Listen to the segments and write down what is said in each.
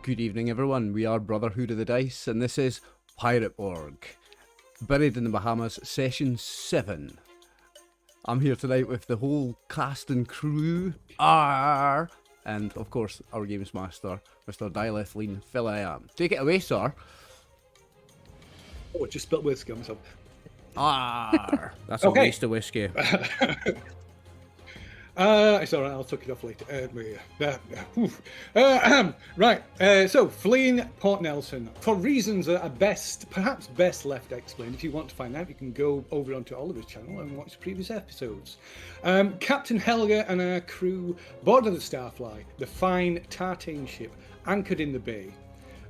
Good evening, everyone. We are Brotherhood of the Dice, and this is Pirateborg, Buried in the Bahamas, Session 7. I'm here tonight with the whole cast and crew, and of course, our Games Master, Mr. Dilethlene Phil I am. Take it away, sir. Oh, just spilled whiskey on myself. That's a waste of whiskey. It's alright, I'll tuck it off later. Right, so fleeing Port Nelson for reasons that are perhaps best left explained. If you want to find out, you can go over onto Oliver's channel and watch previous episodes. Captain Helga and her crew boarded the Starfly, the fine tartane ship anchored in the bay,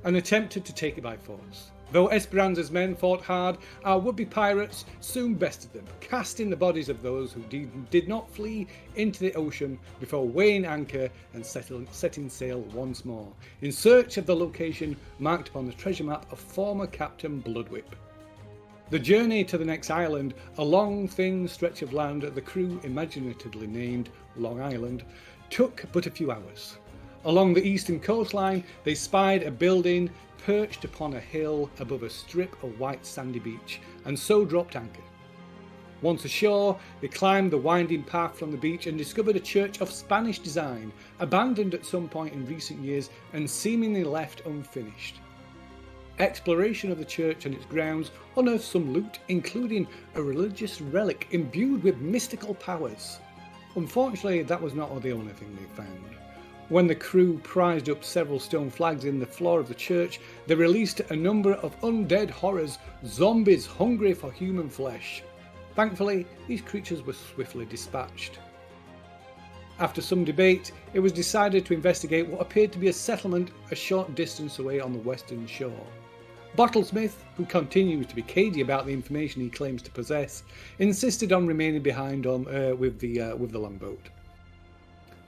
and attempted to take it by force. Though Esperanza's men fought hard, our would-be pirates soon bested them, casting the bodies of those who did not flee into the ocean before weighing anchor and setting sail once more, in search of the location marked upon the treasure map of former Captain Bloodwhip. The journey to the next island, a long, thin stretch of land the crew imaginatively named Long Island, took but a few hours. Along the eastern coastline, they spied a building perched upon a hill above a strip of white sandy beach, and so dropped anchor. Once ashore, they climbed the winding path from the beach and discovered a church of Spanish design, abandoned at some point in recent years and seemingly left unfinished. Exploration of the church and its grounds unearthed some loot, including a religious relic imbued with mystical powers. Unfortunately, that was not the only thing they found. When the crew prized up several stone flags in the floor of the church, they released a number of undead horrors, zombies hungry for human flesh. Thankfully, these creatures were swiftly dispatched. After some debate, it was decided to investigate what appeared to be a settlement a short distance away on the western shore. Bottlesmith, who continues to be cagey about the information he claims to possess, insisted on remaining behind with the longboat.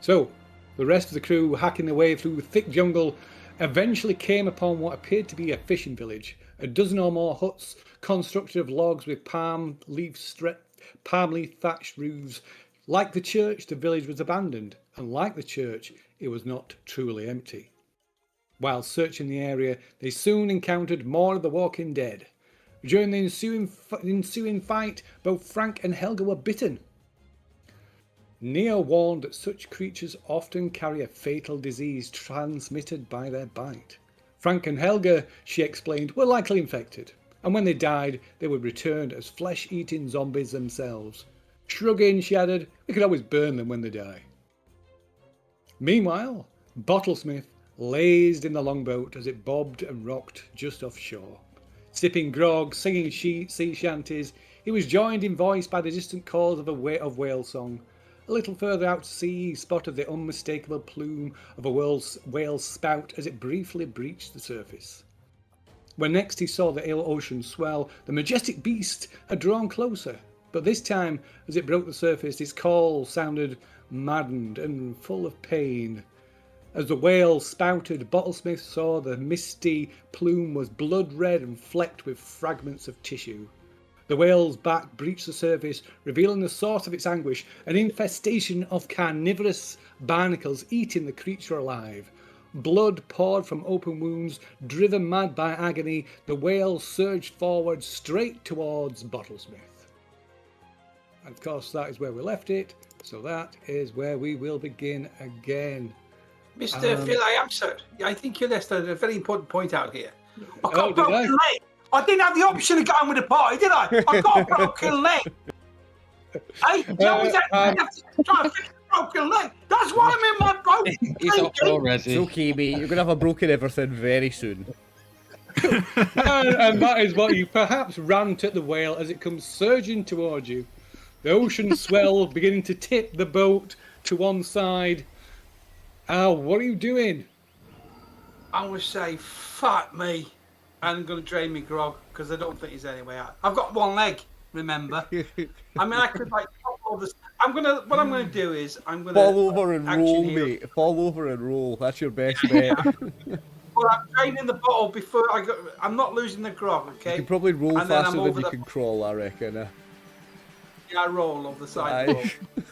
So, the rest of the crew, hacking their way through thick jungle, eventually came upon what appeared to be a fishing village. A dozen or more huts constructed of logs with palm leaf thatched roofs. Like the church, the village was abandoned, and like the church, it was not truly empty. While searching the area, they soon encountered more of the walking dead. During the ensuing fight, both Frank and Helga were bitten. Neo warned that such creatures often carry a fatal disease transmitted by their bite. Frank and Helga, she explained, were likely infected, and when they died, they would return as flesh-eating zombies themselves. Shrugging, she added, we could always burn them when they die. Meanwhile, Bottlesmith lazed in the longboat as it bobbed and rocked just offshore. Sipping grog, singing sea shanties, he was joined in voice by the distant calls of whale song. A little further out to sea, he spotted the unmistakable plume of a whale's spout as it briefly breached the surface. When next he saw the ocean swell, the majestic beast had drawn closer, but this time, as it broke the surface, its call sounded maddened and full of pain. As the whale spouted, Bottlesmith saw the misty plume was blood red and flecked with fragments of tissue. The whale's back breached the surface, revealing the source of its anguish, an infestation of carnivorous barnacles eating the creature alive. Blood poured from open wounds, driven mad by agony, the whale surged forward straight towards Bottlesmith. And of course, that is where we left it, so that is where we will begin again. Mr. Phil, I think you left a very important point out here. I got Oh, broken did I? leg. I didn't have the option of going with the party, did I? I got a broken leg. Hey, you always have to try to fix a broken leg. That's why I'm in my broken He's leg. up already. It's okay, mate. You're going to have a broken everything very soon. And that is what you perhaps rant at the whale as it comes surging towards you. The ocean swell beginning to tip the boat to one side. What are you doing? I would say, fuck me. I'm going to drain me grog because I don't think there's any way out. I've got one leg, remember? I mean, I could like top all this. What I'm going to do is I'm going to Fall over and roll, mate. Fall over and roll. That's your best bet. Well, I'm draining the bottle before I'm not losing the grog, okay? You can probably roll And then faster I'm than over you the- can crawl, I reckon. Yeah, I roll on the side. Of the Aye. boat.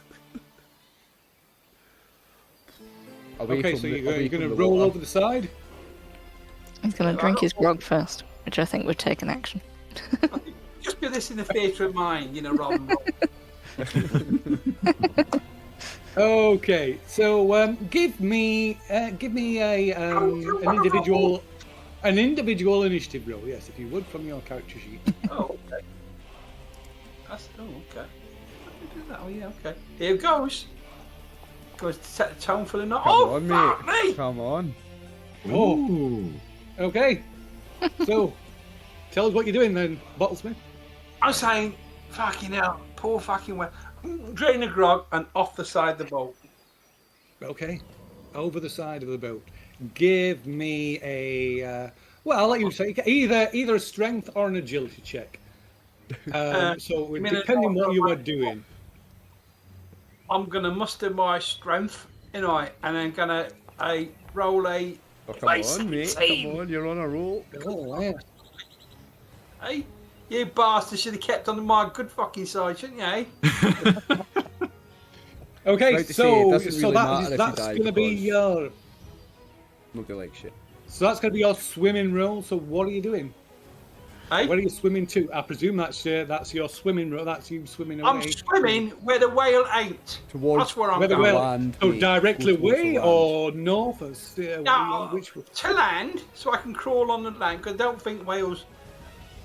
Away Okay, from so the- you're away going from to the roll water. over the side? He's going to drink his grog first, which I think would take an action. Just do this in the theatre of mind, you know, rather than Okay, so give me an individual initiative roll. Yes, if you would, from your character sheet. Oh, okay. Okay. How do we do that? Oh, yeah, okay. Here it goes. Goes to set the tone for the night. Come Oh, on, fuck mate. me! Come on. Oh, okay. So, tell us what you're doing then, Bottlesmith. I'm saying, fucking hell, poor fucking well. Drain the grog and off the side of the boat. Okay, over the side of the boat. Give me a. Well, I'll let you say either a strength or an agility check. So depending on what you are doing. I'm gonna muster my strength, you know, and then gonna roll a. Oh, come on, mate. 17. Come on, you're on a roll. Oh, yeah. Hey, you bastard should have kept on my good fucking side, shouldn't you? Eh? Okay, Right to say, it so doesn't really matter if you that's die going to be because- your Nobody likes shit. so that's going to be your swimming roll. So what are you doing? Hey? Where are you swimming to? I presume that's your swimming roll. That's you swimming away. I'm swimming where the whale ain't. Towards That's where I'm Where the going. whale- land, So mate. directly Go towards the away land. or north or No, which? to land, so I can crawl on the land, because I don't think whales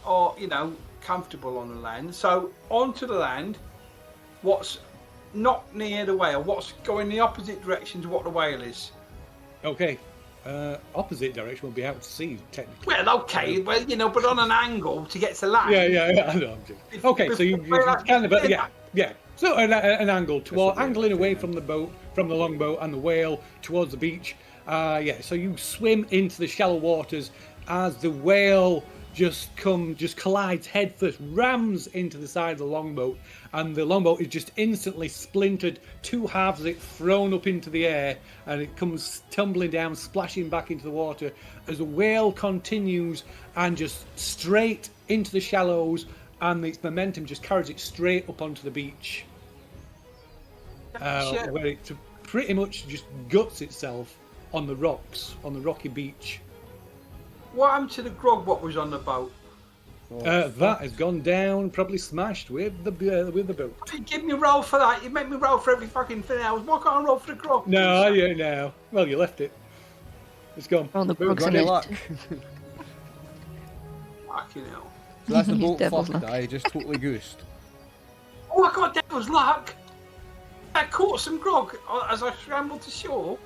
are, you know, comfortable on the land. So onto the land, what's not near the whale, what's going the opposite direction to what the whale is. Okay, opposite direction will be out to sea technically. Well, okay, well, you know, but on an angle to get to land. Yeah. I know. I'm just... Okay, so you kind of yeah. So an angle toward angling away from the boat, from the longboat and the whale towards the beach. Yeah. So you swim into the shallow waters as the whale just collides headfirst, rams into the side of the longboat, and the longboat is just instantly splintered, two halves of it thrown up into the air, and it comes tumbling down, splashing back into the water as the whale continues and just straight into the shallows, and its momentum just carries it straight up onto the beach, where it pretty much just guts itself on the rocks, on the rocky beach. What happened to the grog what was on the boat? That has gone down, probably smashed with the boat. You give me a roll for that. You make me roll for every fucking thing else. Why can't I roll for the grog? No. Well, you left it. It's gone. Oh, the Got grog's any luck? initiative. Fucking hell. So that's the boat Devil's fucked. luck. I just totally goosed. Oh, I got devil's luck. I caught some grog as I scrambled to shore.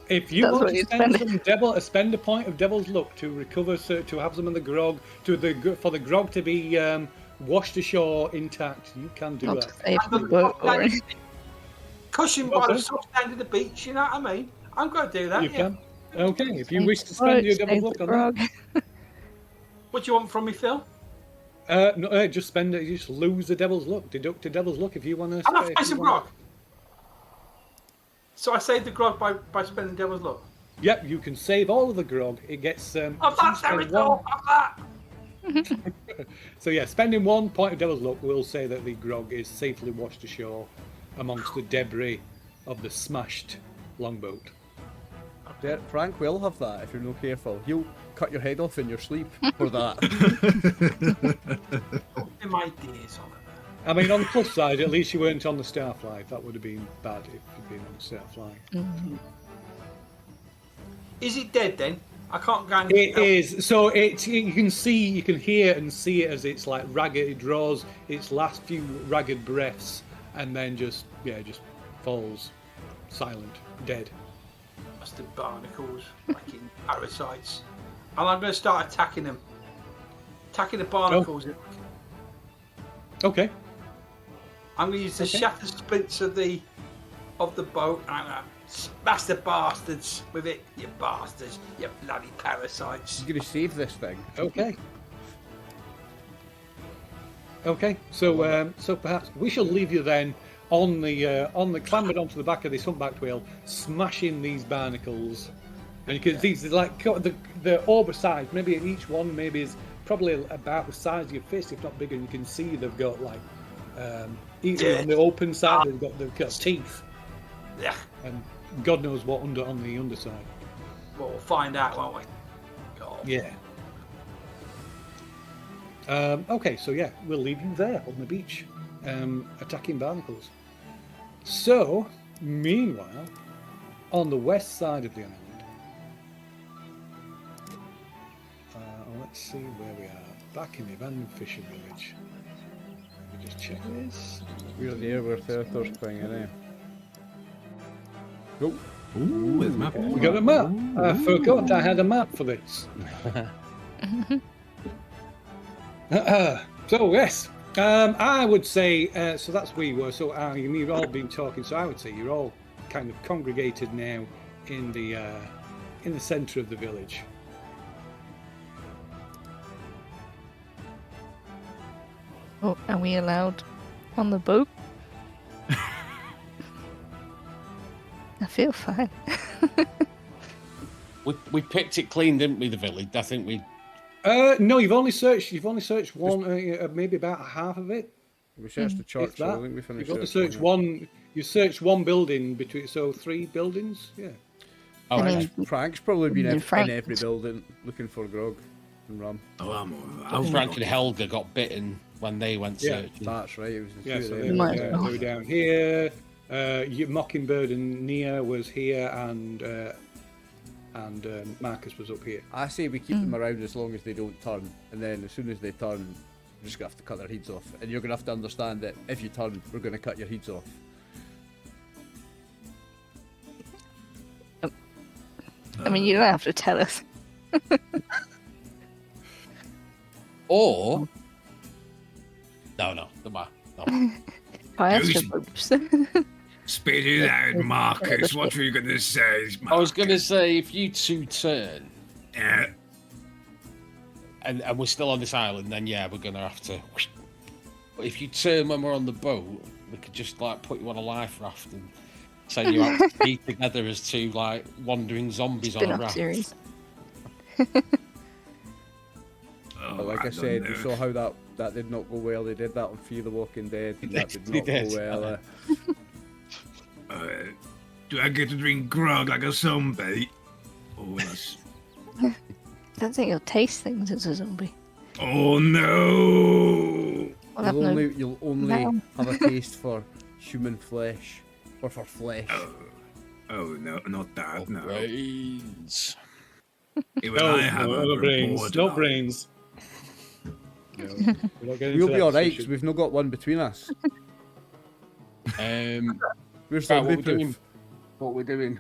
If you That's want what to you spend a point of devil's luck to recover, to have some of the grog, for the grog to be washed ashore intact, you can do Not that. to save the boat or anything. Cushioned by the soft end of the beach, you know what I mean? I'm going to do that. You Yeah. can. Okay, if you wish to Right, spend your devil's save luck the on grog. What do you want from me, Phil? that, no, just spend it. You just lose the devil's luck. Deduct the devil's luck if you want to. I'm not facing grog. So I saved the grog by spending devil's luck. Yep, you can save all of the grog. It gets. Of that, there we spend go. one- Of that. So yeah, spending 1 point of devil's luck will say that the grog is safely washed ashore amongst the debris of the smashed longboat. There, Frank will have that if you're not careful. He'll cut your head off in your sleep for that. In my days on it. I mean, on the plus side, at least you weren't on the Starflight. That would have been bad if you'd been on the Starflight. Is it dead then? I can't go and... It is. So you can hear and see it as it's like ragged. It draws its last few ragged breaths, and then just falls silent, dead. That's the barnacles, fucking parasites. And I'm going to start attacking them. Attacking the barnacles. Okay. I'm going to use the shattered splints of the boat, and I'm going to smash the bastards with it. You bastards, you bloody parasites. You're gonna save this thing. Okay. Okay. So so perhaps we shall leave you then on the clambered onto the back of this humpbacked whale, smashing these barnacles, and you can these are like the oversized. Maybe each one maybe is probably about the size of your fist, if not bigger. And you can see they've got like even on the open side they've got teeth, Yeah. and God knows what on the underside. Well, we'll find out, won't we? Oh, Yeah. Okay, so yeah, we'll leave you there on the beach, attacking barnacles. So, meanwhile, on the west side of the island, let's see where we are. Back in the abandoned fishing village. Let me just check this. We're there where Thurthur's playing in there. Oh. Ooh, there's a map. We got a map. I forgot I had a map for this. So yes, I would say so. That's where you were. So you've all been talking. So I would say you're all kind of congregated now in the centre of the village. Oh, are we allowed on the boat? I feel fine. We picked it clean, didn't we? The village. I think we. No, you've only searched one, maybe about half of it. We searched the church, If so that. I think we finished. You've got to search one. You searched one building between, so 3 buildings. Yeah. Oh, I okay. mean, Frank's probably been in Frank- every building looking for Grog and rum. Oh, Frank and Helga got bitten when they went Yeah. searching. That's right. It was the Yeah, two so of they them. Might as well. were down here. Mockingbird and Nia was here, and Marcus was up here. I say we keep them around as long as they don't turn, and then as soon as they turn, we're just gonna have to cut their heads off. And you're gonna have to understand that if you turn, we're gonna cut your heads off. I mean, you don't have to tell us. Or no, the ma. No. Fire Who's- boobs. Spit it out, Marcus. What were you going to say? I was going to say if you two turn Yeah. and we're still on this island, then yeah, we're going to have to. But if you turn when we're on the boat, we could just like put you on a life raft and send you out to sea together as two like wandering zombies on a Spin-off raft. series. Oh, But like I don't said, know. you saw how that did not go well. They did that on Fear the Walking Dead, and that did They not did. go well. Do I get to drink grog like a zombie? Oh, that's... I don't think you'll taste things as a zombie. Oh no! We'll have You'll only No. have a taste for human flesh, or for flesh. Oh no, not that. No. Brains. Even I have no brains. bored No now. brains. No, we're not getting We'll into be that alright, because discussion. we've not got one between us. Right, We're what zombie we're doing? proof. What we're doing?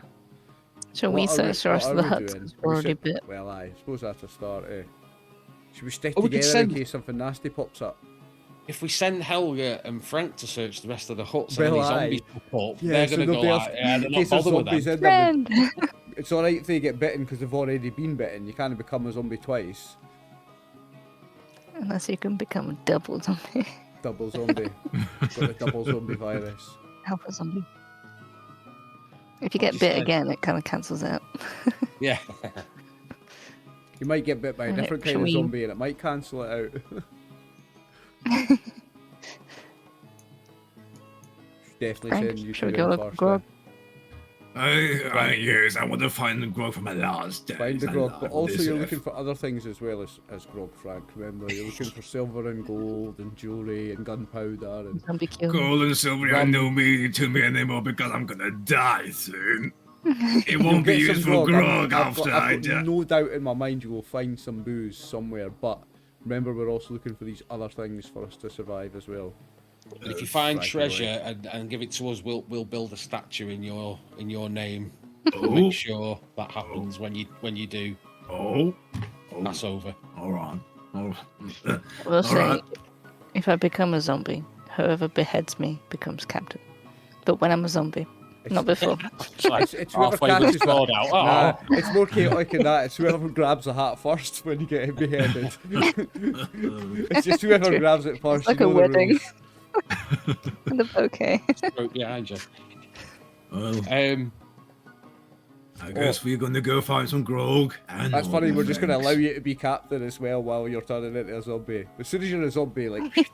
So we search the rest of the huts. doing? We're already should- bit. Well, I suppose that's a start. Should we stick Oh, we could together in send- case something nasty pops up? If we send Helga and Frank to search the rest of the huts Well, and any aye. zombies pop up, Yeah, they're so going to go nobody else- like, yeah, they're in not case there's bothered with zombies them. in there, Friend! it's alright if they get bitten because they've already been bitten. You can't become a zombie twice. Unless you can become a double zombie. Double zombie. Got the double zombie virus. Alpha zombie. If you get bit again, it kind of cancels out. Yeah. You might get bit by a Right, different shall kind of we- zombie and it might cancel it out. Definitely Frank, send you shall we two go in look first. for Grog? Yes, I want to find the grog from my last days. Find the I grog, love but also this you're earth. looking for other things as well as grog, Frank. Remember, you're looking for silver and gold and jewellery and gunpowder and Zombie kill. Gold and silver are Rum. no meaning to me anymore because I'm gonna die soon. It You'll won't be get some used for grog I've after got, I I've got die. no doubt in my mind you will find some booze somewhere, but remember we're also looking for these other things for us to survive as well. And if you find Frank, treasure and give it to us, we'll build a statue in your name. Oh, Make sure that happens when you do oh, pass over. all right. We'll say, Alright. if I become a zombie, whoever beheads me becomes captain. But when I'm a zombie, not before. It's like It's whoever halfway with catches the sword out. Oh. Nah, it's more chaotic than that. It's whoever grabs the hat first when you get beheaded. It's just whoever grabs it first. It's like you a know the wedding. rules. And the bouquet. Stroke behind you. Well, Um, I guess we're gonna go find some grog. And That's all funny, the we're just going to things. allow you to be captain as well while you're turning into a zombie. As soon as you're a zombie, like,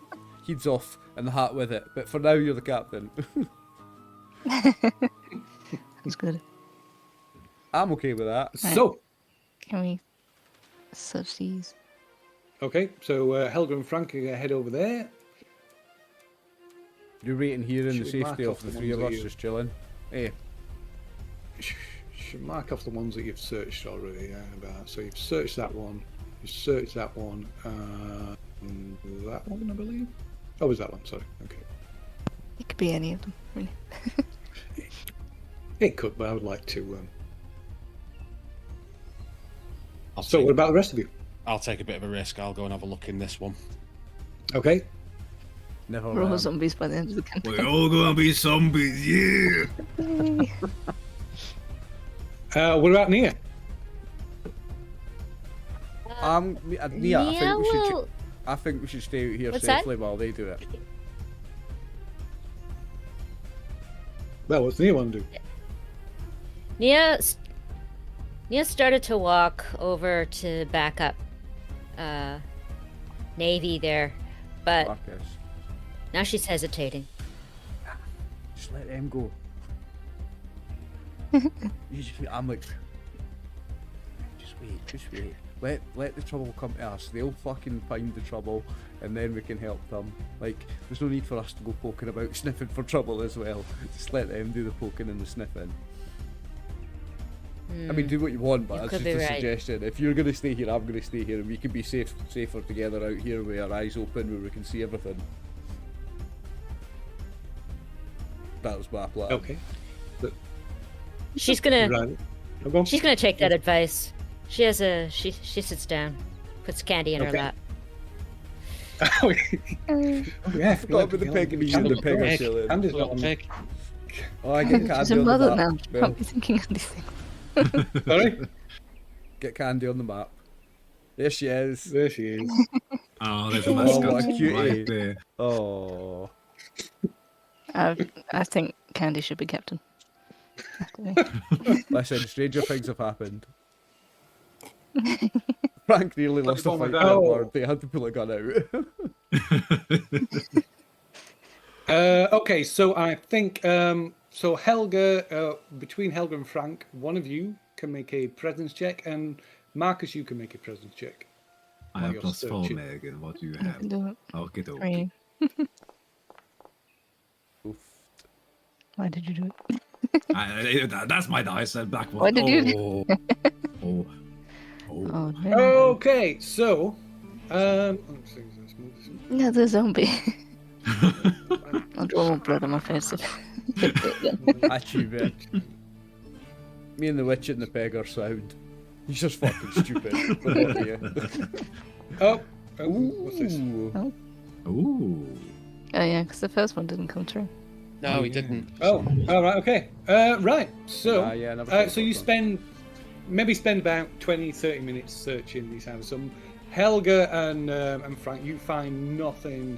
heads off and the hat with it. But for now, you're the captain. That's good. I'm okay with that. So, Can we Such ease. Okay, so Helga and Frank are going to head over there. You're waiting here in the Should we mark safety off of the the three of ones us, that you- just chilling. Hey, Should mark off the ones that you've searched already. Yeah, about. So you've searched that one. You searched that one. And that one, I believe. Oh, was that one? Sorry. Okay. It could be any of them, really. It could, but I would like to. I'll So, take, what about the rest of you? I'll take a bit of a risk. I'll go and have a look in this one. Okay. never We're all mind. zombies by the end of the We're campaign. all gonna be zombies, yeah. What about Nia? Nia, Nia will- I think we should stay out here What's that? safely while they do it. Well, what's Nia want to do? Nia started to walk over to back up Navy there, but Marcus, now she's hesitating. just let them go. I'm like, just wait. Let the trouble come to us. They'll fucking find the trouble, and then we can help them. Like, there's no need for us to go poking about sniffing for trouble as well. Just let them do the poking and the sniffing. I mean, do what you want, but You that's could just a be right. suggestion. If you're gonna stay here, I'm gonna stay here, and we can be safer together out here with our eyes open, where we can see everything. That was my plan. Okay. She's gonna Right. Oh, go on. she's gonna take that advice. She sits down, puts candy in her Okay. lap. Oh, yeah. Forgot about the peg and the peg are still in. Candy's Little not on. pig. Oh, I get She's candy a on mother the now. map. She Well, can't be thinking of these things. Sorry? get candy on the map. There she is. There she is. Oh, there's a Oh, mascot what a cutie. right there. Oh. I think Candy should be captain. Listen, stranger things have happened. Frank nearly lost a phone fight with with that. a bird. They had to pull a gun out. Okay, so I think so. Helga, between Helga and Frank, one of you can make a presence check, and Marcus, you can make a presence check. I have you're +4, searching. Megan. What do you I have? can do it. Okay, okay. 3. Oof. Why did you do it? That's my dice. Black one. Why did you Oh. Oh. Oh. Oh, no. Okay, so let's see, let's move this one. Another zombie. I'll draw more blood on my face. At you, bitch. Me and the witch and the peg are sound. He's just fucking stupid. But not here. Oh, what's this? Ooh. Ooh. Oh yeah, because the first one didn't come through. No, he didn't. Oh, all right, okay. Right, so Ah, yeah, I never thought so you about that. spend about 20-30 minutes searching these houses. Helga and Frank, you find nothing,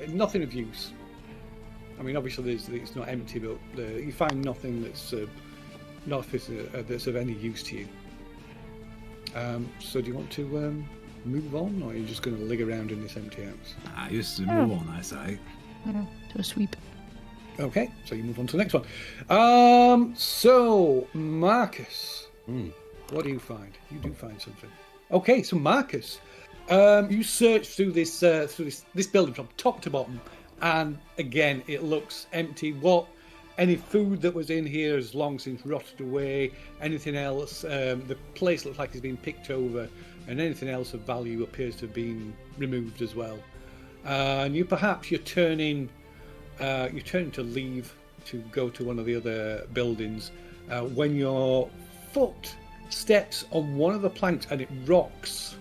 nothing of use. I mean, obviously it's not empty, but you find nothing that's that's of any use to you. So do you want to move on, or are you just going to lig around in this empty house? I used to move on, I say. Do a sweep. Okay, so you move on to the next one. So Marcus, what do you find? You do find something. Okay, so Marcus, you search through this building from top to bottom, and again it looks empty. Any food that was in here has long since rotted away. Anything else, the place looks like it's been picked over, and anything else of value appears to have been removed as well. And you're turning to leave to go to one of the other buildings when your foot steps on one of the planks and it rocks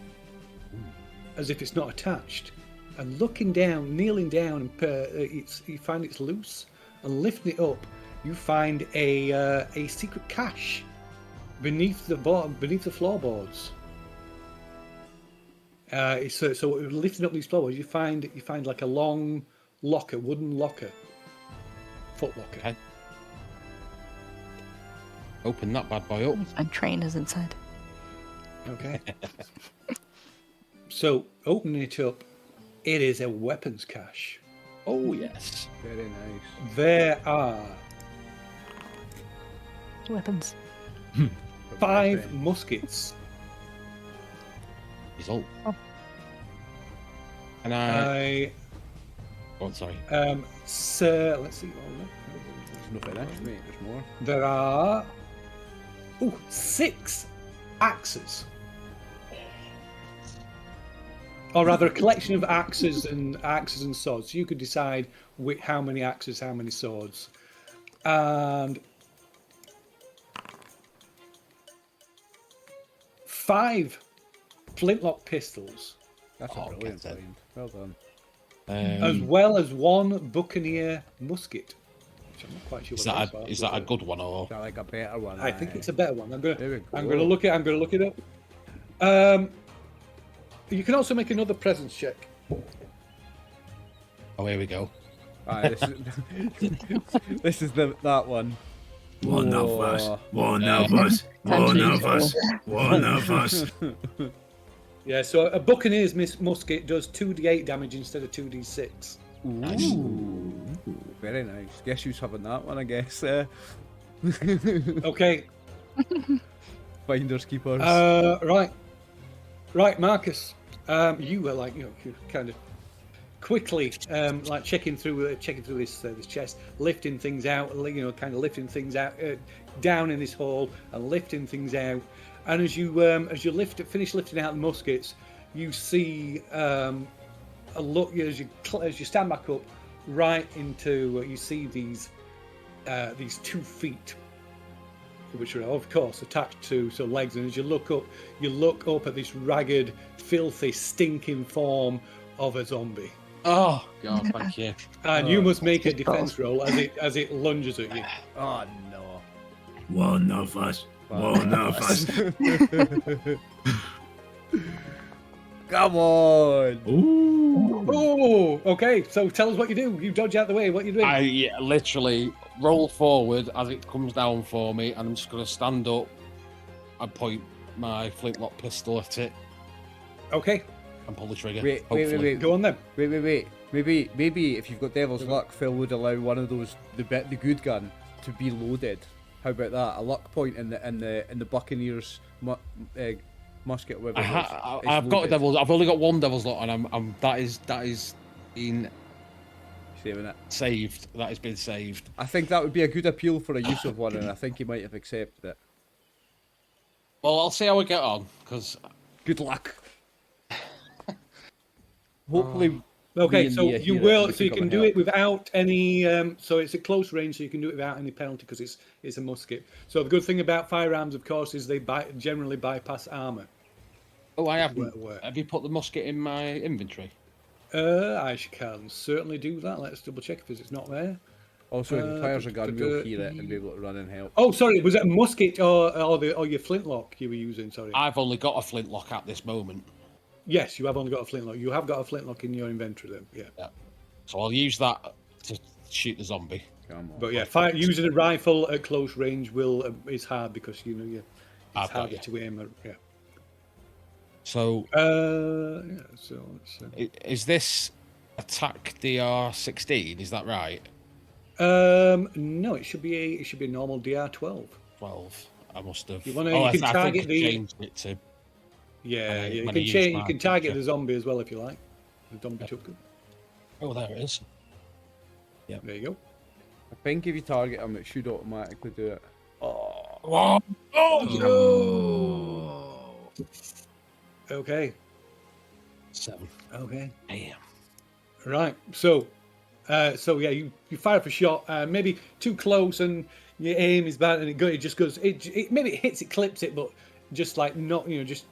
as if it's not attached. And looking down, kneeling down, you find it's loose. And lifting it up, you find a secret cache beneath the floorboards. So lifting up these floorboards, you find like a long locker, wooden locker, foot locker. Okay. Open that bad boy up. And trainers inside. Okay. So opening it up, it is a weapons cache. Oh yes. Very nice. There are Weapons. 5 muskets, result. Oh. And oh, sorry. So let's see. There's no finish, mate. There's more. There are 6 axes, or rather, a collection of axes and swords. You could decide how many axes, how many swords, and 5 flintlock pistols, That's a brilliant get it. find. Well done. as well as 1 buccaneer musket. Which I'm not quite sure. Is that a good one or? Is that like a better one? I think it's a better one. There we I'm go. gonna look it up. You can also make another presence check. Oh, here we go. Alright, this is that one. One of us. Whoa. One of us. One of us. One of us. Yeah, so a buccaneer's musket does 2d8 damage instead of 2d6. Ooh, very nice. Guess who's having that one? I guess. Okay. Finders keepers. Right, Marcus. You were like, you're kind of quickly like checking through this chest, lifting things out, kind of lifting things out down in this hole and lifting things out. And as you finish lifting out the muskets, you see a look as you stand back up, right into you see these 2 feet, which are of course attached to legs. And as you look up at this ragged, filthy, stinking form of a zombie. Oh God, thank you. And you must make a defense roll as it lunges at you. Oh no. One of us. One of us. Come on. Ooh. Oh, okay. So tell us what you do. You dodge out the way. What you doing? I literally roll forward as it comes down for me, and I'm just going to stand up and point my flintlock pistol at it Okay, and pull the trigger. Wait. go on then. Wait. Maybe if you've got Devil's Luck, Phil would allow one of those the good gun to be loaded. How about that? A luck point in the Buccaneers musket. Whatever I've got a devil's. I've only got 1 devil's luck, and I'm that is been saving it. saved. That has been saved. I think that would be a good appeal for a use of one, and I think he might have accepted it. Well, I'll see how we get on, because Good luck. Hopefully. Okay, me and so Mia you hear will. it, we So can you come can and do help. it without any. So it's a close range, so you can do it without any penalty because it's a musket. So the good thing about firearms, of course, is they generally bypass armor. oh, I haven't. Where? Have you put the musket in my inventory? I can certainly do that. Let's double check if it's not there. Also, if it fires a gun, we'll hear it and be able to run and help. Oh, sorry, was it a musket or your flintlock you were using? Sorry. I've only got a flintlock at this moment. Yes, you have only got a flintlock. You have got a flintlock in your inventory then. Yeah. So I'll use that to shoot the zombie. Come on. But yeah, using a rifle at close range is hard because it's I've got harder you. to aim at. Yeah. So Yeah. So let's. is this attack DR16? Is that right? No, it should be a normal DR12. 12. I must have. You wanna- oh, you can I target think I the- changed it to. Yeah, When you I can use change. You my can target picture. the zombie as well if you like. The zombie token. Oh, there it is. There you go. I think if you target him, it should automatically do it. Oh, Okay. 7. Okay. Damn. Right. So yeah, you fire up a shot, maybe too close, and your aim is bad, and it just goes. It maybe it hits, it clips it, but just like not, just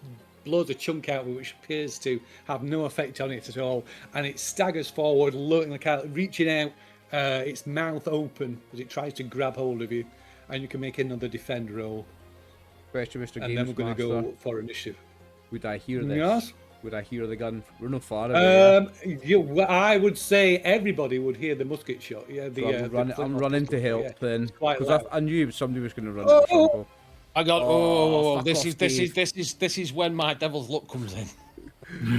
blows a chunk out, which appears to have no effect on it at all, and it staggers forward, looking like reaching out, its mouth open as it tries to grab hold of you, and you can make another defend roll, Question, Mr. and Games then we're going to Master. go for initiative. Would I hear this? Yes. Would I hear the gun? We're not far away. I would say everybody would hear the musket shot. Yeah, I'm running to help yeah. then, quite because loud. I knew somebody was going to run. At the circle. I got. Oh, Oh, fuck this off, is Dave. this is when my devil's luck comes in.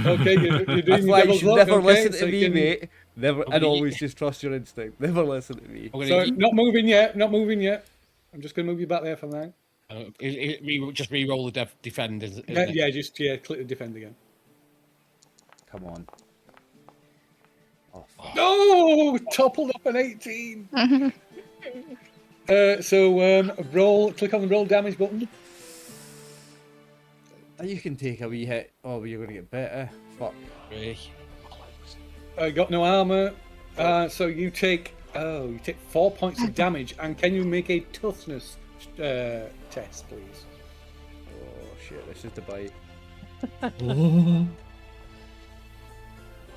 Okay, you're doing That's your why you devil's should luck, never okay, listen so to you me, can- mate. Never, and gonna- always just trust your instinct. Never listen to me. I'm gonna So use- not moving yet. I'm just going to move you back there for now. just re-roll the defend. Isn't Yeah, it? yeah, just click the defend again. Come on. Oh, fuck. No, toppled up an 18. Roll. Click on the roll damage button. You can take a wee hit. Oh, but you're going to get better. Fuck. Got no armor. So you take 4 points of damage. And can you make a toughness test, please? Oh shit! This is the bite.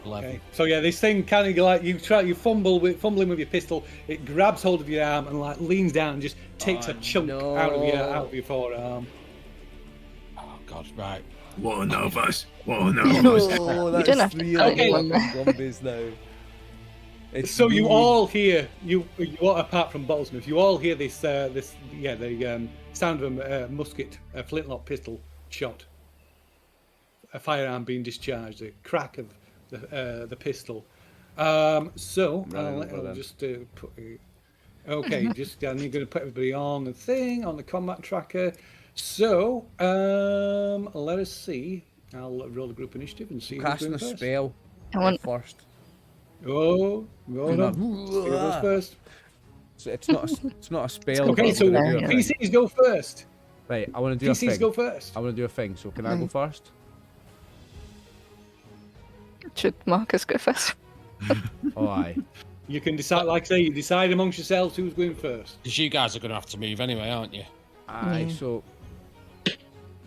11. Okay. So yeah, this thing kind of like you fumbling with your pistol. It grabs hold of your arm and like leans down and just takes a chunk out of your forearm. Oh God! Right. One of us. One of us. Oh, You don't have to cut anyone there. zombies now. It's So you me. all hear you apart from Bottlesmith, you all hear the sound of a musket, a flintlock pistol shot, a firearm being discharged, the crack of the pistol. I'll just put. Okay, just I'm going to put everybody on the thing on the combat tracker. So let us see. I'll roll the group initiative and see who's Casting going a first. spell. I want First. Oh, hold on. Who goes first? So it's not a spell. Okay, but so I'm gonna do a thing. PCs go first. Right, I want to do a PCs thing. go first. I want to do a thing. So can I go first? should Marcus go first? Oh, aye. You can decide, like I say, you decide amongst yourselves who's going first. Because you guys are going to have to move anyway, aren't you? Aye. Yeah. So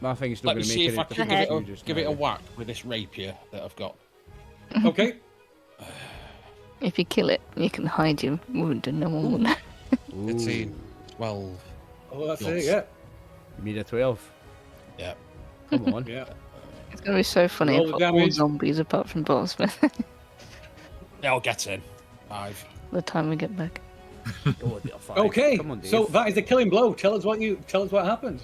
my thing's not Let me going to see make if I any can difference. give it a whack with this rapier that I've got. Okay. If you kill it, you can hide your wound and no one will know. 13, 12. Oh, that's Yes. it. Yeah. You made a 12. Yeah. Come on. Yeah. It's going to be so funny Roll if the all damage. zombies apart from Bottlesmith I'll get in. 5. by the time we get back. Oh, dear, five. Okay. Come on, Dave. So that is the killing blow. Tell us what happens.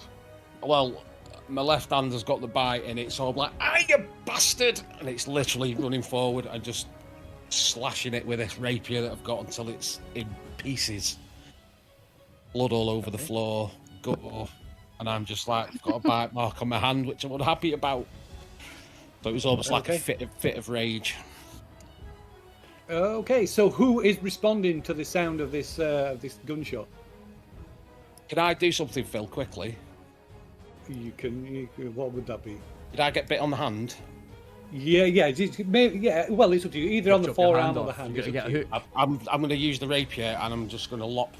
Well, my left hand has got the bite in it, so I'm like, "Ah, you bastard!" And it's literally running forward and just slashing it with this rapier that I've got until it's in pieces. Blood all over the floor, gutter, and I'm just like, got a bite mark on my hand, which I'm unhappy about. So it was almost like a Okay. fit of rage. Okay. So who is responding to the sound of this gunshot? Can I do something, Phil, quickly? You can. What would that be? Did I get bit on the hand? Yeah. Yeah. Well, it's up to you. Either on the Chop your forearm hand or the off. hand. You gotta It's get up a to you. hook. I'm going to use the rapier and I'm just going to lop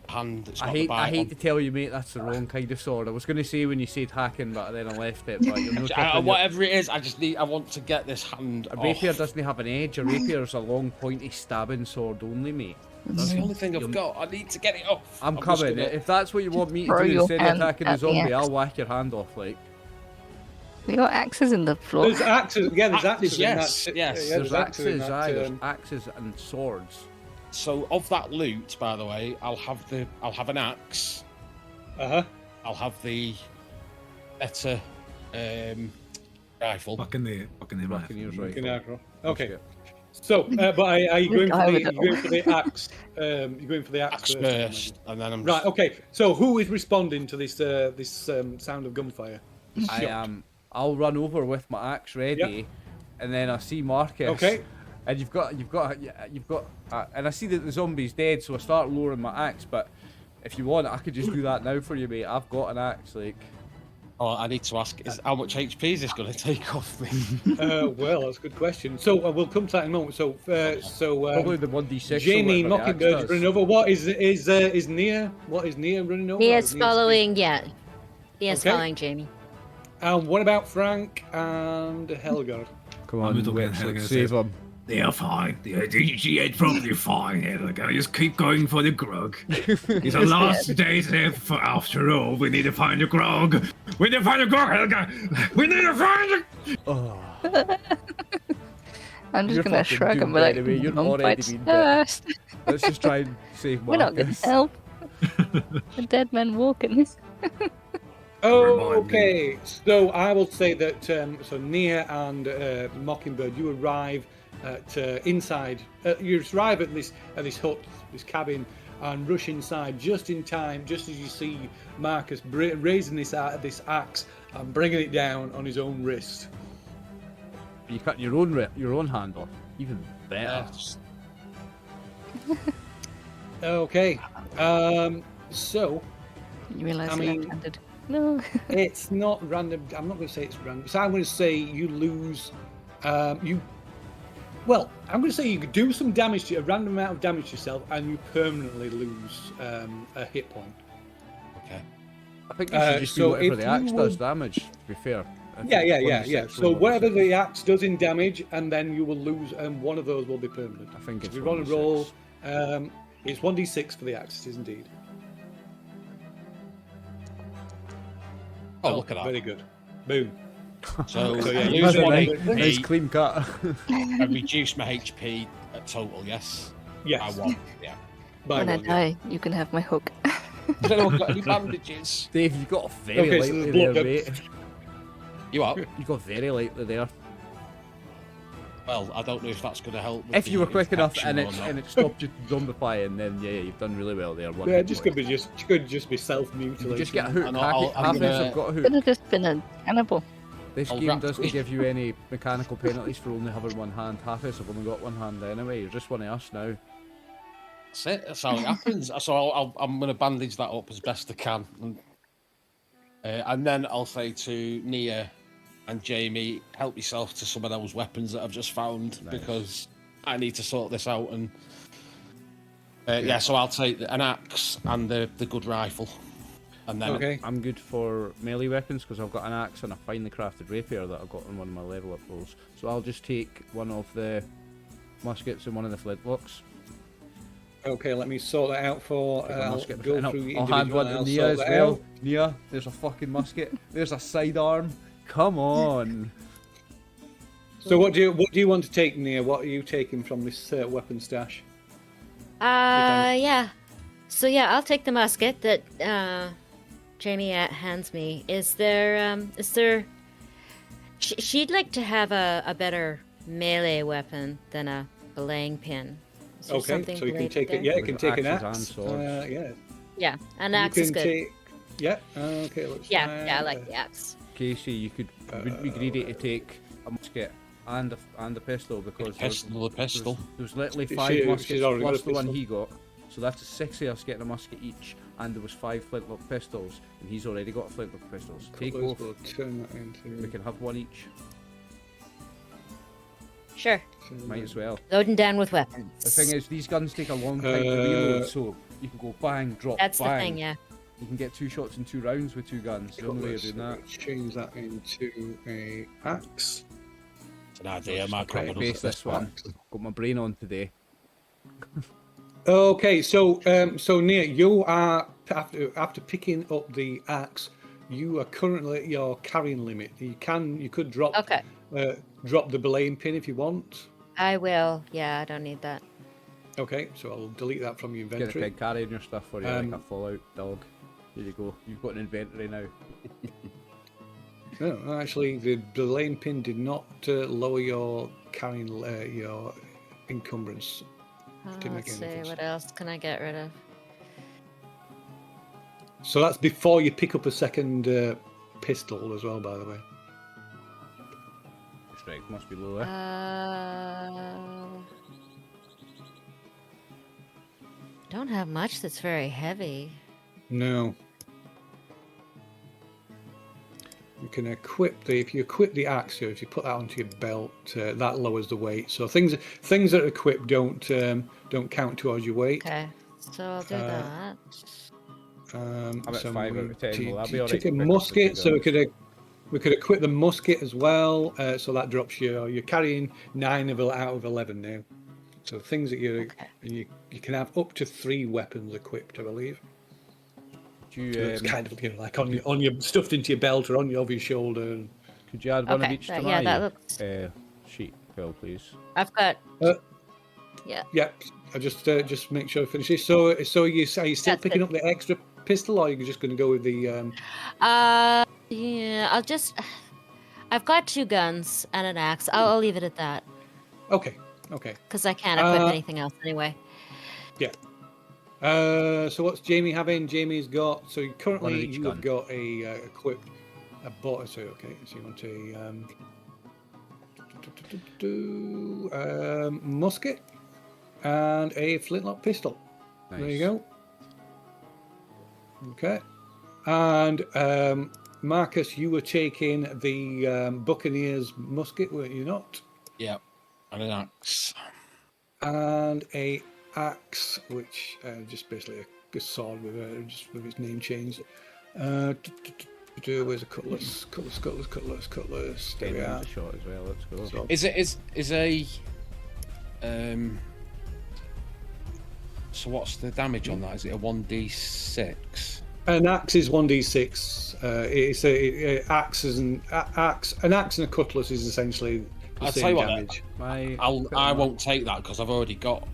the hand that's got I the hate bite on. to tell you, mate, that's the wrong kind of sword. I was going to say when you said hacking, but then I left it. But you're not chopping your- Whatever it is, I want to get this hand A rapier off. doesn't have an edge. A rapier is a long, pointy stabbing sword only, mate. That's the only thing I've got. I need to get it off. I'm just coming. gonna- If that's what you want me to Throw do your instead of hand attacking the at the zombie, axe. I'll whack your hand off, like. We got axes in the floor. There's axes. Yeah, there's axes. Axes, in yes, that- yes. Yeah, There's axes in axes, that, aye, there's axes and swords. So of that loot, by the way, I'll have an axe. Uh-huh. I'll have the better rifle. Fucking the Fucking yours, right. In aggro. Okay. Shit. So, but are you going I for would the? You going for the axe? You're going for the axe, Axe first. first, and then I'm Right. Okay. So, who is responding to this sound of gunfire? I am. I'll run over with my axe ready, and then I see Marcus. Okay. And you've got, and I see that the zombie's dead, so I start lowering my axe. But if you want, I could just do that now for you, mate. I've got an axe, like. Oh, I need to ask: how much HP is this going to take off me? Well, that's a good question. So we'll come to that in a moment. So, Probably the 1d6. Jamie or whatever the Mockingbird axe running does. over. What is Nia? What is Nia running over? Nia's Nia's- following, yeah. Nia's Okay. following Jamie. And what about Frank and Helga? Come I'm on, looking at let's Helga save says- him. They are fine. They are probably fine. They're gonna just keep going for the grog. It's the last days after all. We need to find the grog. We need to find the grog, Helga. We need to find the. Oh. I'm just You're going to fucking shrug and be doomed like, anyway, you're "Mum already fights been bit." first." Let's just try and save We're not going to Marcus. help. A dead man walking. Oh, Remind me. okay. So I will say that so Nia and Mockingbird, you arrive at inside. You arrive at this hut, this cabin, and rush inside just in time, just as you see Marcus raising this axe and bringing it down on his own wrist. You cut your own hand off. Even better. Okay. So You realise I you're mean- left-handed. No. it's not random. I'm not going to say it's random. So I'm going to say you lose. I'm going to say you could do some damage to a random amount of damage to yourself, and you permanently lose a hit point. Okay. I think you should just do so whatever if the axe you does would- damage, to be fair. Yeah. So whatever the axe does in damage, and then you will lose, and one of those will be permanent. I think So it's if you want to 1d6. roll, it's 1d6 for the axe, it is indeed. Oh, look at that. Very good. Boom. So, So, yeah, I you lose lose one nice- HP, Nice clean cut. I reduce my HP at total, yes? Yes. I won, yeah. By When I one, yeah. die, you can have my hook. I don't know if I've got any bandages. Dave, you got very Okay, so lightly there's there, blood. mate. You are? You got very lightly there. Well, I don't know if that's going to help. with If you the were quick enough infection and or not. it stopped you zombifying, then yeah, you've done really well there. One Yeah, hit just point. could just be self You mutilation. just get a hook. And I'm Half of us gonna- have got a hook. Could have just been a cannibal. This I'll game wrap- doesn't give you any mechanical penalties for only having one hand. Half of us have only got one hand anyway. You're just one of us now. That's it. That's how it happens. So I'm going to bandage that up as best I can. And then I'll say to Nia and Jamie, help yourself to some of those weapons that I've just found, Nice. because I need to sort this out. And yeah, so I'll take an axe and the good rifle. And then Okay. I'm good for melee weapons because I've got an axe and a finely crafted rapier that I got on one of my level up rolls. So I'll just take one of the muskets and one of the flintlocks. Okay, let me sort that out for. Take a I'll musket go and through I'll hand individual one and to I'll Nia sort as that well. out. Nia, there's a fucking musket. There's a sidearm. Come on. So what do you want to take, Nia? What are you taking from this weapon stash? Yeah. So yeah, I'll take the musket that Jamie hands me. Is there? She'd like to have a better melee weapon than a belaying pin. Is there Okay, something so you can related take it. there? Yeah, you can take an Axes axe. and swords. Yeah. Yeah, an You axe is can good. take. Yeah. Okay. Looks Yeah, fine. I like the axe. Casey, you could would be greedy to take a musket and a pistol because pistol, a pistol. There was literally She- 5 she's muskets already got plus a the one pistol. he got. So that's 6 of us getting a musket each, and there was 5 flintlock pistols, and he's already got flintlock pistols. Take Let's both. go turn that into. We can have one each. Sure. Might as well. Loading down with weapons. The thing is, these guns take a long time to reload, so you can go bang, drop, That's bang. the thing, yeah. You can get 2 shots in 2 rounds with 2 guns. The only way of doing that. Change that into a axe. It's an idea. I might grab another Face this one. Got my brain on today. Okay, so Nia, you are after picking up the axe, you are currently at your carrying limit. You could drop Okay. drop the belaying pin if you want. I will. Yeah, I don't need that. Okay, so I'll delete that from your Get the inventory. pig carrying your stuff for you like a Fallout dog. Here you go. You've got an inventory now. No, actually, the belaying pin did not lower your carrying your encumbrance. Didn't make Let's any see, difference. what else can I get rid of? So that's before you pick up a second pistol as well, by the way. Strength must be low, eh? Don't have much that's very heavy. No. You can equip if you equip the axe, or if you put that onto your belt, that lowers the weight. So things that are equipped don't count towards your weight. Okay, so I'll do that. I'm at so 5 out of 10. Well, I'll be alright take to a pick up musket, the so we guns. could equip the musket as well. So that drops you're carrying 9 out of 11 now. So things that you can have up to 3 weapons equipped, I believe. It's kind of like on your stuffed into your belt or over your shoulder. Could you add one of Okay, each that- to yeah, my that looks- sheet, Phil, please? I've got. Uh, Yeah. Yeah, I just make sure I finish this. So are you still That's picking it. up the extra pistol, or are you just going to go with the? Yeah, I'll just. I've got 2 guns and an axe. I'll leave it at that Okay. because I can't equip Uh, anything else anyway. Yeah. So what's Jamie having? Jamie's got. So One of currently each you gun. have got a equipped a bot. So okay, so you want musket and a flintlock pistol. Nice. There you go. Okay. And Marcus, you were taking the Buccaneers musket, were you not? Yeah, and an axe. And a axe, which just basically a sword with just with its name changed. Where's a cutlass? Cutlass. There we Getting are. the shot as well. Let's go. So, Is a so what's the damage on that? Is it a 1d6? an axe is 1d6. It's a axe and a cutlass is essentially the I'll tell same you what, damage. I won't take that because I've already got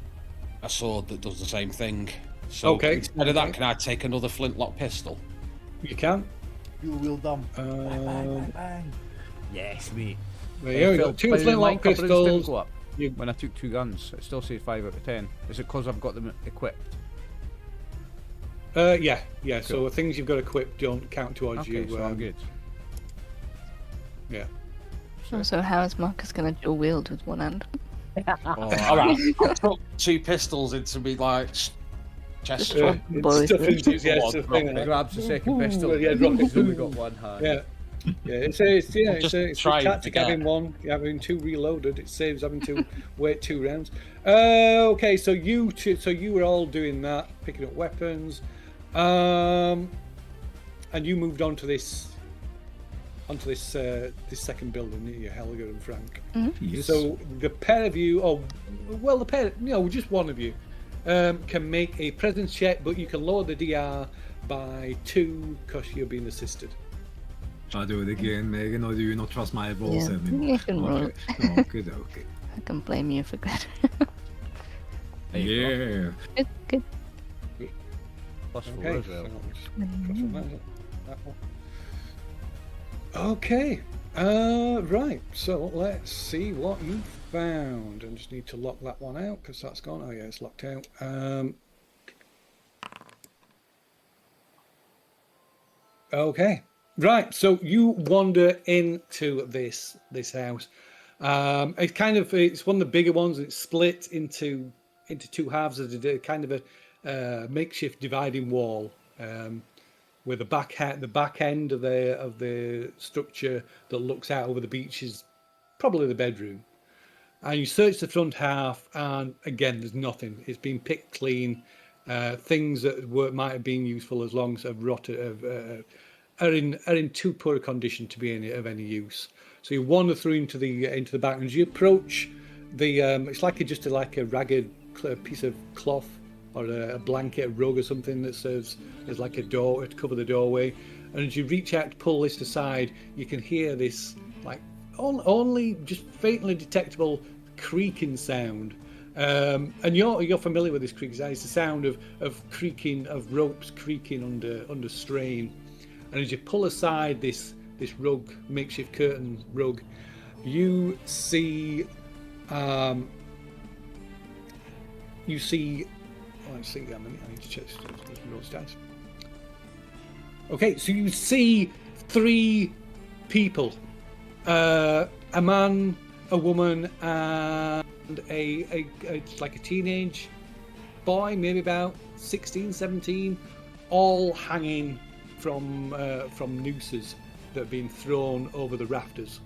a sword that does the same thing. So Okay, instead of that, okay. can I take another flintlock pistol? You can. You will dumb. Um, Bang. Yes, mate. There you go. We've got two flintlock pistols. Go up. You- When I took 2 guns, it still says 5 out of 10. Is it because I've got them equipped? Yeah. Cool. So things you've got equipped don't count towards Okay, you. so I'm good. Yeah. So how is Marcus going to dual wield with one hand? All right, I took 2 pistols into me like chest. Just boys. Stuff into yeah, Well, it's a thing. He grabs the second pistol. Well, yeah, drop it. He's only got one hand. Yeah. Yeah, it's a trying tactic to get- having one, having 2 reloaded. It saves having to wait 2 rounds. Okay, so you were all doing that, picking up weapons, and you moved on to this second building, didn't you, Helga and Frank? Yes. So the pair of you, just one of you, can make a presence check, but you can lower the DR by 2 because you're being assisted. Shall I do it again, Megan, or do you not trust my balls Yeah, anymore? you can roll Okay. Okay. I can blame you for that. Yeah. Good. Plus 4 Okay. as well. So I'll just cross on that one. Okay. Right. So let's see what you found. I just need to lock that one out because that's gone. Oh yeah, it's locked out. Okay. Right. So you wander into this house. It's one of the bigger ones. It's split into 2 halves as a kind of a makeshift dividing wall. Where the back end of the structure that looks out over the beach is probably the bedroom. And you search the front half, and again, there's nothing. It's been picked clean. Things that might have been useful as long as have rotted, are in too poor a condition to be of any use. So you wander through into the back, and as you approach it's like a ragged piece of cloth or a blanket, a rug or something that serves as like a door to cover the doorway. And as you reach out to pull this aside, you can hear this like only just faintly detectable creaking sound. And you're familiar with this creaking sound. It's the sound of creaking of ropes creaking under strain. And as you pull aside this rug, makeshift curtain rug, you see let's see, I need to check those stats. Okay, so you see 3 people. A man, a woman, and a like a teenage boy, maybe about 16, 17, all hanging from nooses that have been thrown over the rafters.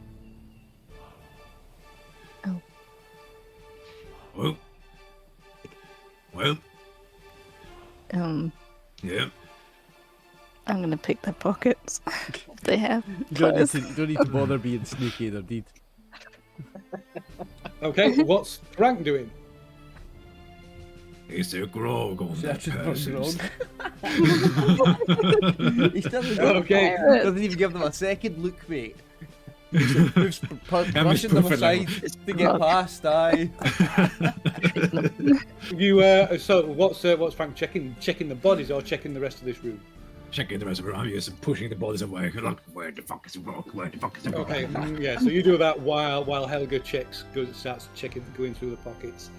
Oh. Well. Yeah. I'm gonna pick their pockets if they have. You don't clothes. need to bother being sneaky, they're deed. Okay, what's Frank doing? Is there grog on that Searching for person? Grog. He still Okay. doesn't even give them a second look, mate. Moves brushing them spoofing aside to get past. Aye. You so what's Frank checking the bodies or checking the rest of this room? Checking the rest of the room. I'm just pushing the bodies away. Look, where the fuck is the grog? Where the fuck is the grog? Okay, yeah. So you do that while Helga starts going through the pockets.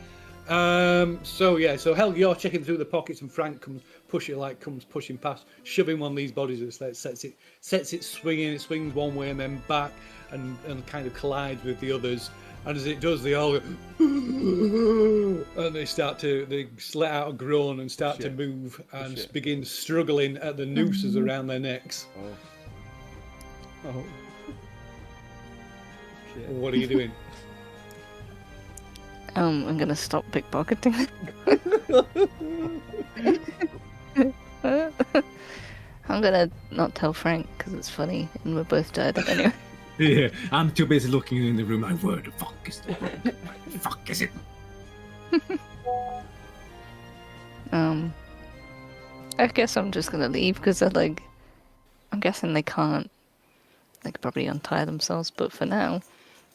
So Helga, you're checking through the pockets, and Frank comes pushing past, shoving one of these bodies that sets it swinging. It swings one way and then back, and kind of collides with the others. And as it does, they all go, and they let out a groan and start to move and begin struggling at the nooses around their necks. Oh. Shit. What are you doing? I'm gonna stop pickpocketing. I'm gonna not tell Frank because it's funny and we're both dead anyway. Yeah, I'm too busy looking in the room like, where the fuck is that? Where the fuck is it? I guess I'm just gonna leave because I'm guessing they can't, probably untie themselves. But for now,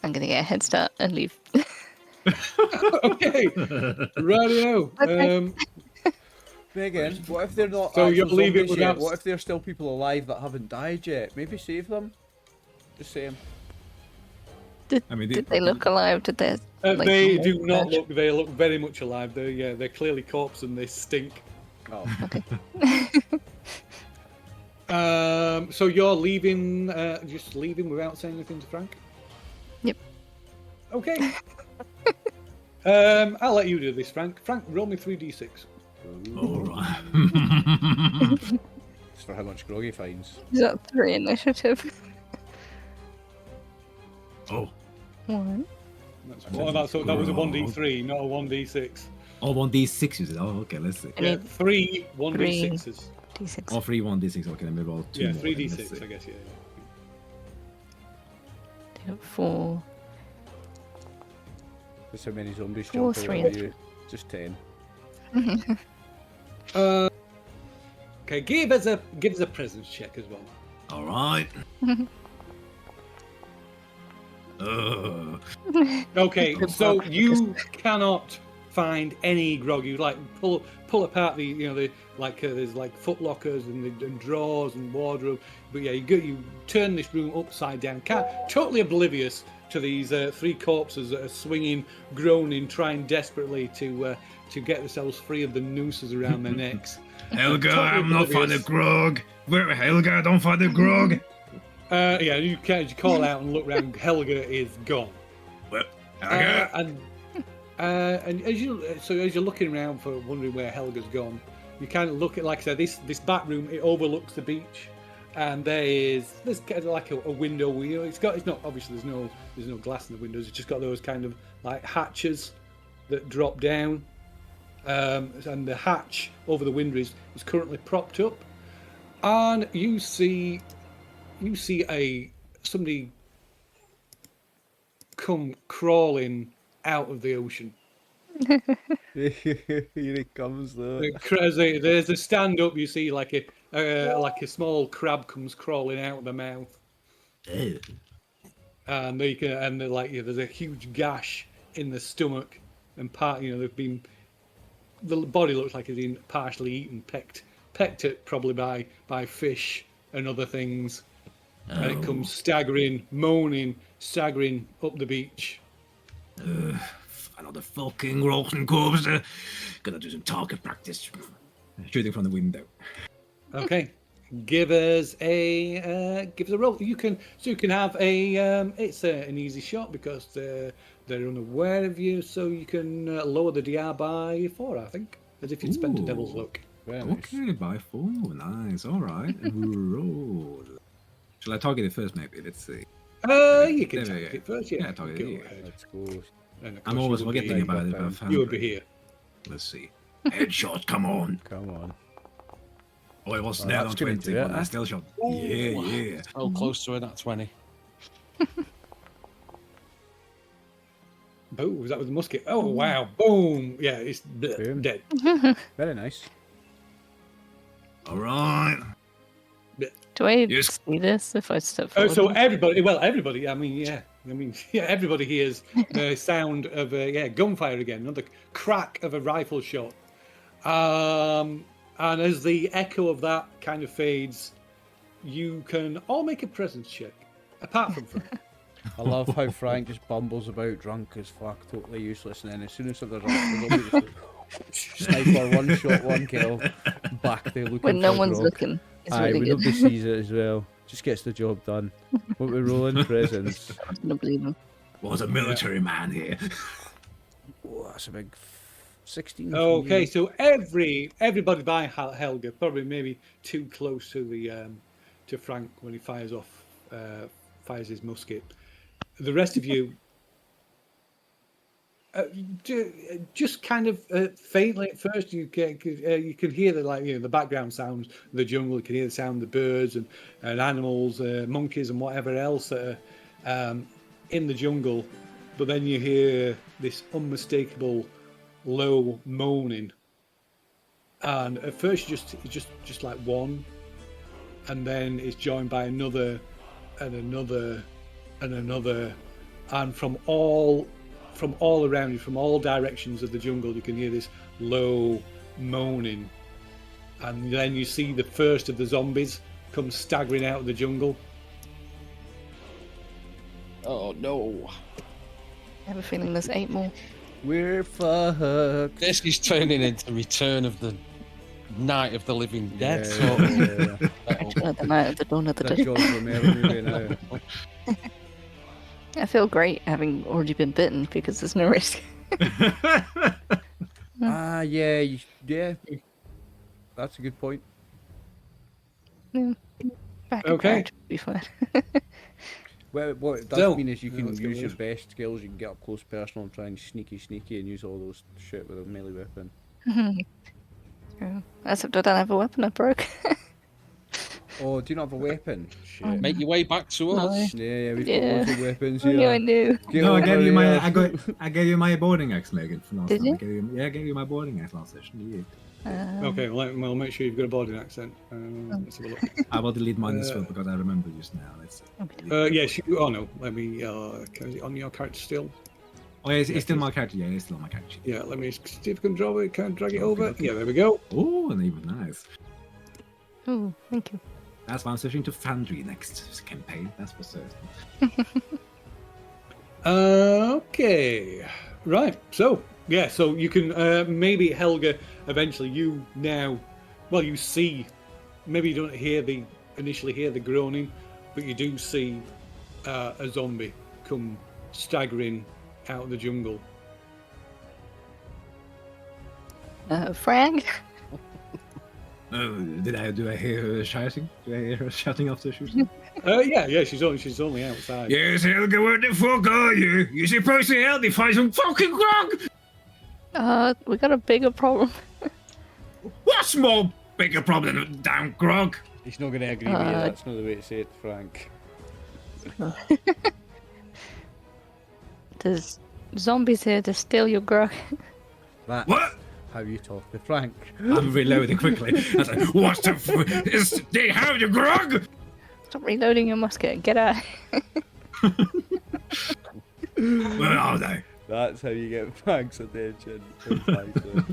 I'm gonna get a head start and leave. Okay, radio. Megan, what if they're not? So actual you'll leave it zombies without- yet? What if there's still people alive that haven't died yet? Maybe save them. Just saying. Did they look alive? Did they? They do not look. They look very much alive. They're clearly corpse and they stink. Oh. Okay. So you're leaving, just leaving without saying anything to Frank? Yep. Okay. I'll let you do this, Frank. Frank, roll me 3d6. Alright. It's for how much Grog he finds. Is that 3 initiative? Oh. 1. That was a 1d3, not a 1d6. Oh, 1d6 is it? Oh, okay, let's see. Yeah, 3 1d6s. D6. Oh, 3 1d6. Okay, let me roll 2 Yeah, more. 3d6, I guess, yeah. 4. Just how many zombies 4, jump 3, out at you? Just 10. Okay, give us a presence check as well. Alright. Okay, so you cannot find any Grog. You pull apart there's foot lockers and drawers and wardrobe. But yeah, you turn this room upside down. Totally oblivious to these 3 corpses that are swinging, groaning, trying desperately to get themselves free of the nooses around their necks. Helga, Totally I'm not oblivious. finding Grog. Where, Helga, don't find the Grog. Yeah, you call out and look round. Helga is gone. Well, Helga. And as you're looking around for wondering where Helga's gone, you kind of look at, like I said, this back room. It overlooks the beach, and there's kind of like a window. It's not obviously there's no glass in the windows. It's just got those kind of like hatches that drop down, and the hatch over the window is currently propped up, and you see somebody come crawling out of the ocean. Here he comes though. There's a stand up. You see like a small crab comes crawling out of the mouth, and there's a huge gash in the stomach, and the body looks like it's been partially eaten, pecked at probably by fish and other things. And it comes staggering up the beach. Another fucking rotten corpse. Gonna do some target practice. Shooting from the window. Okay, give us a roll. You can have a it's an easy shot because they're unaware of you, so you can lower the DR by 4, I think, as if you'd spent a devil's luck. Very nice. Okay, by 4. Nice. All right. Roll. Shall I target it first, maybe? Let's see. You can target it first. Yeah, target go it. ahead. Let's go. And of I'm course always you would be forgetting here. about it. But I found You would it. be here. Let's see. Headshot, come on. Come on. Oh, it was Oh, dead that's on gonna 20, do it, but I huh? still shot. Yeah. So close to a nat 20. Boom! Was that with the musket? Oh wow! Boom! Yeah, it's Boom. dead. Very nice. All right. Do I Yes. see this if I step Oh, forward? so everybody. I mean, everybody hears the sound of gunfire again. Another crack of a rifle shot. And as the echo of that kind of fades, you can all make a presence check, apart from Frank. I love how Frank just bumbles about drunk as fuck, totally useless, and then as soon as there's a sniper, one shot, one kill, back there looking when no for one's Grog. looking. It's Aye, really when good. nobody sees it as well. Just gets the job done. What we roll in presence. I'm gonna believe him. was a military man here. Oh, that's a big 16. Okay, so everybody by Helga, probably maybe too close to the to Frank when he fires his musket. The rest of you, just kind of faintly at first, you can hear the background sounds of the jungle. You can hear the sound of the birds and animals, monkeys and whatever else that are in the jungle. But then you hear this unmistakable low moaning, and at first it's just like one, and then it's joined by another and another and another, and from all around you, from all directions of the jungle, you can hear this low moaning, and then you see the first of the zombies come staggering out of the jungle. Oh no. I have a feeling there's 8 more. We're fucked. This is turning into Return of the Night of the Living Dead. At the night of the dawn of the That day. George Romero movie now. I feel great having already been bitten because there's no risk. Yeah. That's a good point. Back in Okay. character would be fine. Well, what it does So- mean is you can let's go use your with- best skills. You can get up close personal and try and sneaky and use all those shit with a melee weapon. True. Except I don't have a weapon, I broke. Oh, do you not have a weapon? Shit. Make your way back to us. Yeah, we've Yeah. got lots of weapons I knew I here. knew. Get No, I over gave you here. I gave you my boarding axe, Megan. From last Did time. you? I gave you my boarding axe last session. You. Okay, well, make sure you've got a boarding accent. Let's have a look. I will delete mine as well because I remember just now. Let's see. Yes, oh no, let me. Is it on your character still? Oh, yeah, it's still my character. Yeah, it's still my character. Yeah, let me see if I can drag it over. Okay. Yeah, there we go. Oh, and even nice. Oh, thank you. That's why I'm switching to Foundry next campaign. That's for certain. Okay, right. So yeah, so you can maybe Helga. Eventually, you see. Maybe you don't initially hear the groaning, but you do see a zombie come staggering out of the jungle. Frank? Oh, do I hear her shouting? Do I hear her shouting after shooting? Yeah, she's only outside. Yes, Helga, where the fuck are you? You're supposed to help me find some fucking grog! We got a bigger problem. What's more bigger problem than damn grog? He's not going to agree with you. That's not the way to say it, Frank. There's zombies here to steal your grog. That's What? how you talk to Frank. I'm reloading quickly. I was like, what the they have the grog? Stop reloading your musket. Get out. Where are they? That's how you get Frank's attention. Precisely.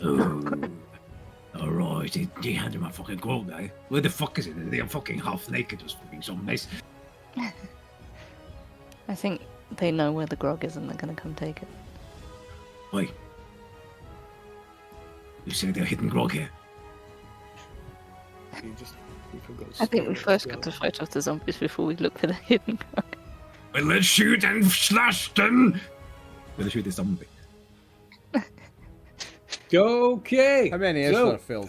Oh. Alright, they handed my fucking grog, eh? Where the fuck is it? They're fucking half naked, those fucking zombies. I think they know where the grog is and they're gonna come take it. Wait. You say they're hidden grog here? I think we first got to fight off the zombies before we look for the hidden grog. Well, let's shoot and slash them! Let's shoot the zombie. Okay. How many is there, Phil?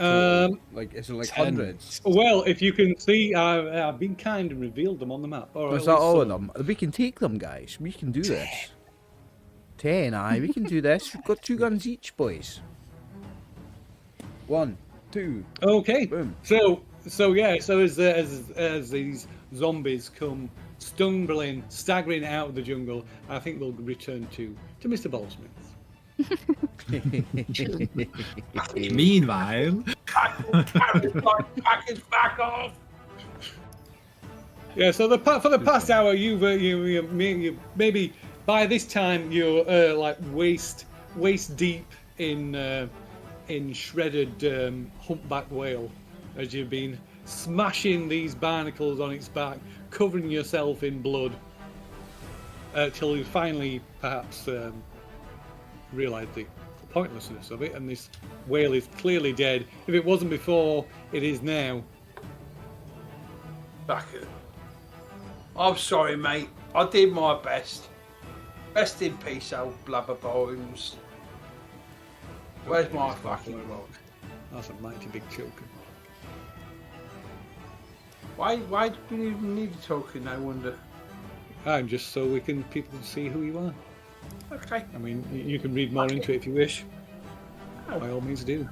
Like, is it like 10. hundreds? Well, if you can see, I've been kind and revealed them on the map. Or Is at that least all some. of them? We can take them, guys. We can do this. 10, aye. We can do this. We've got 2 guns each, boys. 1, 2. Okay. Boom. So as these zombies come stumbling, staggering out of the jungle, I think we'll return to Mr. Ballsmith. Meanwhile... Package back off. Yeah. So for the past hour, you maybe by this time you're like waist deep in shredded humpback whale, as you've been smashing these barnacles on its back, covering yourself in blood, till you finally perhaps realise the pointlessness of it, and this whale is clearly dead. If it wasn't before, it is now. Back it. I'm sorry, mate. I did my best. Rest in peace, old blubber bones. Where's my fucking rock? That's a mighty big choker. Why do we even need a token? I wonder. I'm just so people can see who you are. Okay. I mean, you can read more into it if you wish. Oh. By all means, do.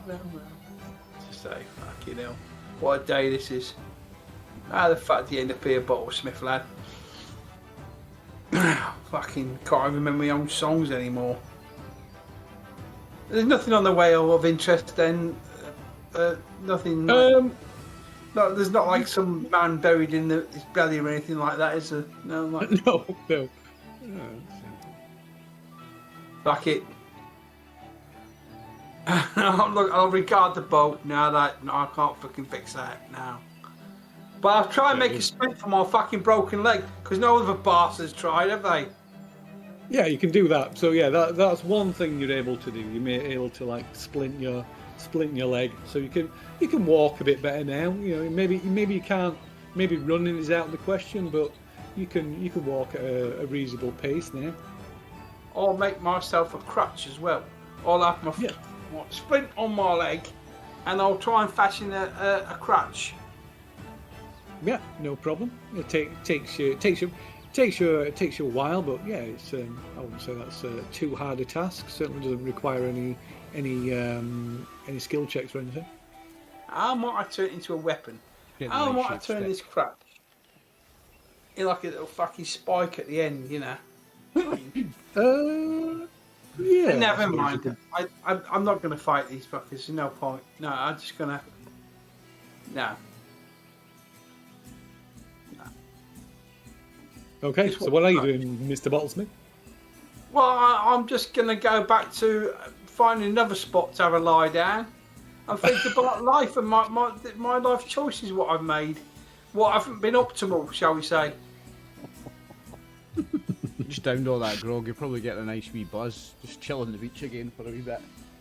No. To say, fucking hell. What a day this is. How the fuck do you end up here, Bottlesmith lad? Fucking can't even remember my own songs anymore. There's nothing on the whale of interest then. Nothing. No, there's not like some man buried in his belly or anything like that, is there? No, like... No. Fuck it. Look, I'll regard the boat now that I can't fucking fix that now. But I'll try and make a sprint for my fucking broken leg because no other bastards tried, have they? Yeah, you can do that. So yeah, that's one thing you're able to do. You're able to like splint your leg, so you can walk a bit better now. You know, maybe you can't. Maybe running is out of the question, but you can walk at a reasonable pace now. Or make myself a crutch as well. I'll have my sprint on my leg, and I'll try and fashion a crutch. Yeah, no problem. It takes you a while, but yeah, it's I wouldn't say that's too hard a task. Certainly doesn't require any skill checks or anything. How might I turn it into a weapon? How might I turn this crutch in like a little fucking spike at the end? You know. Yeah. Never mind. I'm not going to fight these fuckers. There's no point. No, I'm just going to. No. Okay, so what are you doing, Mr. Bottlesmith? Well, I'm just going to go back to finding another spot to have a lie down and think about life and my life choices, what I've made. What haven't been optimal, shall we say. Just downed all that grog, you're probably getting a nice wee buzz. Just chill on the beach again for a wee bit.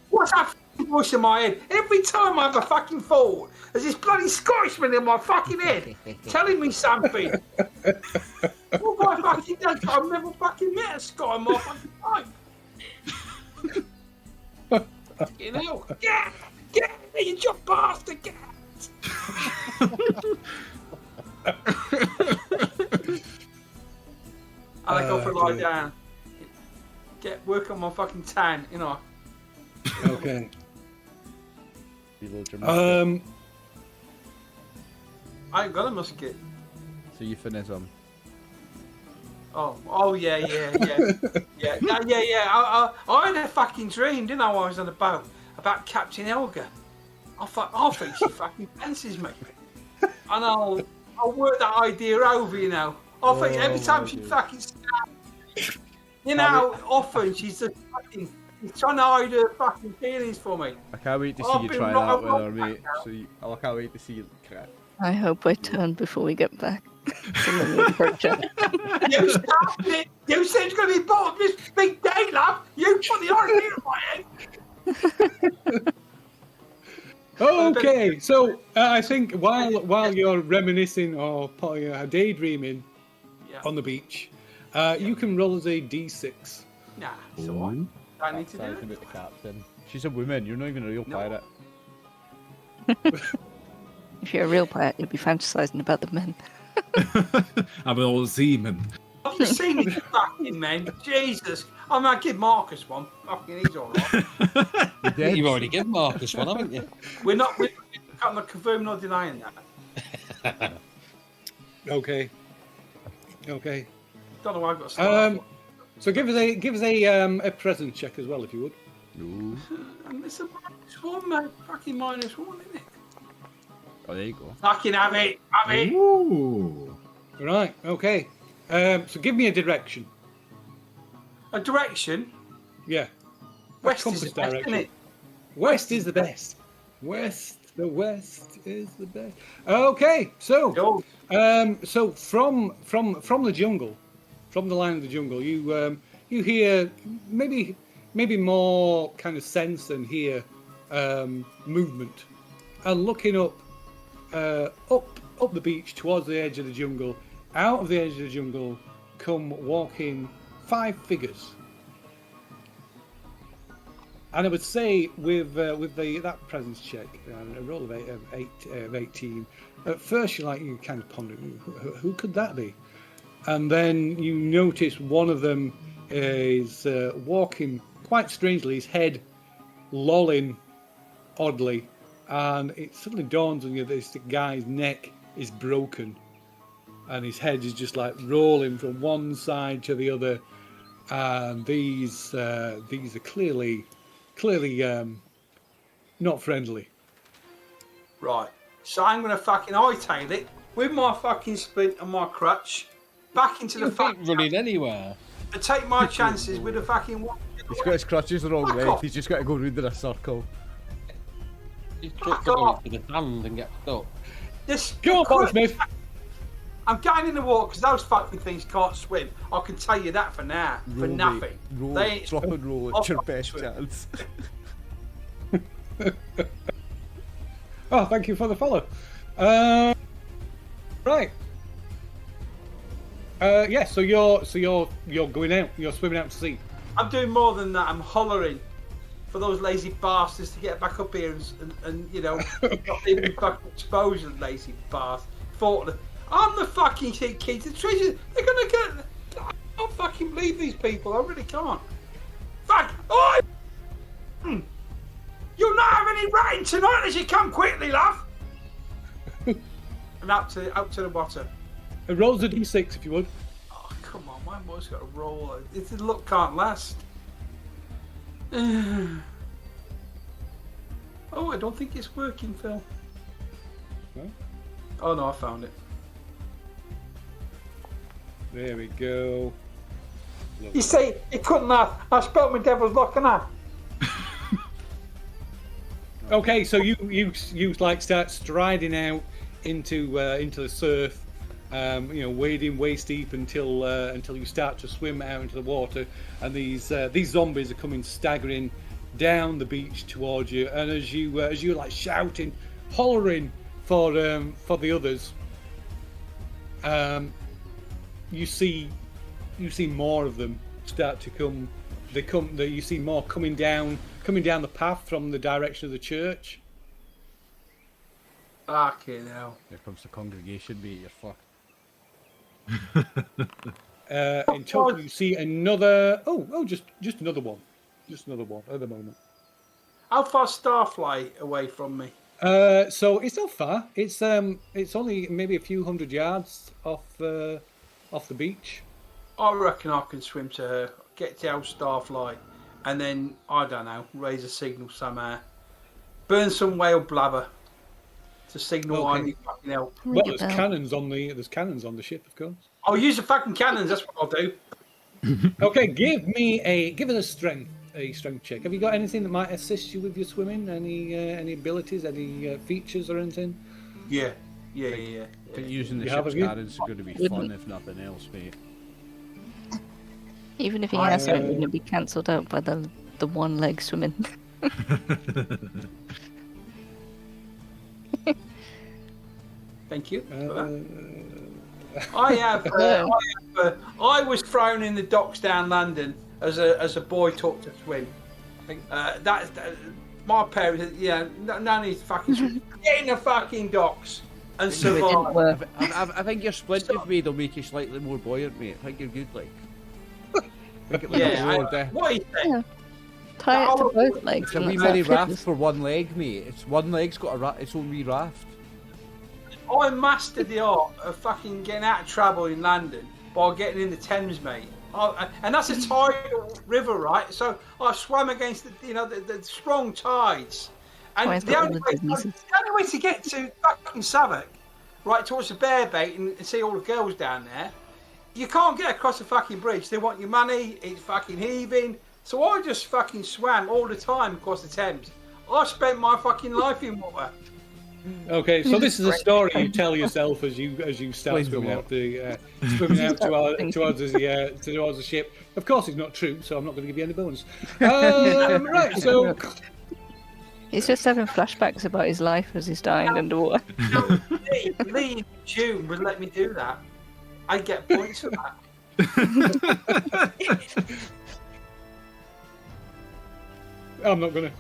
What's that fucking voice in my head? Every time I have a fucking thought, there's this bloody Scotsman in my fucking head telling me something. What my fucking dad? I've never fucking met a Scot in my fucking life. You know? Get me, you just bastard, get! And I go for a lie down. Work on my fucking tan, you know. Okay. I I ain't got a musket. So you finish them. Oh yeah. I had a fucking dream, didn't I, while I was on the boat about Captain Helga. I think she fucking fancies me, and I'll work that idea over, you know. I think every time she fucking snaps, you know, often she's just fucking trying to hide her fucking feelings for me. I can't wait to see you try that with her, mate. I can't wait to see you crack. I hope I turn before we get back. You started it. You said it's going to be part of this big day, love. You put the idea in my head. Okay, so I think while you're reminiscing or daydreaming on the beach, you can roll as a d6. Nah, so what? I need to do it. About the captain. She's a woman. You're not even a real pirate. If you're a real pirate, you'll be fantasizing about the men. I'm an old seaman. Have you seen these fucking men? Jesus. I might give Marcus one. Fucking he's alright. You've already given Marcus one, haven't you? We're not confirming or denying that. Okay. Don't know why I've got to start. So give us a presence check as well, if you would. Ooh. And it's a -1, mate. Fucking -1, isn't it? Oh, there you go. Fucking have it. Ooh. Right. Okay. So give me a direction. A direction? Yeah. West is the best, isn't it? West is the best. The west is the best. Okay. So, so from the jungle, from the line of the jungle, you hear maybe more kind of sense and hear movement, and looking up up the beach towards the edge of the jungle. Out of the edge of the jungle come walking 5 figures. And I would say with that presence check, a roll of 18, at first you kind of ponder, who could that be? And then you notice one of them is walking quite strangely, his head lolling oddly, and it suddenly dawns on you that this guy's neck is broken, and his head is just like rolling from one side to the other, and these are clearly not friendly. Right. So I'm going to fucking hightail it with my fucking splint and my crutch back into the You ain't fucking running anywhere. and take my chances with a fucking. He's got his crutches the wrong Fuck way. off. He's just got to go round in a circle. You Fuck trip off. to the sand and get stuck. This Go on, Paul Smith. I'm getting in the water because those fucking things can't swim. I can tell you that for now, for Roll, nothing. mate. Roll, They ain't drop and roll. I'll It's your fucking best swim. chance. Oh, thank you for the follow. Right. Yeah. So you're going out. You're swimming out to sea. I'm doing more than that. I'm hollering for those lazy bastards to get back up here and you know, not even fucking expose the lazy bastards. I'm the fucking key to treasure. They're gonna get. I can't fucking believe these people. I really can't. Fuck! Oh! You'll not have any rain tonight as you come quickly, love. And up to the water. It rolls a d6 if you would. Oh come on, my boy's got to roll. The luck can't last. Oh, I don't think it's working, Phil. No? Oh no, I found it. There we go. You say it couldn't have. I spelt my devil's luck, and I. Okay, so you like start striding out into the surf, wading waist deep until you start to swim out into the water, and these zombies are coming staggering down the beach towards you, and as you're like shouting, hollering for the others, you see more of them start to come. You see more coming down the path from the direction of the church. Fucking hell. Here comes the congregation, mate. You're fucked. In total, you see another. Just another one. Just another one at the moment. How far Starflight away from me? So it's not far. It's only maybe a few hundred yards off the beach. I reckon I can swim to her, get to our Starflight, and then, I don't know, raise a signal somehow. Burn some whale blubber to signal I Okay. need fucking help. Well, Ring a there's bell. cannons on the ship, of course. I'll use the fucking cannons, that's what I'll do. Okay, give it a strength check. Have you got anything that might assist you with your swimming? Any abilities, any features or anything? Yeah. I think using the You have ship's a good- cannons is going to be Wouldn't- fun, if nothing else, mate. Even if he I, has it, it wouldn't be cancelled out by the one leg swimming. Thank you for that. Uh, I was thrown in the docks down London as a boy taught to swim. My parents, no need to fucking swim. Get in the fucking docks and So it didn't survive. work. I think your splint you've made will make you slightly more buoyant, mate. I think you're good, like. I think it Yeah, what he said. Yeah. Tie it to both legs. It's a and wee that's mini that raft fitness. for one leg, mate. It's one leg's got its own wee raft. I mastered the art of fucking getting out of trouble in London by getting in the Thames, mate. And that's a tidal river, right? So I swam against the strong tides. And Why is the that only, all the diseases? the only way to get to fucking Southwark, right towards the bear bait and see all the girls down there, you can't get across the fucking bridge. They want your money, it's fucking heaving. So I just fucking swam all the time across the Thames. I spent my fucking life in water. Okay, so this is a story you tell yourself as you start Explains a swimming lot. out towards the ship. Of course, it's not true, so I'm not going to give you any bonus. Right, so He's just having flashbacks about his life as he's dying underwater. So, Lee in June would let me do that, I'd get points for that. I'm not gonna.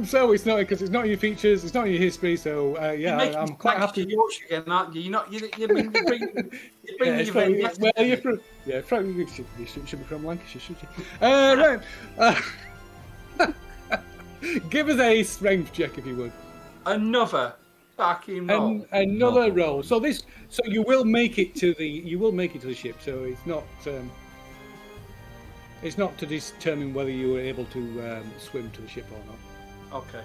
So it's not because it's not in your features, it's not in your history. So I'm quite happy. Yorkshire again, aren't you? You're not. You bring It's probably, well, you're from. Yeah, probably you should be from Lancashire, should you? Right. Give us a strength check if you would. Another fucking roll. Another roll. So you will make it to the ship. So it's not to determine whether you were able to swim to the ship or not. Okay.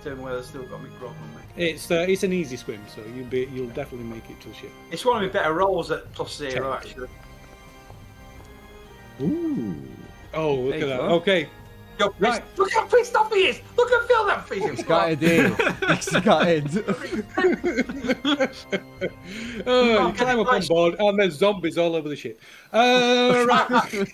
Determine whether I've still got my grog on me. It's an easy swim, so you'll definitely make it to the ship. It's one of my better rolls at +0 actually. Ooh. Oh, look at that. go. Okay. Yo, Right. Look how pissed off he is. Look how feel that face. He's got it, He's got it. You climb up on board, and there's zombies all over the ship. Right.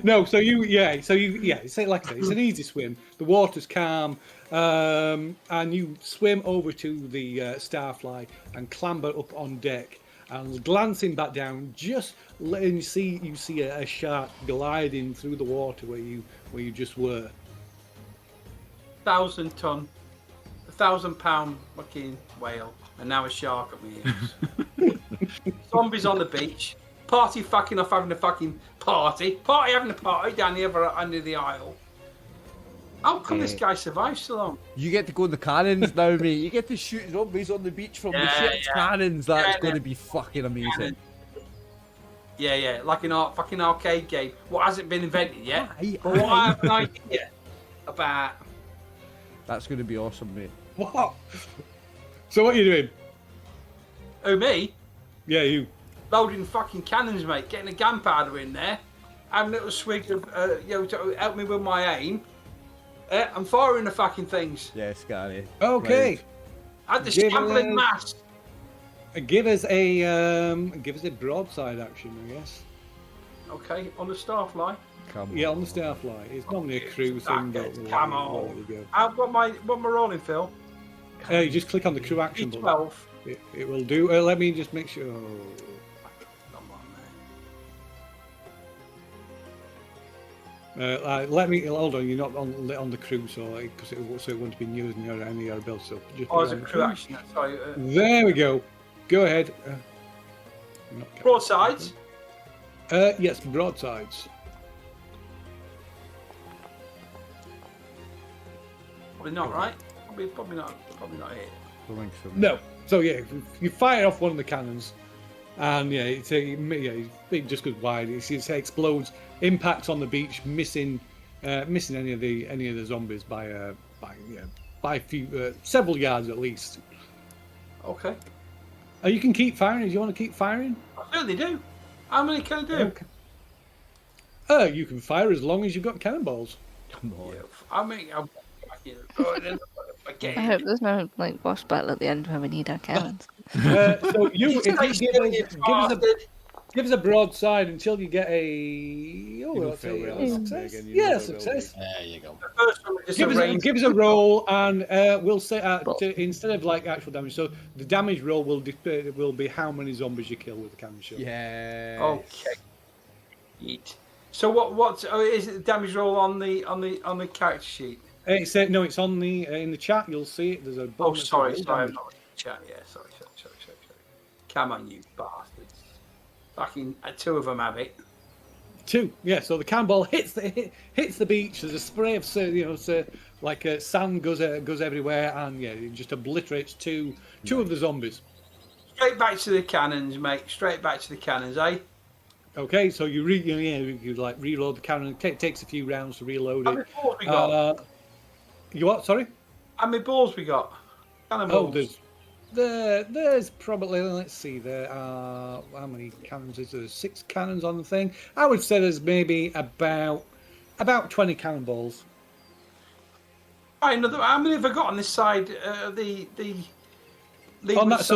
No, so it's like I say, it's an easy swim. The water's calm, and you swim over to the Starfly and clamber up on deck. And glancing back down, you see a shark gliding through the water where you just were. 1,000-ton, 1,000-pound fucking whale, and now a shark at my ears. Zombies on the beach. Party fucking off having a fucking party. Party having a party down the other end of the aisle. How come this guy survived so long? You get to go in the cannons now, mate. You get to shoot zombies on the beach from the ship's cannons. That's going to be fucking amazing. Yeah, like an fucking arcade game. What hasn't been invented yet? Aye, But what I have an idea about. That's going to be awesome, mate. What? So what are you doing? Oh, me? Yeah, you. Loading fucking cannons, mate. Getting a gunpowder in there. Having a little swig of, to help me with my aim. I'm firing the fucking things. Yeah, Scary. Okay. At the shambling mass. Give us a broadside action, I guess. Okay, on the Starfly. Come on. Yeah, on the Starfly. It's normally a crew thing. But Come on. There we go. I've got my rolling, Phil. You just click on the crew action button. 12. It will do. Let me just make sure. Come on, Let me hold on. You're not on the crew, so because it won't be using your any of your bills. So just Oh, it's a crew action. Sorry. There we go. Go ahead. Broadsides. Yes, broadsides. Probably not, right? Probably not it. Don't think so, mate. No. So yeah, you fire off one of the cannons, and it just goes wide. It explodes, impacts on the beach, missing any of the zombies by several yards at least. Okay. You can keep firing. Do you want to keep firing? I certainly do. How many can I do? Okay. You can fire as long as you've got cannonballs. Come on. Yeah, I mean, I hope there's no boss battle at the end where we need our cannons. So if you give us a broadside until you get a success. Yeah, success. There you go. Give us a roll, and we'll say instead of actual damage. So the damage roll will be how many zombies you kill with the cannon shot. Yeah. Okay. Eat. So what is it? The damage roll on the character sheet? It's on the in the chat. You'll see it. There's a. Oh, sorry, I'm not in the chat. Yeah, sorry. Come on, you bastards! Fucking 2 of them have it. 2, yeah. So the cannonball hits the beach. There's a spray of sand goes everywhere, and it just obliterates two of the zombies. Straight back to the cannons, mate. Straight back to the cannons, eh? Okay, so you reload the cannon. It takes a few rounds to reload it. How many balls we got? You what? Sorry. How many balls we got? Cannonballs. There's probably, let's see, there are, how many cannons is there? 6 cannons on the thing. I would say there's maybe about 20 cannonballs. Right, how many have I got on this side? So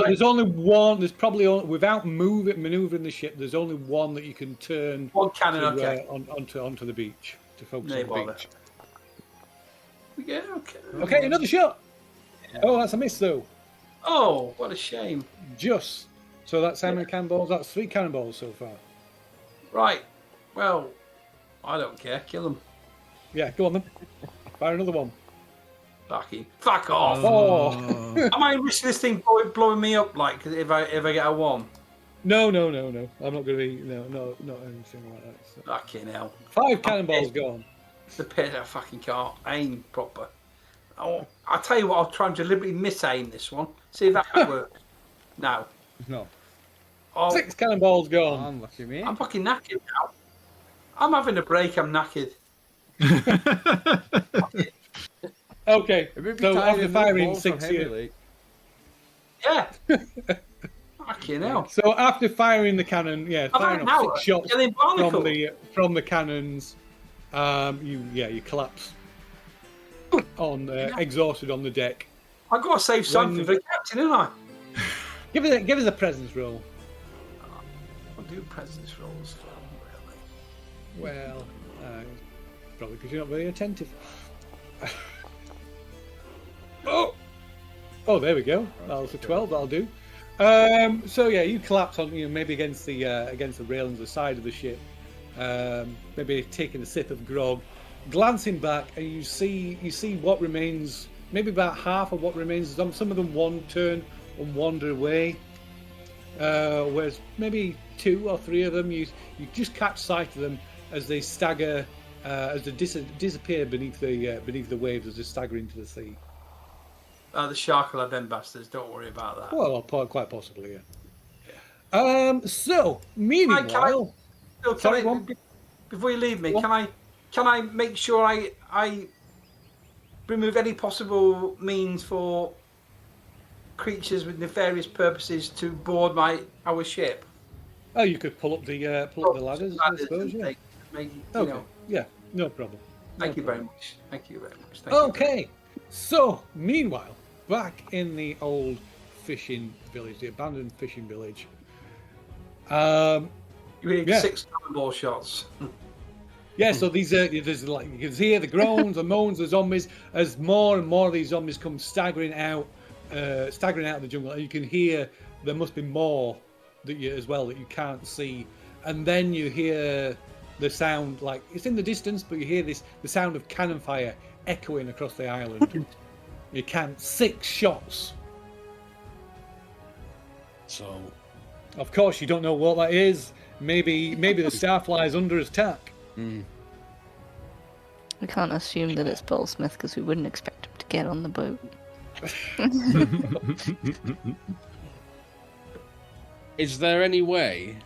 there's only one. There's probably only, without maneuvering the ship. There's only one that you can turn. One cannon, onto the beach to focus on the beach. Yeah, okay. Okay, another shot. Yeah. Oh, that's a miss though. Oh, what a shame. Just. So that's how many cannonballs? That's 3 cannonballs so far. Right. Well, I don't care. Kill them. Yeah, go on then. Fire another one. Fuck off. Oh. Am I risking this thing blowing me up like if I get a 1? No. I'm not going to be. No, not anything like that. So. Fucking hell. 5 cannonballs gone. The pit I fucking can't aim proper. Oh, I'll tell you what, I'll try and deliberately miss-aim this one. See if that works. No. No. Oh, 6 cannonballs gone. Unlucky me. I'm fucking knackered now. I'm having a break, I'm knackered. Okay, It would be so tiring, after no firing balls are 6 heavy, here. like. Yeah. Fucking hell. So after firing the cannon, firing had an off 6 shots Killing barnacle. from the cannons, you collapse on exhausted on the deck. I've got to save something for the captain, haven't I? Give us a presence roll. I'll do presence rolls for them, really. Well, probably because you're not very attentive. Oh, there we go. That was a 12. That'll do. So yeah, you collapse on maybe against the railings, the side of the ship. Maybe taking a sip of grog, glancing back, and you see what remains. Maybe about half of what remains. Some of them turn and wander away. Whereas maybe 2 or 3 of them, you just catch sight of them as they stagger, as they disappear beneath the waves as they stagger into the sea. The shark will have them bastards. Don't worry about that. Well, quite possibly, yeah. So meanwhile, sorry, before you leave me, can I make sure I remove any possible means for creatures with nefarious purposes to board our ship? Oh, you could pull up the ladders, I suppose. Yeah. Okay. Yeah, no problem. Thank you very much. Thank you. Okay. So meanwhile, back in the old fishing village, the abandoned fishing village. You need 6 cannonball shots. Yeah, so there's like you can hear the groans, the moans, the zombies as more and more of these zombies come staggering out of the jungle. And you can hear there must be more that you can't see, and then you hear the sound like it's in the distance, but you hear the sound of cannon fire echoing across the island. You count 6 shots. So, of course, you don't know what that is. Maybe the Starfly is under attack. We can't assume that it's Boltsmith because we wouldn't expect him to get on the boat. is there any way?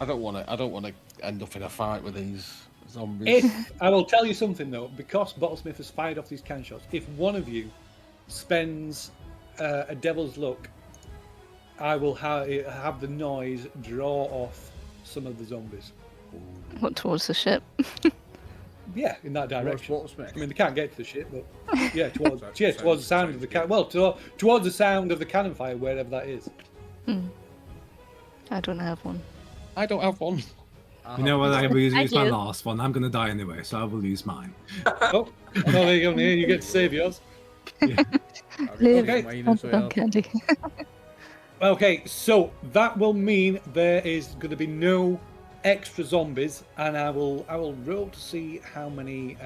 I don't want to end up in a fight with these zombies. If I will tell you something though, because Bottlesmith has fired off these cannon shots, if one of you spends a devil's luck, I will have the noise draw off some of the zombies. What, towards the ship? Yeah, in that direction. Bottlesmith? I mean, they can't get to the ship, but yeah, towards the sound of the cannon. Well, towards the sound of the cannon fire, wherever that is. I don't have one. I don't have one. You know what? I will use my do. last one. I'm going to die anyway, so I will use mine. Oh, there you go, Neil. You get to save yours. Live. Okay. Candy. Okay, so that will mean there is going to be no extra zombies, and I will roll to see how many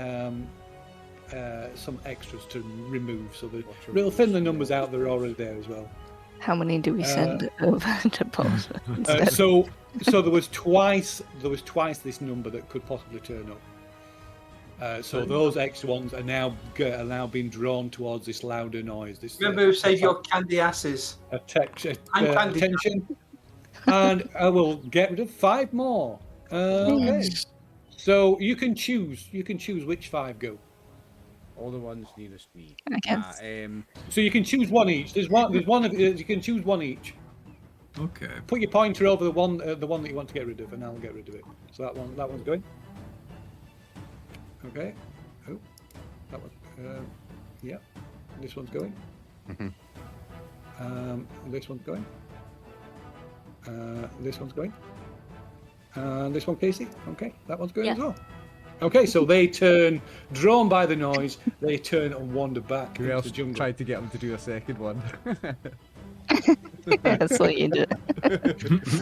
some extras to remove. So we'll thin the numbers out that are already there as well. How many do we send over to Boltsmith instead? So there was twice this number that could possibly turn up. So those extra ones are now being drawn towards this louder noise. This Remember to save your candy asses. attention. candy. And I will get rid of 5 more. Okay. So you can choose which 5 go. All the ones nearest me. I guess. So you can choose one each. There's one you can choose one each. Okay. Put your pointer over the one that you want to get rid of, and I'll get rid of it. So that one's going. Okay. Oh, that one. Yeah. This one's going. This one's going. This one's going. This one, Casey. Okay, that one's going as well. Okay, so they turn, drawn by the noise, they turn and wander back Who into else the jungle. tried to get him to do a second one? That's what you do.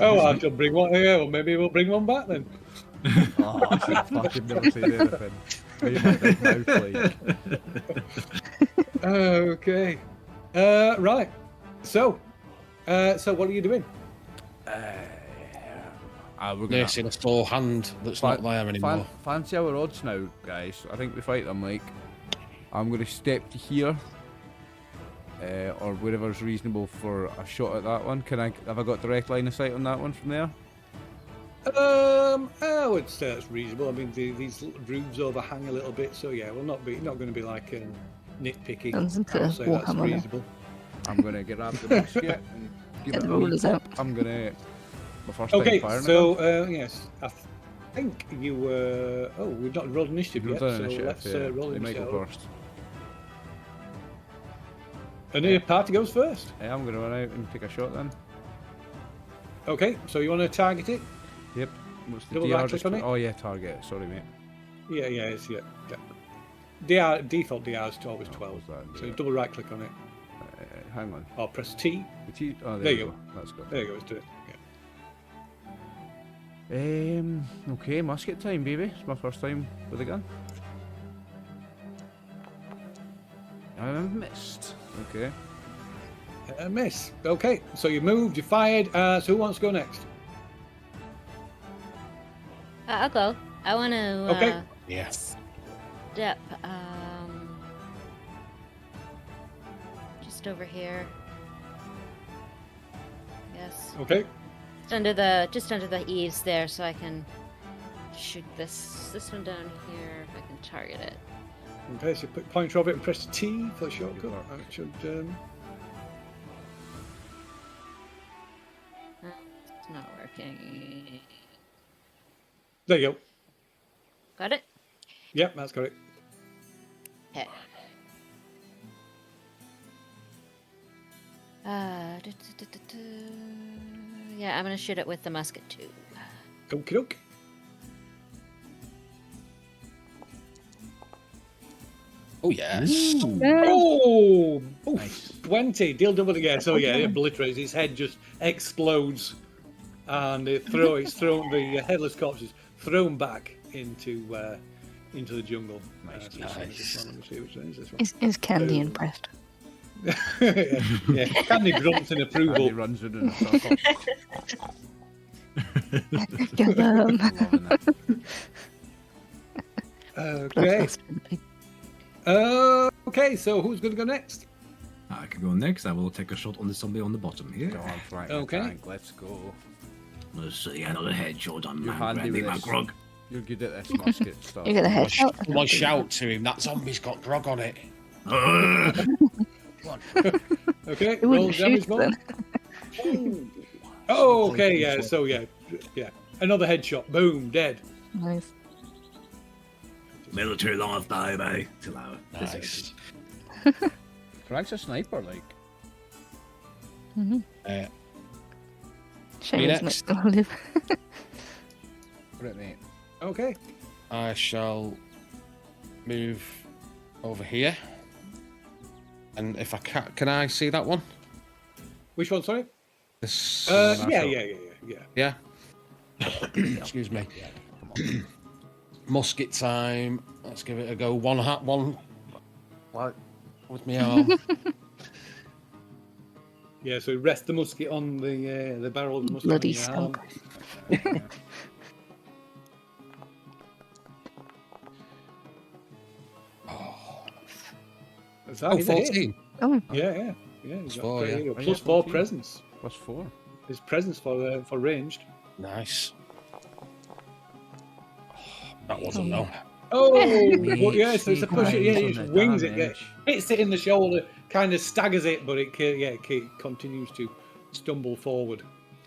Oh, I shall bring one. Yeah, well, maybe we'll bring one back then. Oh, I should fucking never said anything. Made my big mouth like. Okay. Right. So what are you doing? We're gonna Nursing a sore hand that's not there anymore. Fancy our odds now, guys. I think we fight them like. I'm going to step to here, or wherever's reasonable for a shot at that one. Have I got direct line of sight on that one from there? I would say that's reasonable. I mean, these roofs overhang a little bit, so yeah, we'll not going to be like nitpicky. Turns into I'll say that's Warhammer now. reasonable. I'm going to grab the musket and give Get it the a wee rulers pop. out. I'm going to. My first Okay, time firing so yes, I think you were. Oh, we've not rolled initiative We've yet, done so initiative, let's yeah. roll They might initiative. go first. And the party goes first. Yeah, I'm going to run out and take a shot then. Okay, so you want to target it? Yep. What's the Double DR right click on it? Oh yeah, target. Sorry, mate. Yeah, yeah. DR default DR is always 12. What was that? So Yeah. double right click on it, Hang on. or press T. The T. Oh, There you go. That's good. There you go. Let's do it. Yeah. Okay, musket time, baby. It's my first time with a gun. I missed. Okay. Miss. Okay, so you moved, you fired. So who wants to go next? I'll go. I want to Okay. Yes. step just over here. Yes. Okay. Just under the eaves there, so I can shoot this one down here if I can target it. Okay, so put pointer over it and press T for the shortcut. That should. It's not working. There you go. Got it? Yep, that's got it. Okay. Yeah, I'm gonna shoot it with the musket too. Okie doke. Oh yes. Oh, oof, Nice. 20. Deal double again. So yeah, it obliterates. His head just explodes, and it's thrown. The headless corpse is thrown back into the jungle. Nice. Let me see which one is this one. Is Candy Oh. impressed? yeah, Candy grunts in approval. Andy runs in a circle. Get them. Loving it. Okay. Okay, so who's going to go next? I can go next. I will take a shot on the zombie on the bottom here. Go on, Frank. Okay. Frank, let's go. Let's see another headshot on You're my handy brandy, with my this. grog. You're good at this musket stuff. You got a headshot? Someone shout to him. That zombie's got grog on it. Okay, It roll wouldn't damage shoot roll. then. Oh, okay, yeah. So yeah, another headshot. Boom, dead. Nice. Military life, baby. Till our Nice. Frank's a sniper, like. Shame Me he's not next. still alive. Right, mate. Okay. I shall move over here. And if I can I see that one? Which one? Sorry. This. Yeah. Yeah. Excuse me. Musket time. Let's give it a go. One What? with my arm. Yeah. So rest the musket on the barrel of the musket. Bloody on your arm. skunk. Is that Oh, is it? 14. Oh, Yeah. He's got Four, yeah. you know, Oh, yeah, plus 4 14. presence. +4. His presence for ranged. Nice. That wasn't no. Oh, Mate, well, yeah. So it's a push. Yeah, he on just the wings it. Yeah, damage. hits it in the shoulder, kind of staggers it, but it continues to stumble forward.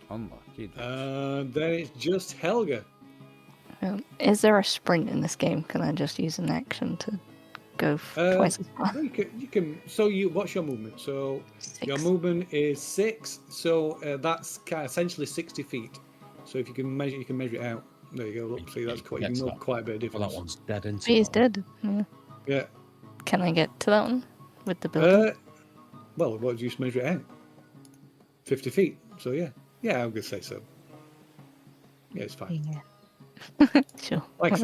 Unlucky. Then it's just Helga. is there a sprint in this game? Can I just use an action to go twice as far? You can. So what's your movement? So your 6. movement is 6. So that's essentially 60 feet. So if you can measure it out. There you go. Look, see, that's quite, Gets you know, that. quite a bit of Well, difference. that one's dead, isn't He's it? dead. Yeah. Yeah. Can I get to that one with the building? Well, what did you measure it out? 50 feet. So yeah, I'm gonna say so. Yeah, it's fine. Yeah. Sure. Like I why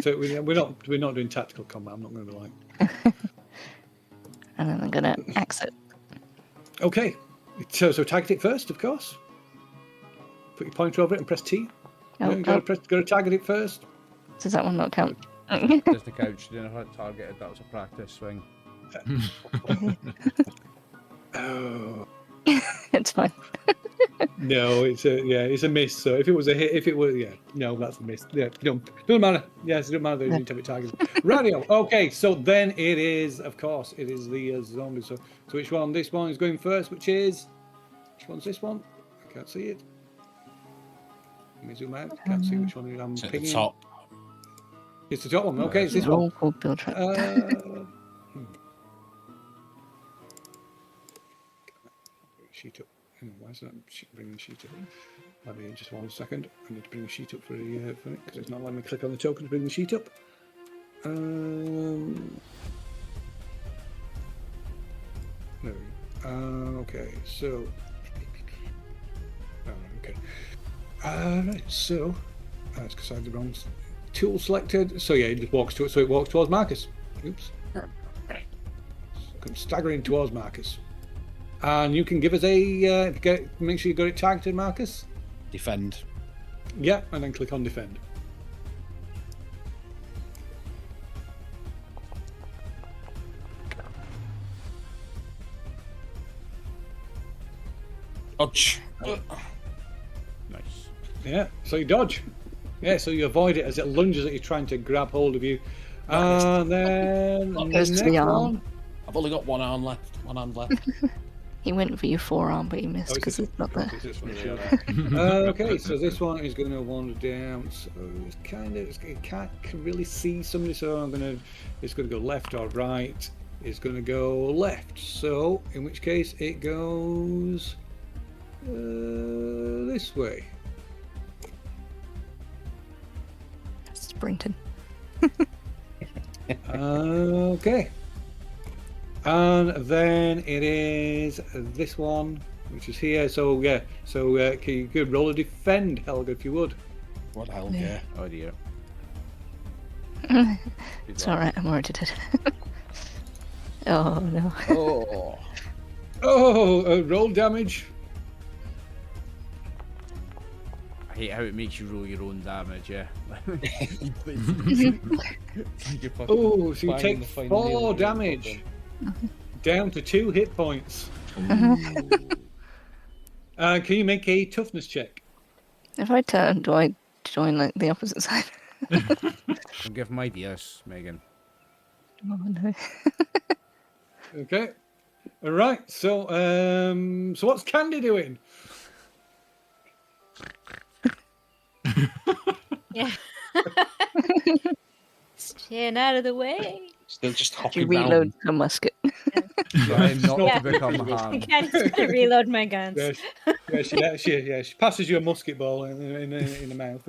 said, we're not doing tactical combat. I'm not going to be like. And then I'm gonna exit. Okay, so target it first, of course. Put your pointer over it and press T. Oh, You gotta target it first. Does that one not count? Just the couch. You didn't have it targeted. That was a practice swing. Oh It's fine. no, it's a miss. So if it was a hit, no, that's a miss. Yeah, doesn't matter. Yes, it doesn't matter. You need to have it targeted. Radio. Okay, so then it is, of course, it is the zombie. So which one? This one is going first. Which one's this one? I can't see it. Let me zoom out. Can't see which one I'm It's at picking. the top. It's the top one. Okay, it's this They're one. all called build trap. Sheet up. Why is that bringing the sheet up? Let me just 1 second. I need to bring the sheet up for it because it's not letting me click on the token to bring the sheet up. There we go. Okay, so. Okay. Right, so. That's because I had the wrong tool selected. So yeah, it just walks to it. So it walks towards Marcus. Oops. Comes staggering towards Marcus. And you can give us a make sure you got it targeted, Marcus. Defend. Yeah, and then click on defend. Dodge. Nice. Yeah, so you dodge. Yeah, so you avoid it as it lunges at you, trying to grab hold of you. And then the Goes to the next arm. one. I've only got one hand left. He went for your forearm, but he missed Oh, because it's it's not there. this one, sure. Okay, so this one is going to wander down. So it's it can't really see somebody. So it's going to go left or right. It's going to go left. So in which case it goes this way. Sprinting. Okay. And then it is this one, which is here. So yeah, you could roll a defend, Helga, if you would. What the hell, yeah. Oh dear. It's alright, I'm already dead. Oh no. Oh. Oh, roll damage. I hate how it makes you roll your own damage. Yeah. Oh, so you Finding take the final 4 nail damage, down to 2 hit points. Can you make a toughness check? If I turn, do I join like the opposite side? I'll give my ideas, Megan. Oh no. Okay. All right. So what's Candy doing? Yeah. Staying out of the way. Still just She hopping reloads round. her musket. Trying not Yeah. to become a I ham. can't just gonna reload my guns. She passes you a musket ball in the mouth.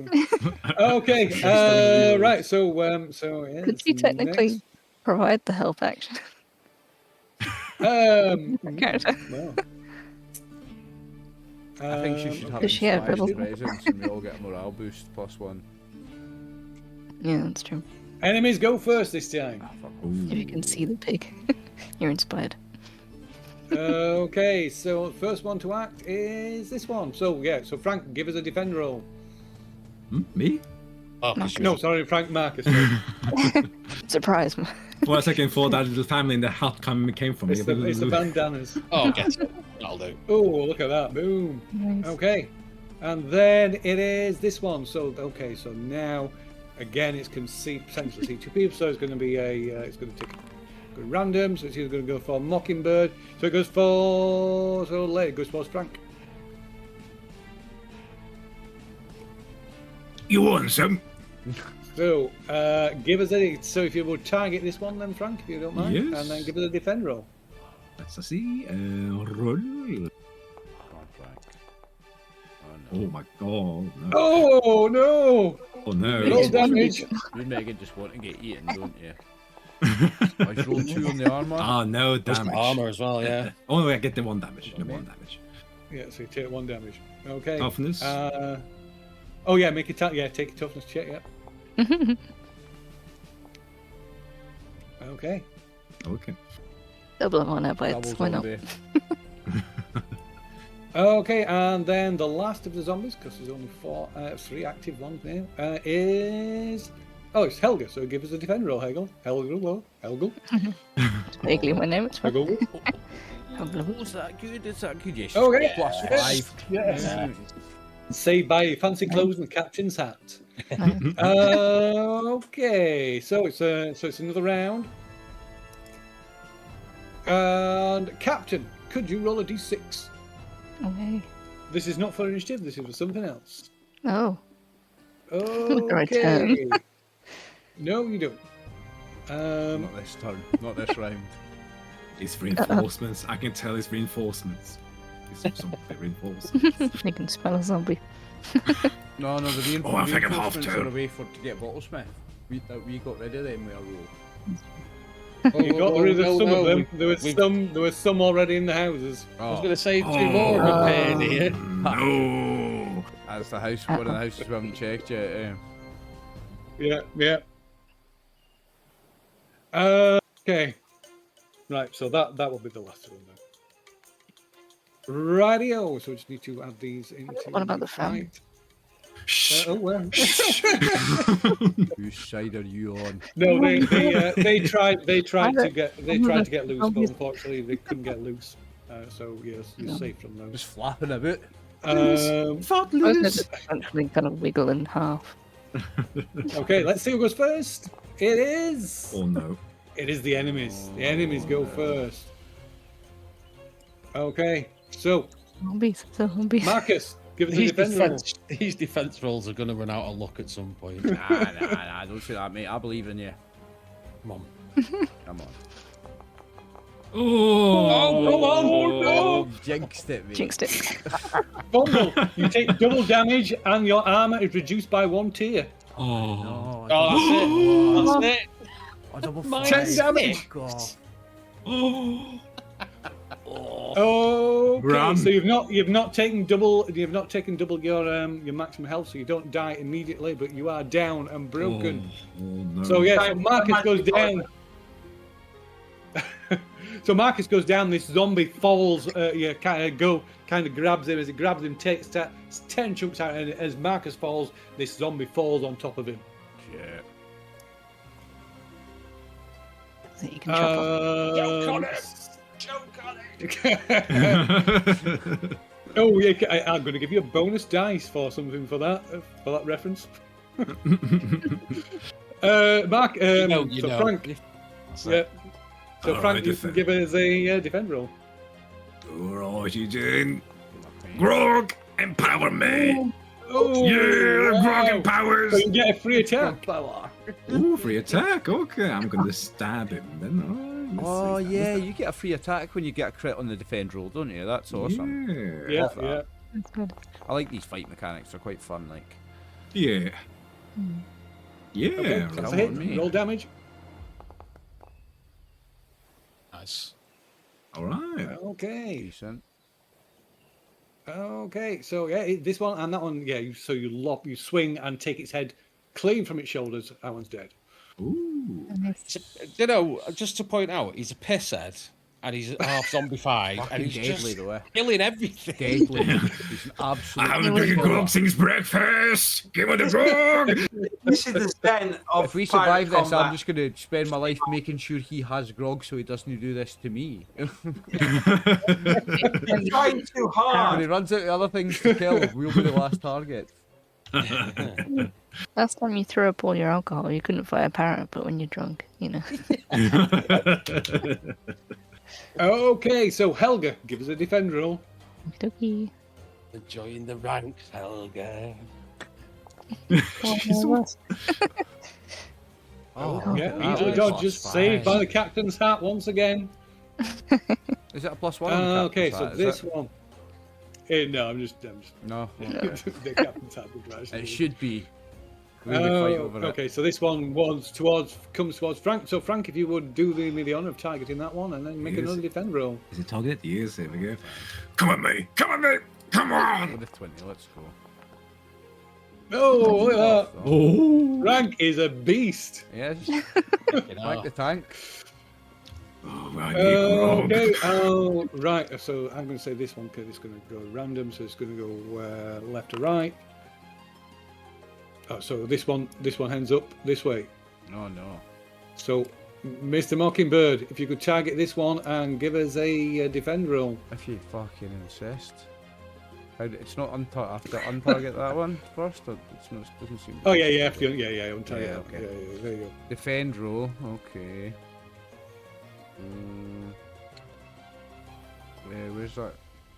Okay. Right. So yeah, Could she technically provide the help action? Character. Well, I think she should have Does she have inspired ribbons? presence and we all get a morale boost +1. Yeah, that's true. Enemies go first this time. Ah, fuck If you can see the pig, you're inspired. Okay, so first one to act is this one. So yeah, so Frank, give us a defend roll. Me? Oh, 'cause No, sorry, Frank, Marcus. Sorry. Surprise me. For a second, thought that little family in the hut came from me. It's the bandanas. Oh, get it. That'll do. Oh, look at that! Boom. Nice. Okay, and then it is this one. So okay, so now again, it's potentially see 2 people. So it's going to be it's going to take a random. So it's either going to go for Mockingbird. So it goes for it goes for Frank. You want some? So give us a. So if you would target this one, then Frank, if you don't mind, Yes. and then give us a defend roll. Let's see. Roll. Come on, Frank. Oh Oh my god. No. Oh no! Oh no. Roll damage. You Megan just want to get eaten, don't you? I just rolled 2 on the armor. Ah, no There's damage. armor as well, yeah. Oh, no, I get the 1 damage. The 1 damage. Yeah, so you take 1 damage. Okay. Toughness? Oh yeah, make it take a toughness check, yeah. Okay. Okay. Double them on our bites. Double Why not? zombie. Okay, and then the last of the zombies, because there's only 3 active ones now, is... Oh, it's Helga, so give us a defend roll, Helga. Helga. It's vaguely my name. It's fine. Helga. Is that good? Is that good? Yes. Okay. Plus Yes. 5. Yes. Saved by fancy clothes and the captain's hat. Okay, so it's another round. And Captain, could you roll a d6? Okay. This is not for initiative, this is for something else. Oh. Right Okay. turn. No, you don't. Not this turn. Not this round. It's reinforcements. I can tell it's reinforcements. It's some reinforcements. You can spell a zombie. No, the Oh, I think I'm half reinforcements are turn. a way to get bottlesmith. We got rid of them with a roll. You got rid of some of them. There was We've- some already in the houses. I was going to say 2 more repaired here. No. That's the house. One of the houses we haven't checked yet. Yeah. Okay. Right, so that will be the last one then. Radio. So we just need to add these into. What about the family? Oh well. Whose side are you on? No, they tried to get loose, but unfortunately they couldn't get loose. So yes, you're safe from those. Just flapping about. Fat I was loose. just essentially kind of wiggle in half. Okay, let's see who goes first. It is. Oh no. It is the enemies. The enemies go first. Okay, so Zombies. Marcus, give us a defense roll. These defense rolls are going to run out of luck at some point. Nah, don't say that, mate. I believe in you. Come on. Come on. Oh. Jinxed it, mate. Jinxed it. Bumble, you take double damage and your armor is reduced by 1 tier. Oh. No, Oh, that's it. oh, double Minus 10 five. damage. God. Oh. Okay, Run. so you've not taken double your maximum health, so you don't die immediately, but you are down and broken. Oh, no. So yeah, so Marcus goes down. So Marcus goes down. This zombie falls. Kind of grabs him. As it grabs him, takes 10 chunks out, and as Marcus falls, this zombie falls on top of him. Shit. That you can chop off. Oh yeah, I'm going to give you a bonus dice for something for that reference. Mark, Frank. Yeah. So All Frank, right, you defend. can give us a defend roll. Alright, you doing? Grog, empower me! Oh, Yeah, Grog empowers! So you get a free attack. Ooh, free attack. Okay, I'm going to stab him then. Let's Oh see. yeah, you get a free attack when you get a crit on the defend roll, don't you? That's awesome. Yeah, Love that. yeah. That's good. I like these fight mechanics. They're quite fun. Like. Yeah. Yeah. Okay, so Come that's a hit. on, mate. Roll damage. Nice. Alright. Okay. Decent. Okay. So yeah, this one and that one. Yeah. You swing and take its head clean from its shoulders. That one's dead. Ooh. You know, just to point out, he's a pisshead and he's half zombified and Fucking he's deadly, just though. killing everything. Deadly. He's an I absolute. haven't drinking Grog since breakfast! Give me the Grog! This is the den of If we pirate survive this, combat. I'm just going to spend my life making sure he has grog so he doesn't do this to me. You're trying too When hard. he runs out of other things to kill, we'll be the last target. Last time you threw up all your alcohol, you couldn't fight a parrot, but when you're drunk, you know. Okay. So Helga, give us a defend roll. Okie Enjoying the ranks, Helga. dokie. Oh, Yeah. that Easily was dodges. plus Saved by five. the captain's hat once again. Is it a +1? on the Okay. captain's So hat, is this it? one. No, I'm just No. the captain's happy. It should be. We would fight over it. Okay, so this one comes towards Frank. So Frank, if you would do me the honour of targeting that one, and then make Yes. another defend roll. Is it targeted? Yes, there we go. Come on, me! Come on, me! Come on! With the 20, let's go. Oh, look at that! Oh! Frank is a beast. Yes. You Like know. the tank. Oh, right, Grog. Okay. Oh, right. So I'm going to say this one because it's going to go random. So it's going to go left to right. Oh, so this one hands up this way. No, no. So, Mr. Mockingbird, if you could target this one and give us a defend roll. If you fucking insist. It's not I have to untarget that one first? Or it's not, doesn't seem... Oh, yeah. Untarget. Yeah, okay. Yeah, there you go. Defend roll, okay. Where's that?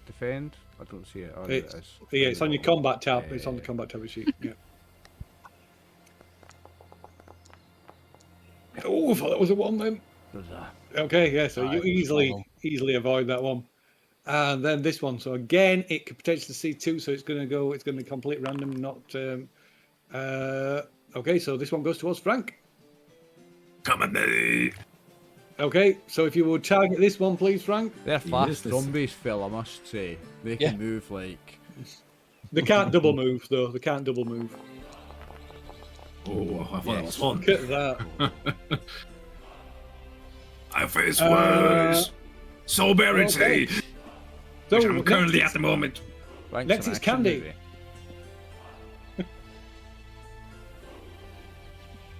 Defend? I don't see it. Oh, there it It's, is. yeah, it's on your combat tab. Yeah, It's on the yeah. combat tab sheet. Yeah. Oh, I thought that was a one then. There's a... Okay, yeah, so you Right, easily avoid that one. And then this one. So again, it could potentially see two, so it's going to be complete random, not. Okay, so this one goes towards Frank. Come on, me! Okay, so if you would target this one, please, Frank. They're fast Yes, this- zombies, Phil, I must say. They Yeah. can move like... They can't double move, though. They can't double move. Oh, I thought that was fun. Look at that. I face worse. Soberity, Okay. So which I'm next currently is- at the moment. Frank's Next an is action Candy. movie.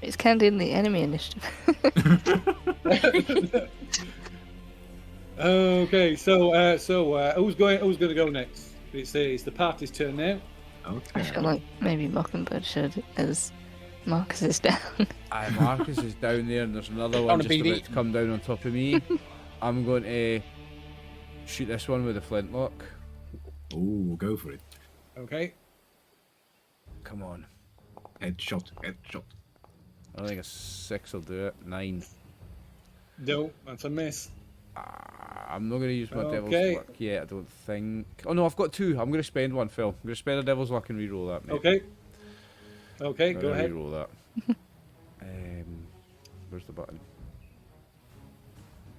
It's Candy in the enemy initiative. Okay, so who's going to go next? It's the party's turn now. I Okay. feel like maybe Mockingbird should, as Marcus is down. Aye, Marcus is down there, and there's another On one a just BD. about to come down on top of me. I'm going to shoot this one with a flintlock. Oh, go for it. Okay. Come on. Headshot, headshot. I don't think a 6 will do it. 9. No, that's a miss. I'm not going to use my devil's Okay. luck yet, I don't think. Oh no, I've got 2. I'm going to spend one, Phil. I'm going to spend a devil's luck and re-roll that, mate. Okay. Okay, I'm go gonna ahead. re-roll that. Where's the button?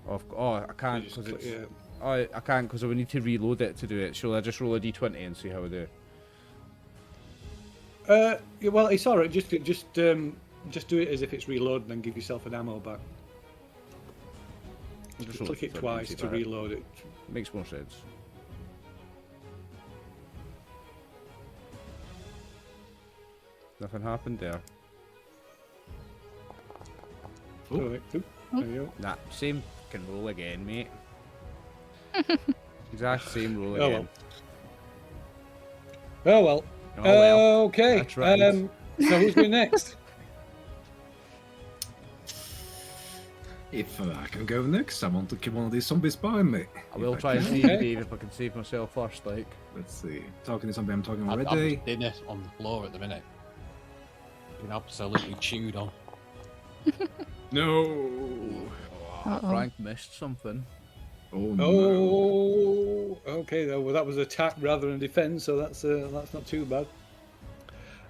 I can't Just because click- it's... yeah. Oh, I can't because I would need to reload it to do it. Shall I just roll a d20 and see how I do? Yeah, well, it's all right. Just do it as if it's reload, and then give yourself an ammo back. I'll just roll Click a it d20 and twice see if to I hit. reload it. Makes more sense. Nothing happened there. Oh. All right. Oop, there you go. Nah, same can roll again, mate. Exact same roll Oh, again. Oh well. Oh well. Okay. That's right. So who's going next? If I can go next, I want to kill one of these zombies behind me. I will If try and can. see Okay. Dave if I can save myself first, like. Let's see. Talking to somebody I'm talking I'm already. in it on the floor at the minute. Been absolutely chewed on. No. Frank missed something. Oh no. Oh, okay. Well, that was attack rather than defense, so that's not too bad.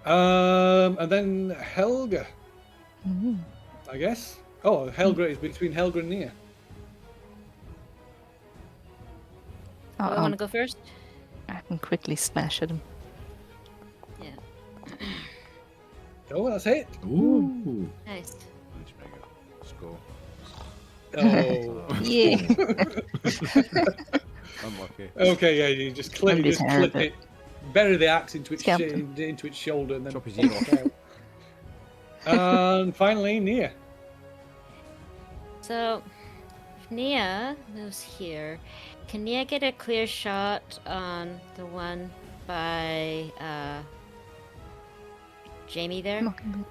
And then Helga, I guess. Oh, Helga is between Helga and Nia. Do I want to go first? I can quickly smash at him. Yeah. Oh, that's it. Ooh. Nice. Let's go. Oh. Yeah. Unlucky. Okay, yeah. You just clip Somebody's clip hand. it, bury the axe into its Scalp him. into its shoulder, and then Chop his pop ear it out. And finally, Nia. So, if Nia moves here, can Nia get a clear shot on the one by Jamie there? Mockingbird.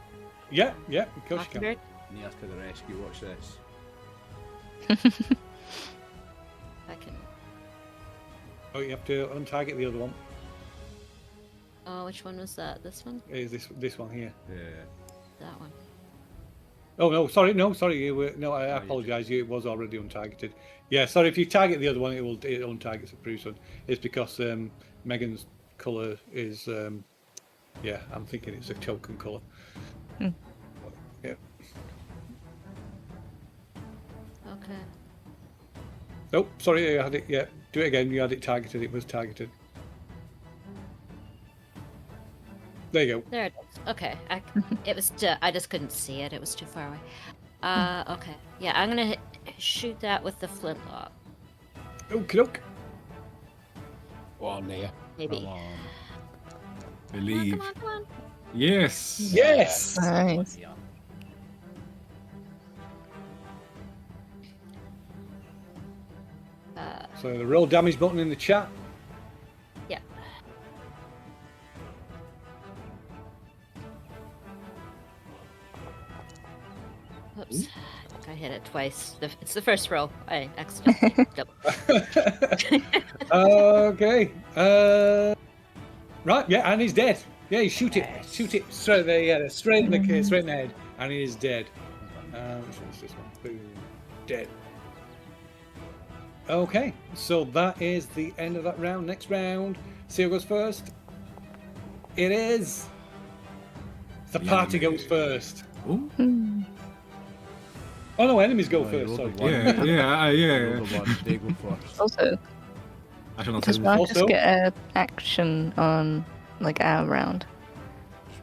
Yeah, of course you can. Mockingbird? Nia's to the rescue, watch this. I can. Oh, you have to untarget the other one. Oh, which one was that? This one? Is this one here? Yeah. That one. Oh no, sorry. You were, no, I apologise. It was already untargeted. Yeah, sorry. If you target the other one, it untargets the previous one. It's because Megan's colour is, yeah, I'm thinking it's a token colour. Hmm. Yeah. Okay. Oh, sorry, I had it. Yeah, do it again. You had it targeted. It was targeted. There you go. There it is. Okay. It was. I just couldn't see it. It was too far away. Okay. Yeah, I'm gonna shoot that with the flintlock. Okie doke. Go on, Nia. Maybe. Come on. Come Believe. on, come on. Yes. Yes. Nice. So the roll damage button in the chat. Yeah. Oops. I hit it twice. It's the first roll. I accidentally double. Okay. Right. Yeah, and he's dead. Yeah, you shoot it. Shoot it straight there. Yeah, straight in the head, and he is dead. Which one's this one? Boom. Dead. Okay, so that is the end of that round. Next round, see who goes first. It is. The party goes first. Ooh. Oh no, enemies go Oh, first. you Sorry. rolled a one. Yeah. Roll the one, they go first. Also, I shall not does say Marcus Also- get an action on like our round?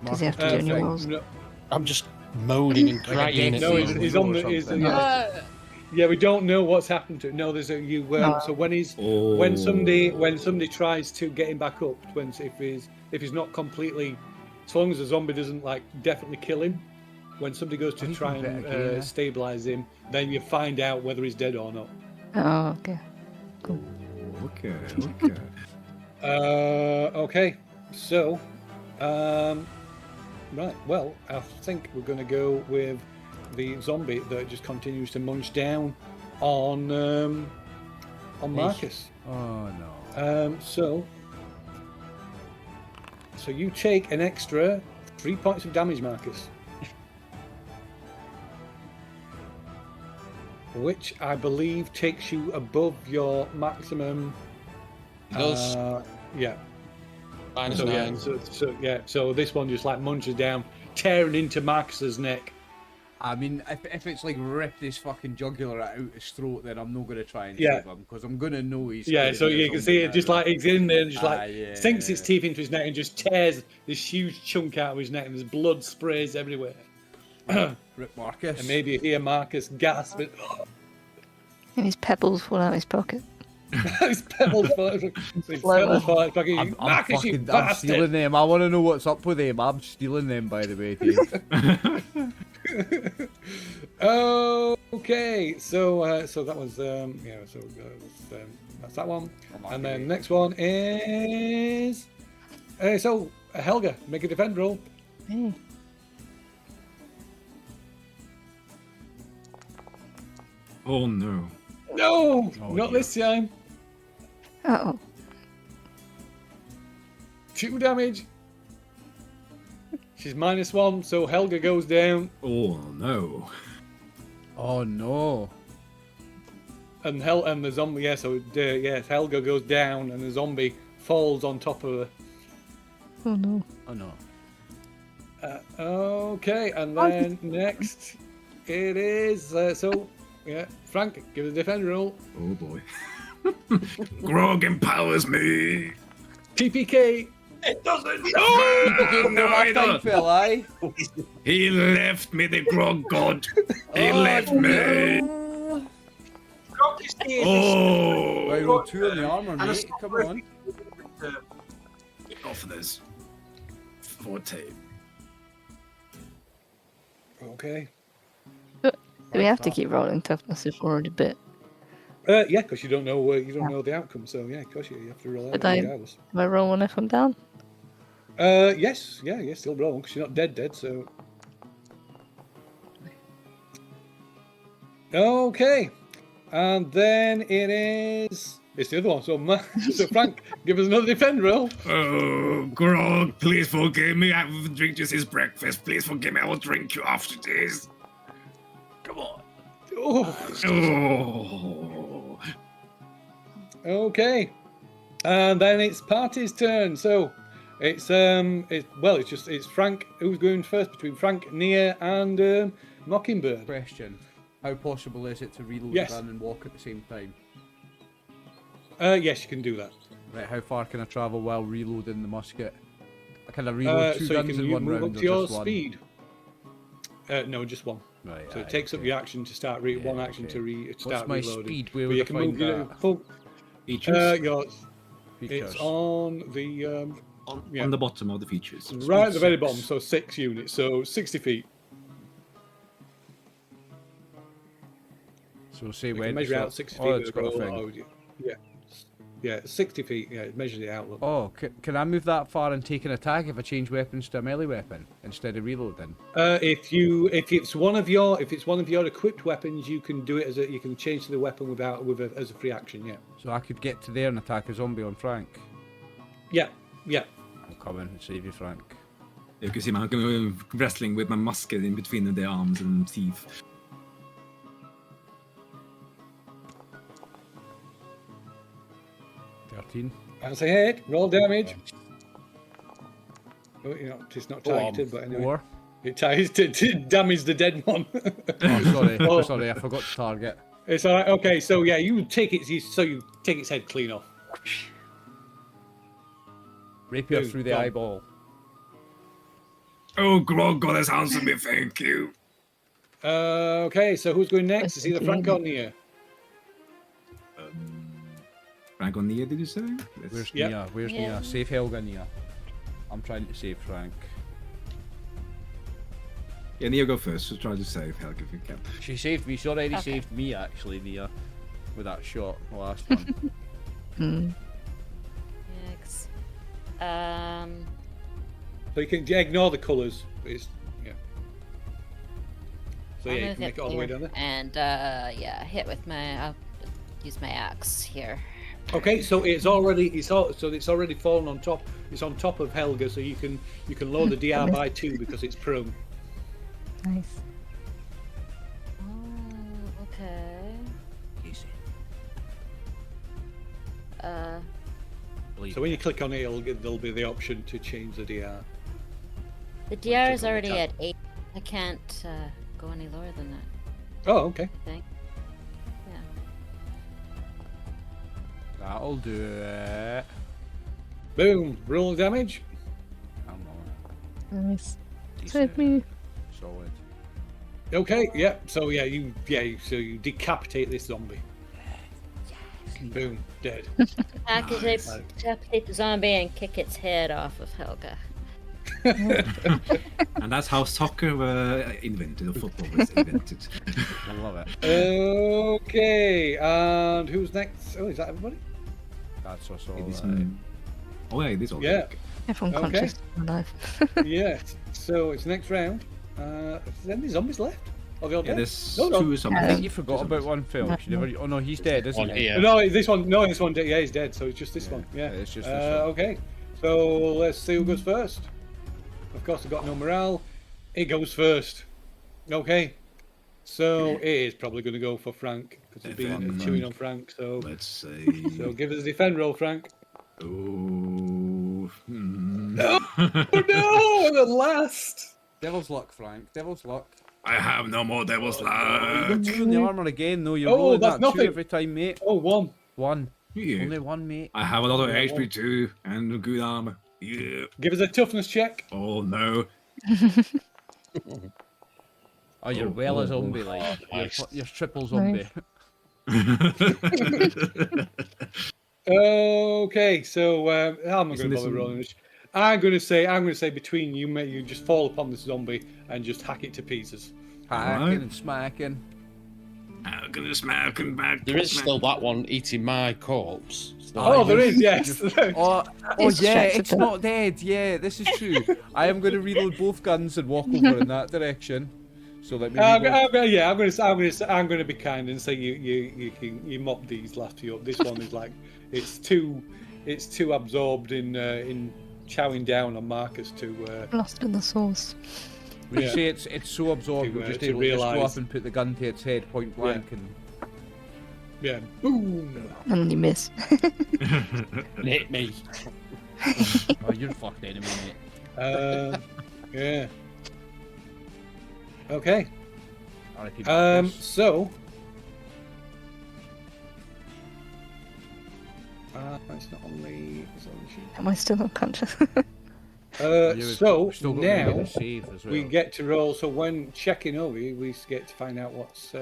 Does he have to do any rolls? No, I'm just moaning and crying. no, at he's you. on the. Yeah, we don't know what's happened to him. No, there's a you. So when he's when somebody tries to get him back up, if he's not completely, as long as the zombie doesn't like definitely kill him, when somebody goes to he try can bet and again, eh? stabilize him, then you find out whether he's dead or not. Oh, okay. Okay. Okay, so, right. Well, I think we're going to go with the zombie that just continues to munch down on Marcus. Oh no. So you take an extra 3 points of damage, Marcus, which I believe takes you above your maximum. Does. Yeah. Minus So, 9. so this one just like munches down, tearing into Marcus's neck. I mean, if it's like ripped his fucking jugular out his throat, then I'm not going to try and Yeah. save him because I'm going to know he's. Yeah, killing so the you can zombie see it just now. like he's in there and just like yeah, sinks its yeah. teeth into his neck and just tears this huge chunk out of his neck, and there's blood sprays everywhere. Rip Marcus. And maybe you hear Marcus gasp. And his pebbles fall out of his pocket. His pebbles fall out. His pebbles fall out. Fucking, I'm Marcus, you fucking. I'm stealing bastard! them. I want to know what's up with them. I'm stealing them, by the way, Dave. Okay, so that was that's that one, and then next one is so Helga, make a defend roll. Hey. Oh no. No, Oh, not dear. this time. Oh, 2 damage. She's -1, so Helga goes down, Oh no. Oh no. and the zombie. Yeah, so yes, Helga goes down, and the zombie falls on top of her. oh no. Oh no. Okay, and then next it is Frank, give us a defend roll. Oh boy. Grog empowers me. TPK. It doesn't. No, I time don't. fell, aye? He left me, the Grog god. He Oh, left me. Grog is here. Oh. Right, roll 2 on the armor, And a mate. Come on. Off this. 14. Okay. Do we have to keep rolling toughness if we're already bit? Yeah, because you don't know know the outcome. So yeah, of course you have to roll out But I- regardless. Do I roll one if I'm down? Yes, still rolling because you're not dead. So okay, and then it's the other one. So so Frank, give us another defend roll. Oh, Grog, please forgive me. I haven't drink just his breakfast. Please forgive me. I will drink you after this. Come on. Oh, Oh. okay. And then it's party's turn. So it's Frank who's going first between Frank, Nia, and Mockingbird. Question: how possible is it to reload Yes. the gun and walk at the same time? Yes, you can do that. Right, how far can I travel while reloading the musket? Can I reload two So you guns can in one move round up or to your just one? speed. No, just one. Right, So it aye, takes up okay. your action to start one action to What's start my reloading. speed? Where But would you I can find move your that? full. Features Features. It's on the on the bottom of the features. right at the very Six. bottom. So 6 units. So 60 feet. So say You can when. measure so- out 60 feet. Oh, with it's a got a roll. thing. Yeah, 60 feet. Yeah, it measures the outlook. Oh, can I move that far and take an attack if I change weapons to a melee weapon instead of reloading? If it's one of your equipped weapons, you can do it you can change to the weapon as a free action. Yeah. So I could get to there and attack a zombie on Frank. Yeah. I'm coming to save you, Frank. You can see I'm wrestling with my musket in between the arms and teeth. As I hit, roll damage. Oh, it's not targeted, but anyway. 4. It damaged the dead one. Oh, sorry. Oh. Sorry, I forgot to target. It's all right. Okay, so yeah, you take its head clean off. Rapier Boom, through the gone. eyeball. Oh, Grog got his hands on me, thank you. Okay, so who's going next? Is either Frank or Nia? Frank on Nia, did you say? Where's Yep. Nia? Where's Yeah. Nia? Save Helga, Nia. I'm trying to save Frank. Yeah, Nia, go first. So try to save Helga if you can. She saved me. She already Okay. saved me, actually, Nia. With that shot, the last one. Yikes. So you can ignore the colours. It's yeah. So I'll yeah, you move can make it all the way down there. And hit with I'll use my axe here. Okay, so it's already fallen on top. It's on top of Helga, so you can lower the DR by 2 because it's prone. Nice. Oh, okay. Easy. So when you click on it, there'll be the option to change the DR. The DR is on the already tab. at 8. I can't go any lower than that, Oh, okay. I think. Yeah. That'll do it. Boom. Roll damage. Come on. Nice. Decent. Save me. Solid. Okay. Yeah. So yeah, you decapitate this zombie. Boom. Dead. Decapitate the zombie and kick its head off of Helga. And that's how soccer invented, or football was invented. I love it. Okay. And who's next? Oh, is that everybody? That's us all. This man- Oh yeah, this all. Yeah. Everyone Okay. conscious and alive. Yeah. So it's next round. Is there any zombies left? Are they all Yeah, dead? there's No. two I zombies. think you forgot about one film. You never... Oh no, he's dead, isn't On he? here. No, this one. No, this one. Yeah, he's dead. So it's just this one. Yeah. it's just this one. Okay. So let's see who goes first. Of course, I've got no morale. It goes first. Okay. So it is probably going to go for Frank because he's been Defend chewing Frank. on Frank. So Let's give us a defend roll, Frank. Oh. Oh no! The last. Devil's luck, Frank. Devil's luck. I have no more devil's You're luck. 2 in the armor again, though. You're Oh, rolling that's that nothing. 2 every time, mate. Oh, 1. 1. Yeah. Only 1, mate. I have a lot of Yeah, HP too, and good armor. Yeah. Give us a toughness check. Oh no. Oh, you're Oh, well a oh, zombie, oh. like. Nice. You're triple zombie. Okay, so I'm not Isn't going to this bother a- rolling this. I'm going to say between you, mate, you just fall upon this zombie and just hack it to pieces. Hacking Alright. and smacking. I'm gonna smack him back. There is still that one eating my corpse. So Oh, there is, yes. Oh It's yeah, distracted it's to not dead. Yeah, this is true. I am going to reload both guns and walk over in that direction. So let me. I'm reload. going to be kind and say you mop these last few up. This one is like it's too absorbed in chowing down on Marcus to. Lost in the sauce. We yeah. say it's so absorbed, To, we're just to able to just go realise. up and put the gun to its head point blank and. Yeah. Boom. And you miss. And hit me. Oh, you're fucked enemy, mate. Yeah. Okay. R.I.P. Marcus. So. It's not on the. It's on the sheet. Am I still unconscious? So Still got maybe now the save as well. we get to roll. So when checking over, we get to find out what's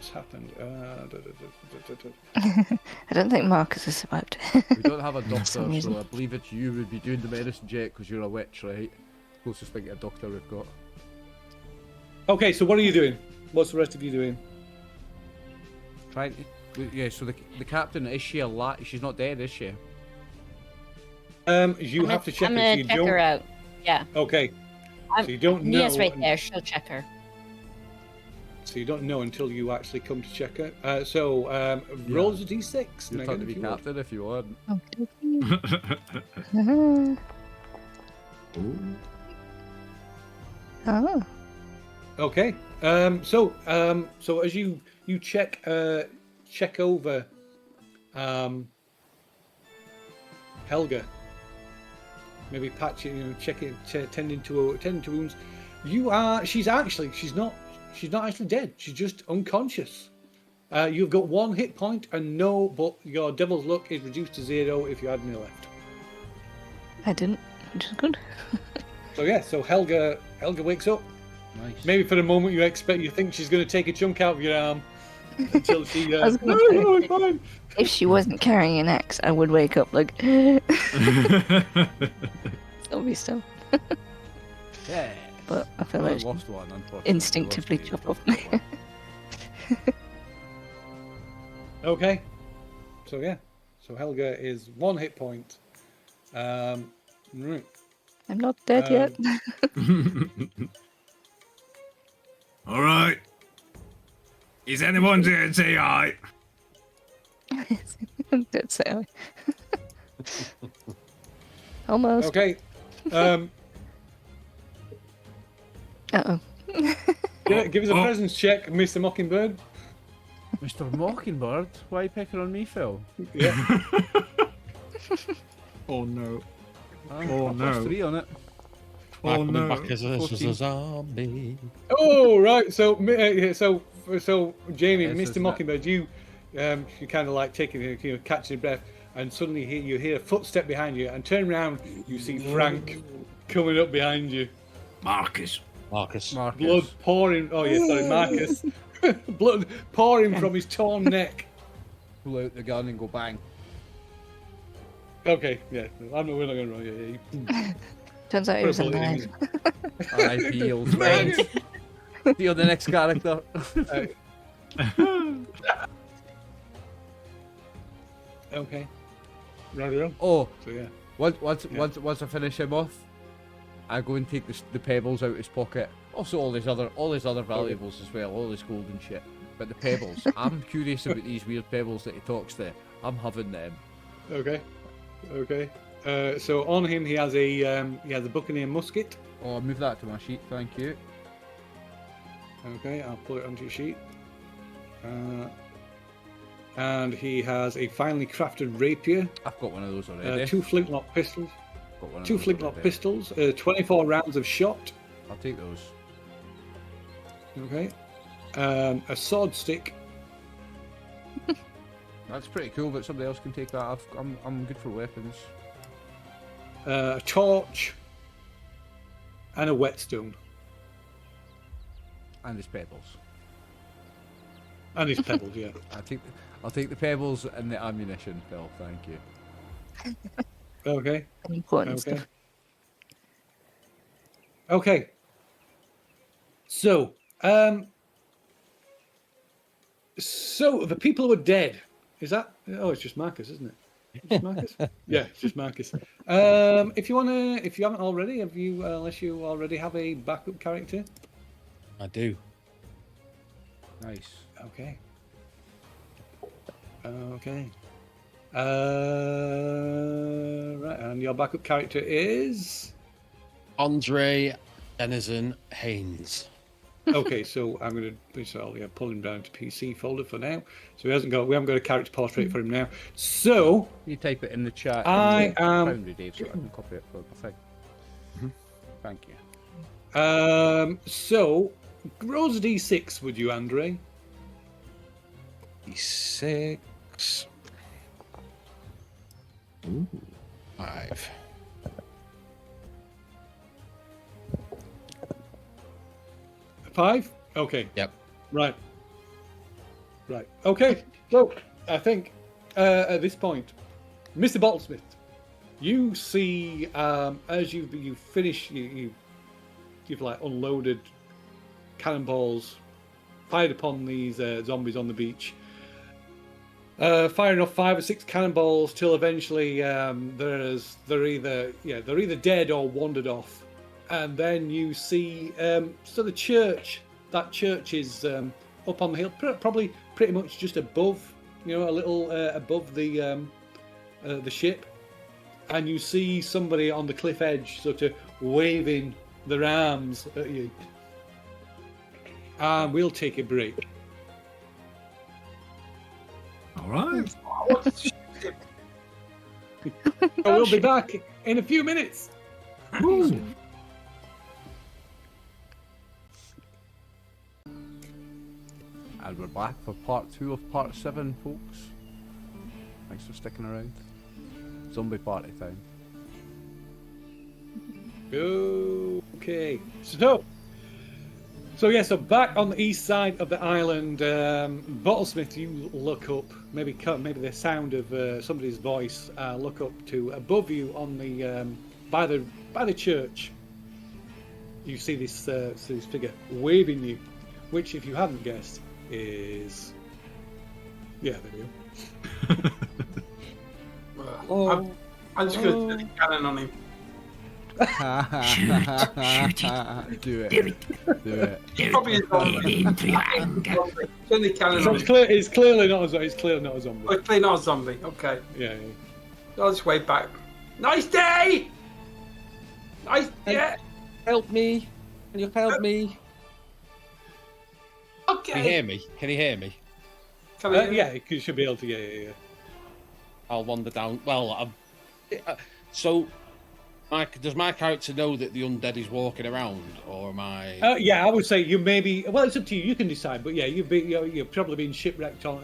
happened. I don't think Marcus has survived. We don't have a doctor, some reason. so I believe it's you would be doing the medicine check because you're a witch, right? Closest thing to a doctor we've got. Okay, so what are you doing? What's the rest of you doing? Trying to, yeah, so the captain, is she alive? She's not dead, is she? You have to check I'm her. gonna So you check don't... her out. Yeah. Okay. So you don't know. Nia's right there. She'll check her. So you don't know until you actually come to check her. Rolls a d6. You're Megan, trying to be if you want. captain if you want. Oh. Okay. So as you check over Helga, maybe patch it, check it, tending to wounds. She's not actually dead. She's just unconscious. You've got 1 hit point and but your devil's luck is reduced to 0 if you had any left. I didn't, which is good. So yeah, so Helga wakes up. Nice. Maybe for the moment you think she's going to take a chunk out of your arm until she. I was gonna No, say, no, it's fine. If she wasn't carrying an axe, I would wake up like. Zombie still. Yeah. But I feel I like lost one, unfortunately. instinctively Lost chop two. off me. Okay. So yeah. So Helga is 1 hit point. Right. I'm not dead yet. All right. Is anyone there to say hi? I'm dead, so. Almost. Okay. Uh-oh. Give us a presence check, Mr. Mockingbird. Mr. Mockingbird? Why are you picking on me, Phil? Yeah. Oh no. Oh no. 3 on it. Am I Oh, coming no. back as a 14. zombie? Oh right. So Jamie, Yes, Mr. isn't it? Mockingbird, you kind of like taking catching your breath, and suddenly you hear a footstep behind you, and turn around, you see Frank coming up behind you. Marcus. Marcus. Marcus. Blood pouring. Oh yeah, sorry, Marcus. Blood pouring from his torn neck. Pull out the gun and go bang. Okay, yeah, we're not going to roll you. Turns out he was Put a bullet in alive. R.I.P. old friend. See you on the next character. Okay. Right. Oh, So yeah. once I finish him off, I go and take the pebbles out of his pocket. Also, all his other valuables as well, all his gold and shit. But the pebbles, I'm curious about these weird pebbles that he talks to. I'm having them. Okay. So on him, he has a Buccaneer musket. Oh, I'll move that to my sheet, thank you. Okay, I'll put it onto your sheet. And he has a finely crafted rapier, I've got one of those already. 2 flintlock pistols, Got one of 2 those flintlock already. pistols, 24 rounds of shot. I'll take those. Okay. A sword stick. That's pretty cool, but somebody else can take that. I'm good for weapons. A torch. And a whetstone. And his pebbles. And his pebbles, yeah. I'll take the pebbles and the ammunition, Phil. Thank you. Okay. Important Okay. stuff. Okay. So the people who are dead. Is that? Oh, it's just Marcus, isn't it? Just Marcus? Yeah, it's just Marcus. If you haven't already, unless you already have a backup character. I do. Nice. Okay. Okay. Right, and your backup character is. Andre Denizen Haynes. Okay, so I'm going to pull him down to PC folder for now. So we haven't got a character portrait for him now. So You type it in the chat. I am. Found you, Dave, so I can copy it for the thing. Thank you. So rolls a d6, would you, Andre? D6. Ooh. 5. 5? Okay. Yep. Right. Okay. So I think at this point, Mr. Bottlesmith, you see as you finish, you've like unloaded cannonballs, fired upon these zombies on the beach, firing off 5 or 6 cannonballs till eventually they're either dead or wandered off. And then you see, so the church, that church is up on the hill, probably pretty much just above, a little above the ship. And you see somebody on the cliff edge sort of waving their arms at you. And we'll take a break. All right. So we'll be back in a few minutes. Ooh. And we're back for part 2 of part 7, folks. Thanks for sticking around. Zombie party time. Okay. So back on the east side of the island, Bottlesmith, you look up. Maybe the sound of somebody's voice. Look up to above you on the by the church. You see this figure waving you, which, if you hadn't guessed, is there we go. I'm just going to turn the cannon on him. Do it. Probably a zombie. Turn the cannon So on it's him. clearly not a zombie. It's clearly not a zombie. Oh, it's clearly not a zombie. Okay. Yeah. I'll just wave back. Nice day! Nice day! Help me! Can you help me? Okay. Can you hear me? Can you hear me? Can I Yeah, you should be able to. Yeah. I'll wander down. Well, so does my character know that the undead is walking around, or am I? Yeah, I would say you maybe. Well, it's up to you. You can decide. But yeah, you've probably been shipwrecked or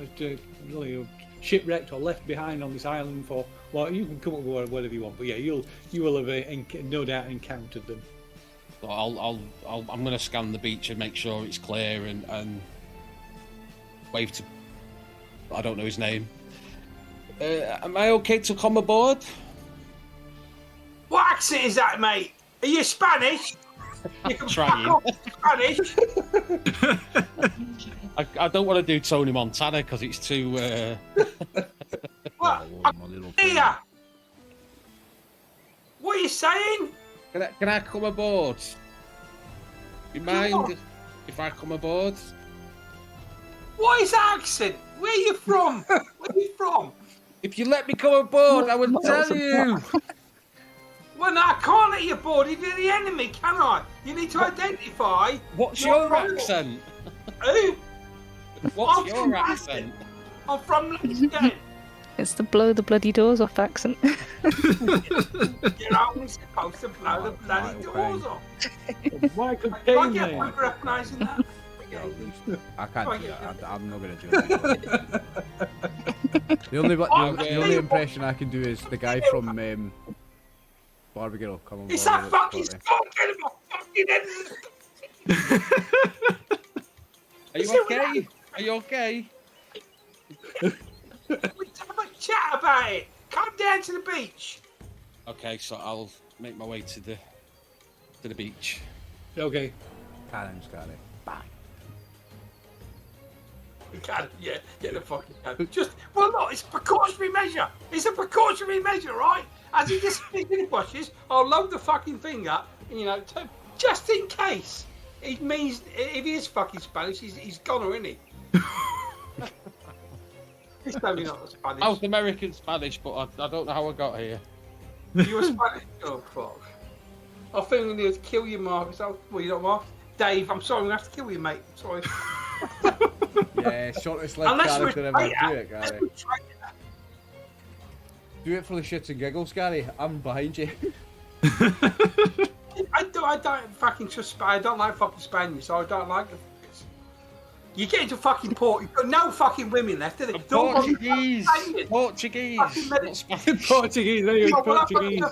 left behind on this island for. Well, you can come up with whatever you want. But yeah, you will have no doubt encountered them. So I'm going to scan the beach and make sure it's clear and wave to. I don't know his name. Am I okay to come aboard? What accent is that, mate? Are you Spanish? You can Trying. fuck off Spanish. I don't want to do Tony Montana because it's too. What? Here. What are you saying? Can I come aboard? You mind if I come aboard? What is that accent? Where are you from? Where are you from? If you let me come aboard, I will tell you. Well, no, I can't let you aboard if you're the enemy, can I? You need to identify. What's your accent? Who? What's your accent? I'm from London. It's the blow the bloody doors off accent. You're only supposed to blow the bloody doors off. Michael I Caine get name. one for recognising that. I can't do that. I'm not going to do it. The only impression I can do is the guy from Barbie come on. It's that fucking stalker in my fucking head. Are you okay? Are you okay? We have a chat about it. Come down to the beach. Okay, so I'll make my way to the beach. Okay. Cannon's got it. Bang. You can, yeah, get the fucking can. No, it's a precautionary measure. It's a precautionary measure, right? As he just in the bushes, I'll load the fucking thing up, just in case. It means if he is fucking Spanish, he's gone, isn't he? He's totally not Spanish. South American Spanish, but I don't know how I got here. You were Spanish? Oh, fuck. I think we need to kill you, Marcus. Well, you're not Marcus. Dave, I'm sorry, I'm going to have to kill you, mate. Sorry. Yeah, shortest lived Unless you're a character ever. traitor. Do it, Gary. Do it for the shits and giggles, Gary. I'm behind you. I don't fucking trust I don't like fucking Spaniards, so I don't like them. You get into fucking port, you've got no fucking women left, do they? Portuguese! Portuguese! Portuguese, there you go, Portuguese.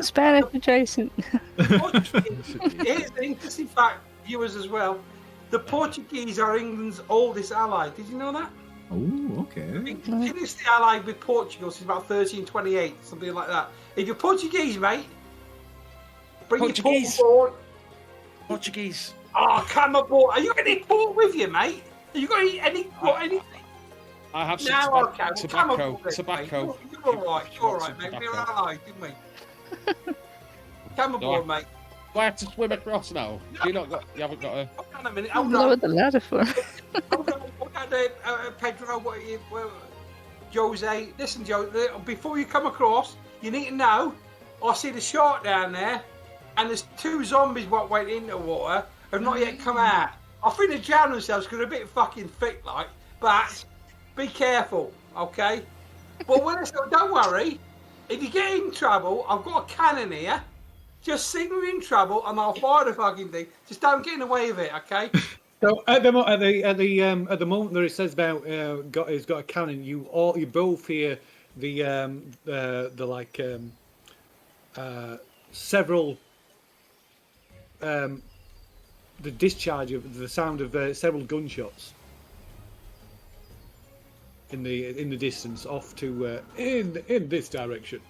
Spanish adjacent. Here's the interesting fact, viewers as well. The Portuguese are England's oldest ally. Did you know that? Oh, okay. England's the allied with Portugal since about 1328, something like that. If you're Portuguese, mate, bring Portuguese. your port aboard. Portuguese. Oh, come aboard. Are you got any port with you, mate? Have you got anything? I have some No, okay. Well, come tobacco. aboard, Tobacco. Mate. You're all right, mate. We're allied, didn't we? Come aboard, mate. Do I have to swim across now? Do you haven't got a... Hold on a minute. I'll Hold lower on. the ladder for him. Hold on, Pedro, Jose, listen, Joe, before you come across, you need to know, I see the shark down there, and there's 2 zombies what went into the water, have not yet come out. I think they drowned themselves because they're a bit fucking thick, like, but be careful, okay? But don't worry, if you get in trouble, I've got a cannon here, just signal in trouble and I'll fire the fucking thing. Just don't get in the way of it, okay? So at the moment that it says about he's got a cannon, you both hear several the discharge of the sound of several gunshots in the distance off to in this direction.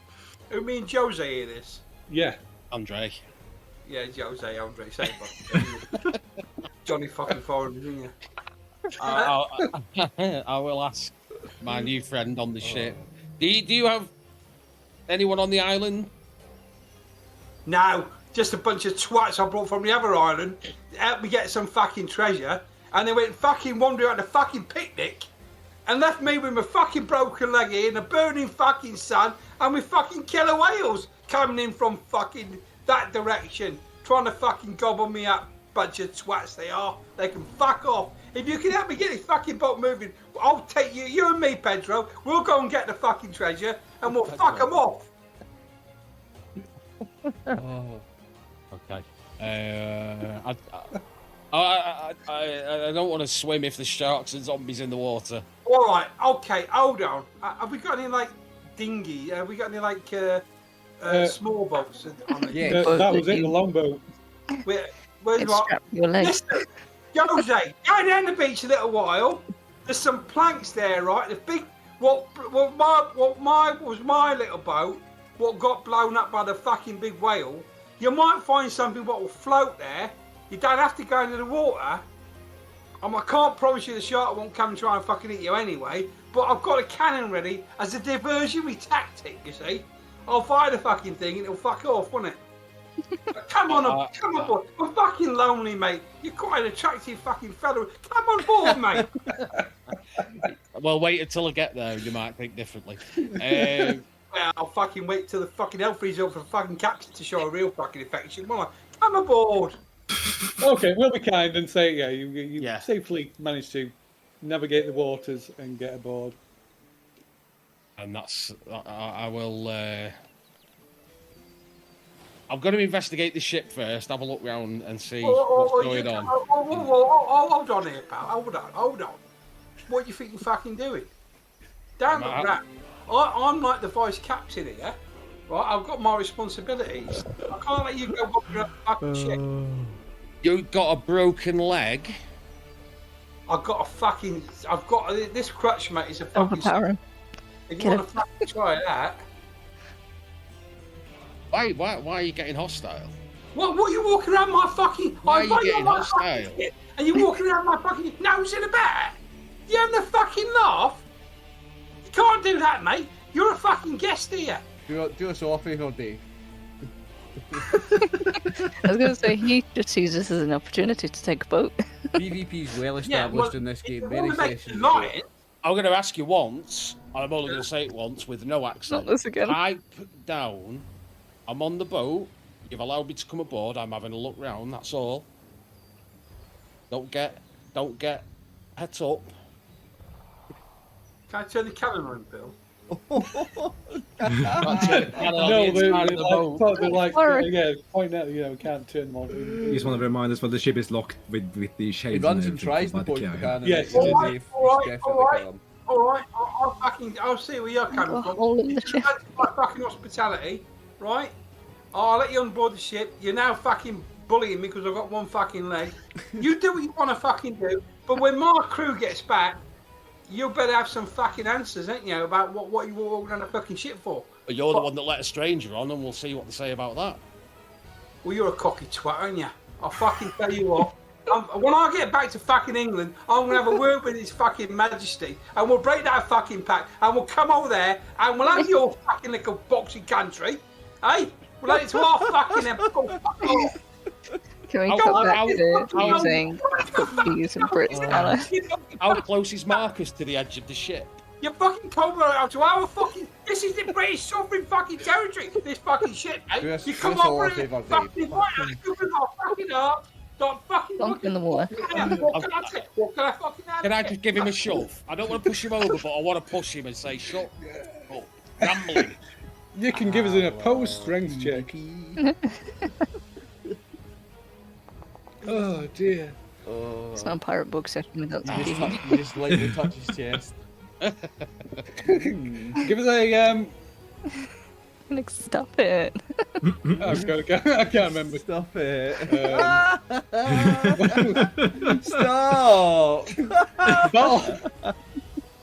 Who me and Jose hear this? Yeah. Andre. Yeah, Andre, same fucking Johnny fucking Foreign, didn't you? I will ask my new friend on the ship. Do you have anyone on the island? No, just a bunch of twats I brought from the other island to help me get some fucking treasure, and they went fucking wandering out the fucking picnic and left me with my fucking broken leg here in the burning fucking sun and with fucking killer whales coming in from fucking that direction, trying to fucking gobble me up. Bunch of twats they are. They can fuck off. If you can help me get this fucking boat moving, I'll take you and me, Pedro. We'll go and get the fucking treasure and we'll fuck them off. Oh. Okay. I don't want to swim if there's sharks and zombies in the water. All right. Okay. Hold on. Have we got any like dinghy? Have we got any like small boats on it? Yeah. That was it. The longboat. Where's It's what? strapped to your legs. Listen, Jose, go down the beach a little while. There's some planks there, right? The big, what was my little boat, what got blown up by the fucking big whale. You might find something what will float there. You don't have to go into the water. I can't promise you the shark won't come and try and fucking eat you anyway. But I've got a cannon ready as a diversionary tactic. You see, I'll fire the fucking thing and it'll fuck off, won't it? Come on, boy. I'm fucking lonely, mate. You're quite an attractive fucking fellow. Come on board, mate. Well, wait until I get there. You might think differently. Well, I'll fucking wait till the fucking hell freezes up for the fucking captain to show a real fucking affection. Well, come aboard. Okay, we'll be kind and say, yeah, you Yeah. safely managed to navigate the waters and get aboard. And that's... I will... I'm going to investigate the ship first, have a look round and see what's going on. Hold on here, pal. Hold on. What do you think you're fucking doing? Don't look round. I'm like the vice captain here, right? I've got my responsibilities. I can't let you go walking up the fucking ship. You got a broken leg? I've got this crutch, mate. Is a fucking. Overpower him. If you want to fucking try that. Why are you getting hostile? What are you walking around my fucking... Why are you getting hostile? And you walking around my fucking nose in a bat? You having a fucking laugh? You can't do that, mate. You're a fucking guest here. Do us off, Horde. I was going to say, he just sees this as an opportunity to take a boat. PvP's well established in this game. Many sessions. I'm going to ask you once, and I'm only going to say it once with no accent. Not this again. Pipe down. I'm on the boat. You've allowed me to come aboard. I'm having a look round. That's all. Don't get heads up. Can I turn the camera on, Bill? No, they're like, yeah, point out, you know, we can't turn them on. You just want to remind us when the ship is locked with the shades. He runs and everything tries to by the point the carrier. cannon. Yes, at it is. you, Dave. He's definitely killing. Alright, I'll see where you're coming A from. hole in the ship. That's my fucking hospitality, right? I'll let you on board the ship. You're now fucking bullying me because I've got one fucking leg. You do what you want to fucking do, but when my crew gets back, you better have some fucking answers, ain't you, about what you were all on a fucking ship for. But you're the one that let a stranger on, and we'll see what they say about that. Well, you're a cocky twat, aren't you? I'll fucking tell you what. When I get back to fucking England, I'm going to have a word with His fucking Majesty, and we'll break that fucking pact, and we'll come over there, and we'll have your fucking little boxing country, eh? We'll let it to our fucking empire. Can we How- come back how- to how- using cookies and British allies? How close is Marcus to the edge of the ship? You fucking told me out to our fucking. This is the British sovereign fucking territory. This fucking shit, eh? Do us- You do come us all over a here, favour, Dave. fucking right, with our fucking heart. Don't fucking Dunk in the water. What can I say? What can I fucking add? Can I just give him a shove? I don't want to push him over, but I want to push him and say, shut up. Gambling. You can give us an opposed strength check. Oh dear. Oh. It's not a pirate book session without the TV. You just lightly touch his chest. Give us a Like, stop it. I can't remember. Stop it. Um, Stop.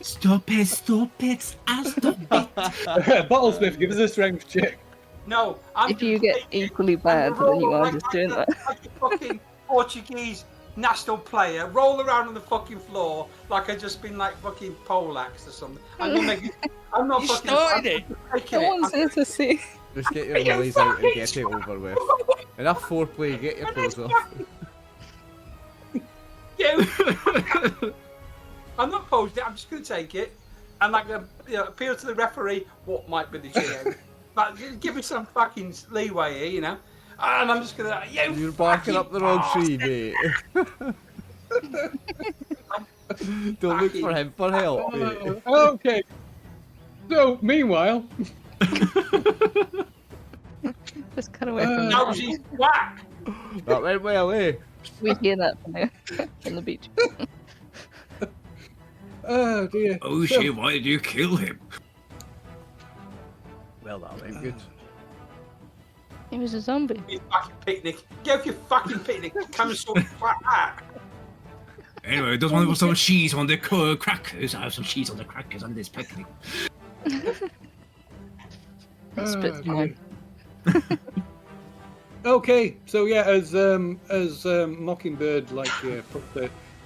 Stop it! I'll stop it! Bottlesmith, give us a strength check. No, I'm If you get equally bad, then you are just doing that. Like a fucking Portuguese national player, roll around on the fucking floor like I just been like fucking poleaxed or something. I'm gonna make it. I'm not You fucking. started it. I'm taking No it. one's here to see. Just get your willies out and get it over with. Enough foreplay, get your clothes off. You. I'm not posed it. I'm just gonna take it and like appeal to the referee. What might be the GM? But give me some fucking leeway here, you know. And I'm just gonna. You're barking up the wrong tree, mate. Don't look for him for help, mate. Okay. So, meanwhile, Just cut away from No, that. she's whack. That went well, eh? We hear that from there, from the beach. oh dear. Oh shit, why did you kill him? Well, that went good. He was a zombie. You fucking picnic. Go for your fucking picnic. Come and sort of like that. Anyway, does want some cheese on the crackers? I have some cheese on the crackers on this picnic. Spit mine. Okay, so yeah, as Mockingbird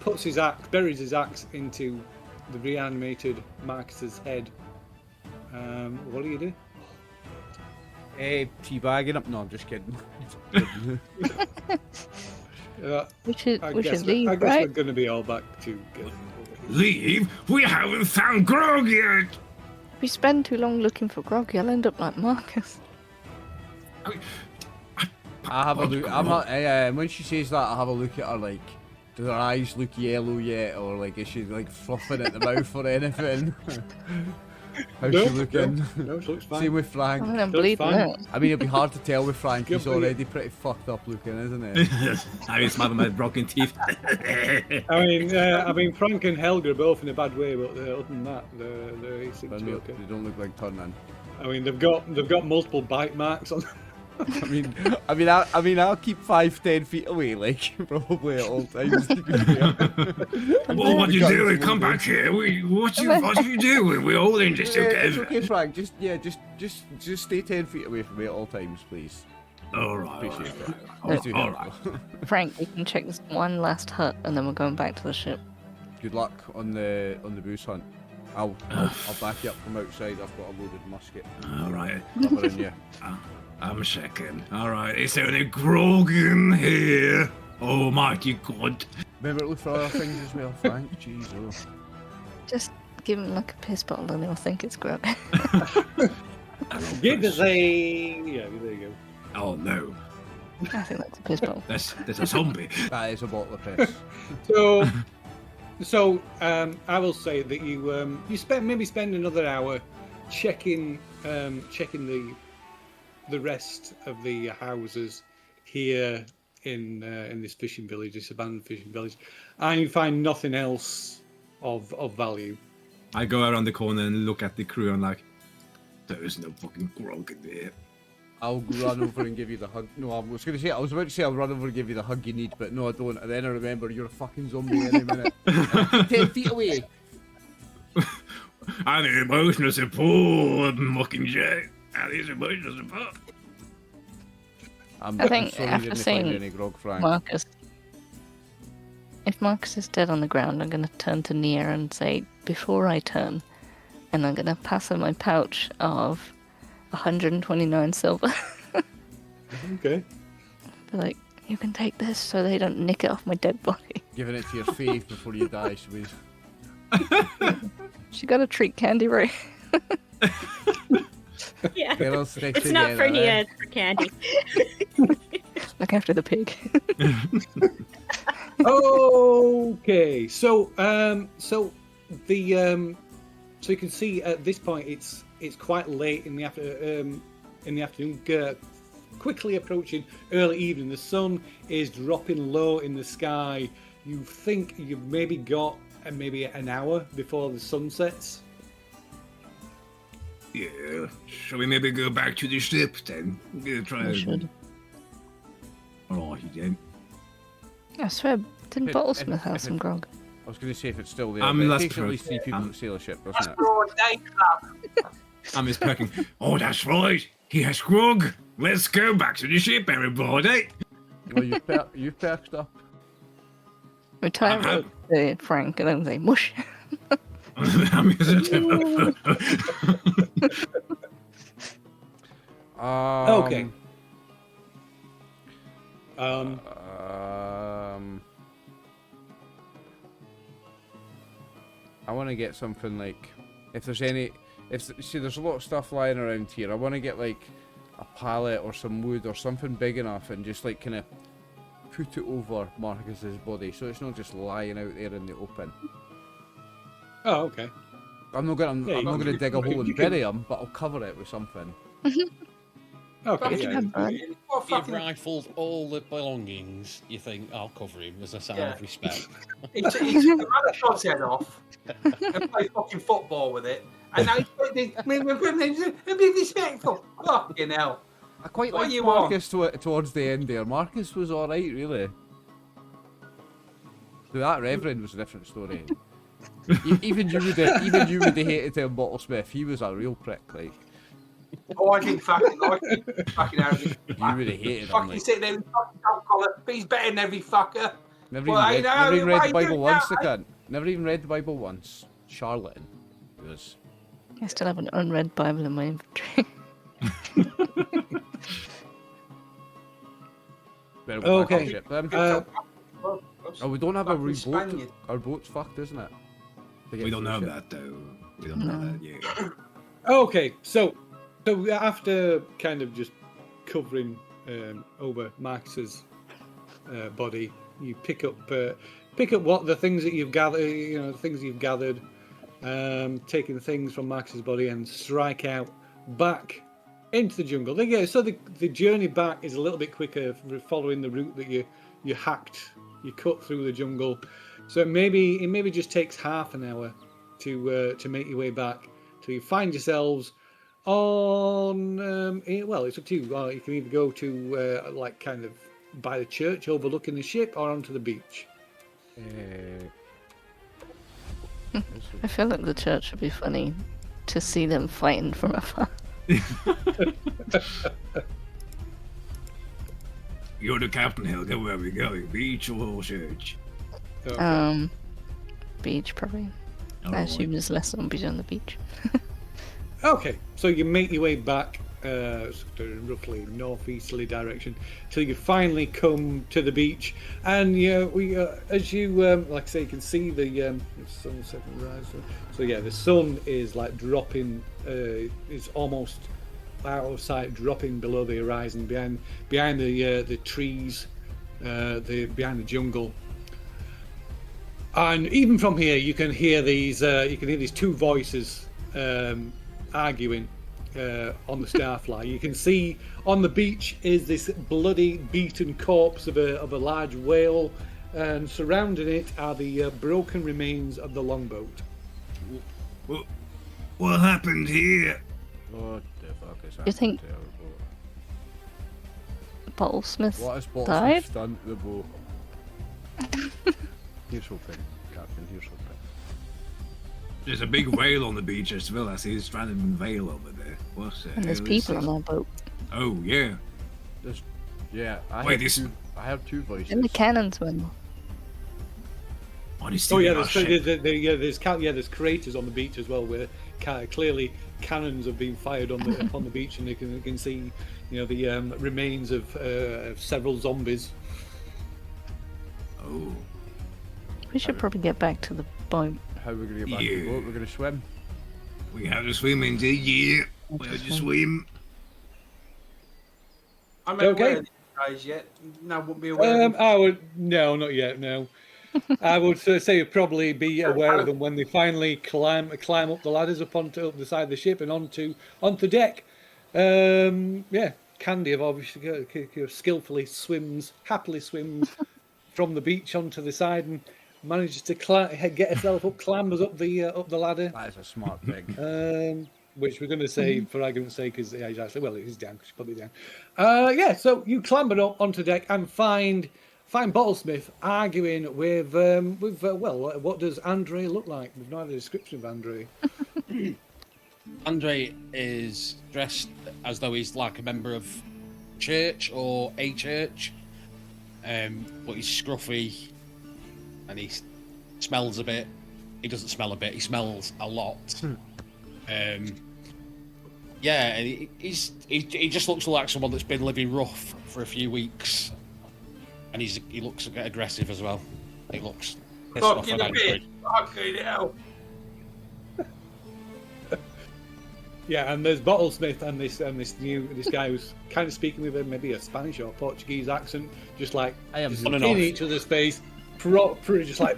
puts his axe, buries his axe into the reanimated Marcus's head. What do you do? Teabagging up? No, I'm just kidding. We should I leave, guess we're right? going to be all back to go. Leave? We haven't found Grog yet! If we spend too long looking for Grog, you'll end up like Marcus. I have a look. I'm not. When she says that, I have a look at her. Like, do her eyes look yellow yet, or like is she like fluffing at the mouth or anything? How's she looking? No, she looks fine. Same with Frank. I'm gonna That's bleed fine. out. I mean, it'd be hard to tell with Frank. Good He's for you. already pretty fucked up looking, isn't he? I was smiling my broken teeth. I mean, Frank and Helga are both in a bad way, but other than that, they seem But to be no, okay. they don't look like turning. I mean, they've got multiple bite marks on. I mean, I'll keep 5-10 feet away, like probably at all times. To be fair. Well, what you doing? Come back here. What you doing? We're all in this Yeah, it's together. okay, Frank. Just stay 10 feet away from me at all times, please. All right. Appreciate it. All Please do right. help. Frank, we can check this one last hut, and then we're going back to the ship. Good luck on the booze hunt. I'll back you up from outside. I've got a loaded musket. All right. Covering you. I'm checking. All right. Is there any Grog in here? Oh, mighty God. Remember to look for other things as well, Frank. Jeez, oh. Just give him like a piss bottle, and he'll think it's Grog. Give us a. Yeah, there you go. Oh, no. I think that's a piss bottle. That's a zombie. That is a bottle of piss. So I will say that you spend another hour checking the rest of the houses here in this fishing village, this abandoned fishing village, and you find nothing else of value. I go around the corner and look at the crew and like, there is no fucking grog in there. I'll run over and give you the hug. No, I was about to say I'll run over and give you the hug you need, but no, I don't. And then I remember you're a fucking zombie any minute. 10 feet away. I need emotional support, Mockingjay. I need emotional support. I'm I think sorry you after didn't seeing find any grog, Frank. Marcus, if Marcus is dead on the ground, I'm going to turn to Nia and say, before I turn, and I'm going to pass her my pouch of 129 silver. Okay. Be like, you can take this so they don't nick it off my dead body. Giving it to your fave before you die, Louise. She got a treat candy, right? Yeah. It's It's not for Nia, it's for Candy. Look after the pig. Okay, so you can see at this point it's quite late in the afternoon, quickly approaching early evening. The sun is dropping low in the sky. You think you've maybe got maybe an hour before the sun sets. Yeah, shall we maybe go back to the ship then? We're gonna try We should. Alright then. I swear, didn't If- Bottlesmith if- have if some it- grog? I was going to say if it's still there. I'm but it less takes at pro- least 3 people to sail a ship, That's doesn't it? broad day, club. I'm just perking. Oh, that's right. He has grog. Let's go back to the ship, everybody. Well, you've perked up. We tie Uh-huh. rope to Frank and then say, mush. I'm just- Okay. I want to get something like, if there's any, see, there's a lot of stuff lying around here. I want to get like a pallet or some wood or something big enough and just like kind of put it over Marcus's body, so it's not just lying out there in the open. Oh, okay. I'm not gonna, Yeah, I'm not you gonna can- dig a hole you and can- bury him, but I'll cover it with something. Okay. If you Yeah. have that. What If you've fucking rifled all the belongings, you think, I'll cover him as a sign Yeah. of respect. he took the shot's head off and played fucking football with it. And now he's be respectful. Fucking hell. I quite What liked you want? Marcus towards the end there. Marcus was alright, really. So that Reverend was a different story. Even you would have hated him, Bottlesmith. He was a real prick, like. Oh, I didn't fucking like him. Fucking arrogant. You would have hated him, Fucking like. sitting there with fucking dog collar, but he's better than every fucker. Never Well, even I know, read why the Bible you once, the don't- cunt. Never even read the Bible once. Charlatan. He was. I still have an unread Bible in my inventory. Better go back on Okay. ship. Oh, we don't have a Fucking wee boat. Spaniard. Our boat's fucked, isn't it? To get We don't to the know ship. that though. We don't know that yet. Okay, so after kind of just covering over Max's body, you pick up what the things that you've gathered, taking the things from Max's body and strike out back into the jungle. So the journey back is a little bit quicker following the route that you cut through the jungle. So it maybe just takes half an hour to make your way back till you find yourselves on. Well, it's up to you. You can either go to like kind of by the church overlooking the ship, or onto the beach. I feel like the church would be funny to see them fighting from afar. You're the captain, Helga. Where are we going? Beach or church? Okay. Beach, probably. I Alright. assume there's less zombies on the beach. Okay, so you make your way back roughly northeasterly direction till you finally come to the beach, and as you like I say, you can see the sun setting rise. So yeah, the sun is like dropping. It's almost out of sight, dropping below the horizon, behind the trees, behind the jungle. And even from here, you can hear these two voices arguing on the Starfly. You can see on the beach is this bloody, beaten corpse of a large whale, and surrounding it are the broken remains of the longboat. What happened here? What the fuck is You think- happening to our boat? Bottlesmith What has died? Bottlesmith done to the boat? Here's hoping, Captain, here's hoping. There's a big whale on the beach as well. I see a stranded whale over there. What's that? And there's people on that boat. Oh, yeah. Yeah, I Wait, have this- I have two voices. And the cannons went. What is Oh yeah, stealing our there's ship? there's craters on the beach as well, where clearly cannons have been fired on the upon the beach, and you can see, the remains of several zombies. Oh. We should probably get back to the boat. How are we going to get back to the Yeah. boat? We're going to swim. We have to swim indeed, yeah. We have to swim. I'm not Okay. aware of these guys yet. No, wouldn't be aware of them. I would no, not yet. No, I would say you'd probably be aware of them when they finally climb up the ladders up the side of the ship and onto deck. Yeah, Candy have obviously skillfully happily swims from the beach onto the side and manages to get herself up, clambers up the ladder. That is a smart pig. Which we're going to say, for argument's sake, is he's actually, well, it is down, because she put it down. Yeah, so you clamber up onto deck and find Bottlesmith arguing with what does Andre look like? We've not had a description of Andre. Andre is dressed as though he's like a member of church or a church, but he's scruffy and he smells a bit. He doesn't smell a bit, he smells a lot. Yeah, and he just looks like someone that's been living rough for a few weeks, and he looks a bit aggressive as well. He looks pissed off Fucking and a angry. bit. Fucking hell. Yeah, and there's Bottlesmith and this guy who's kind of speaking with maybe a Spanish or Portuguese accent, just like I am on and in off. each other's face, just like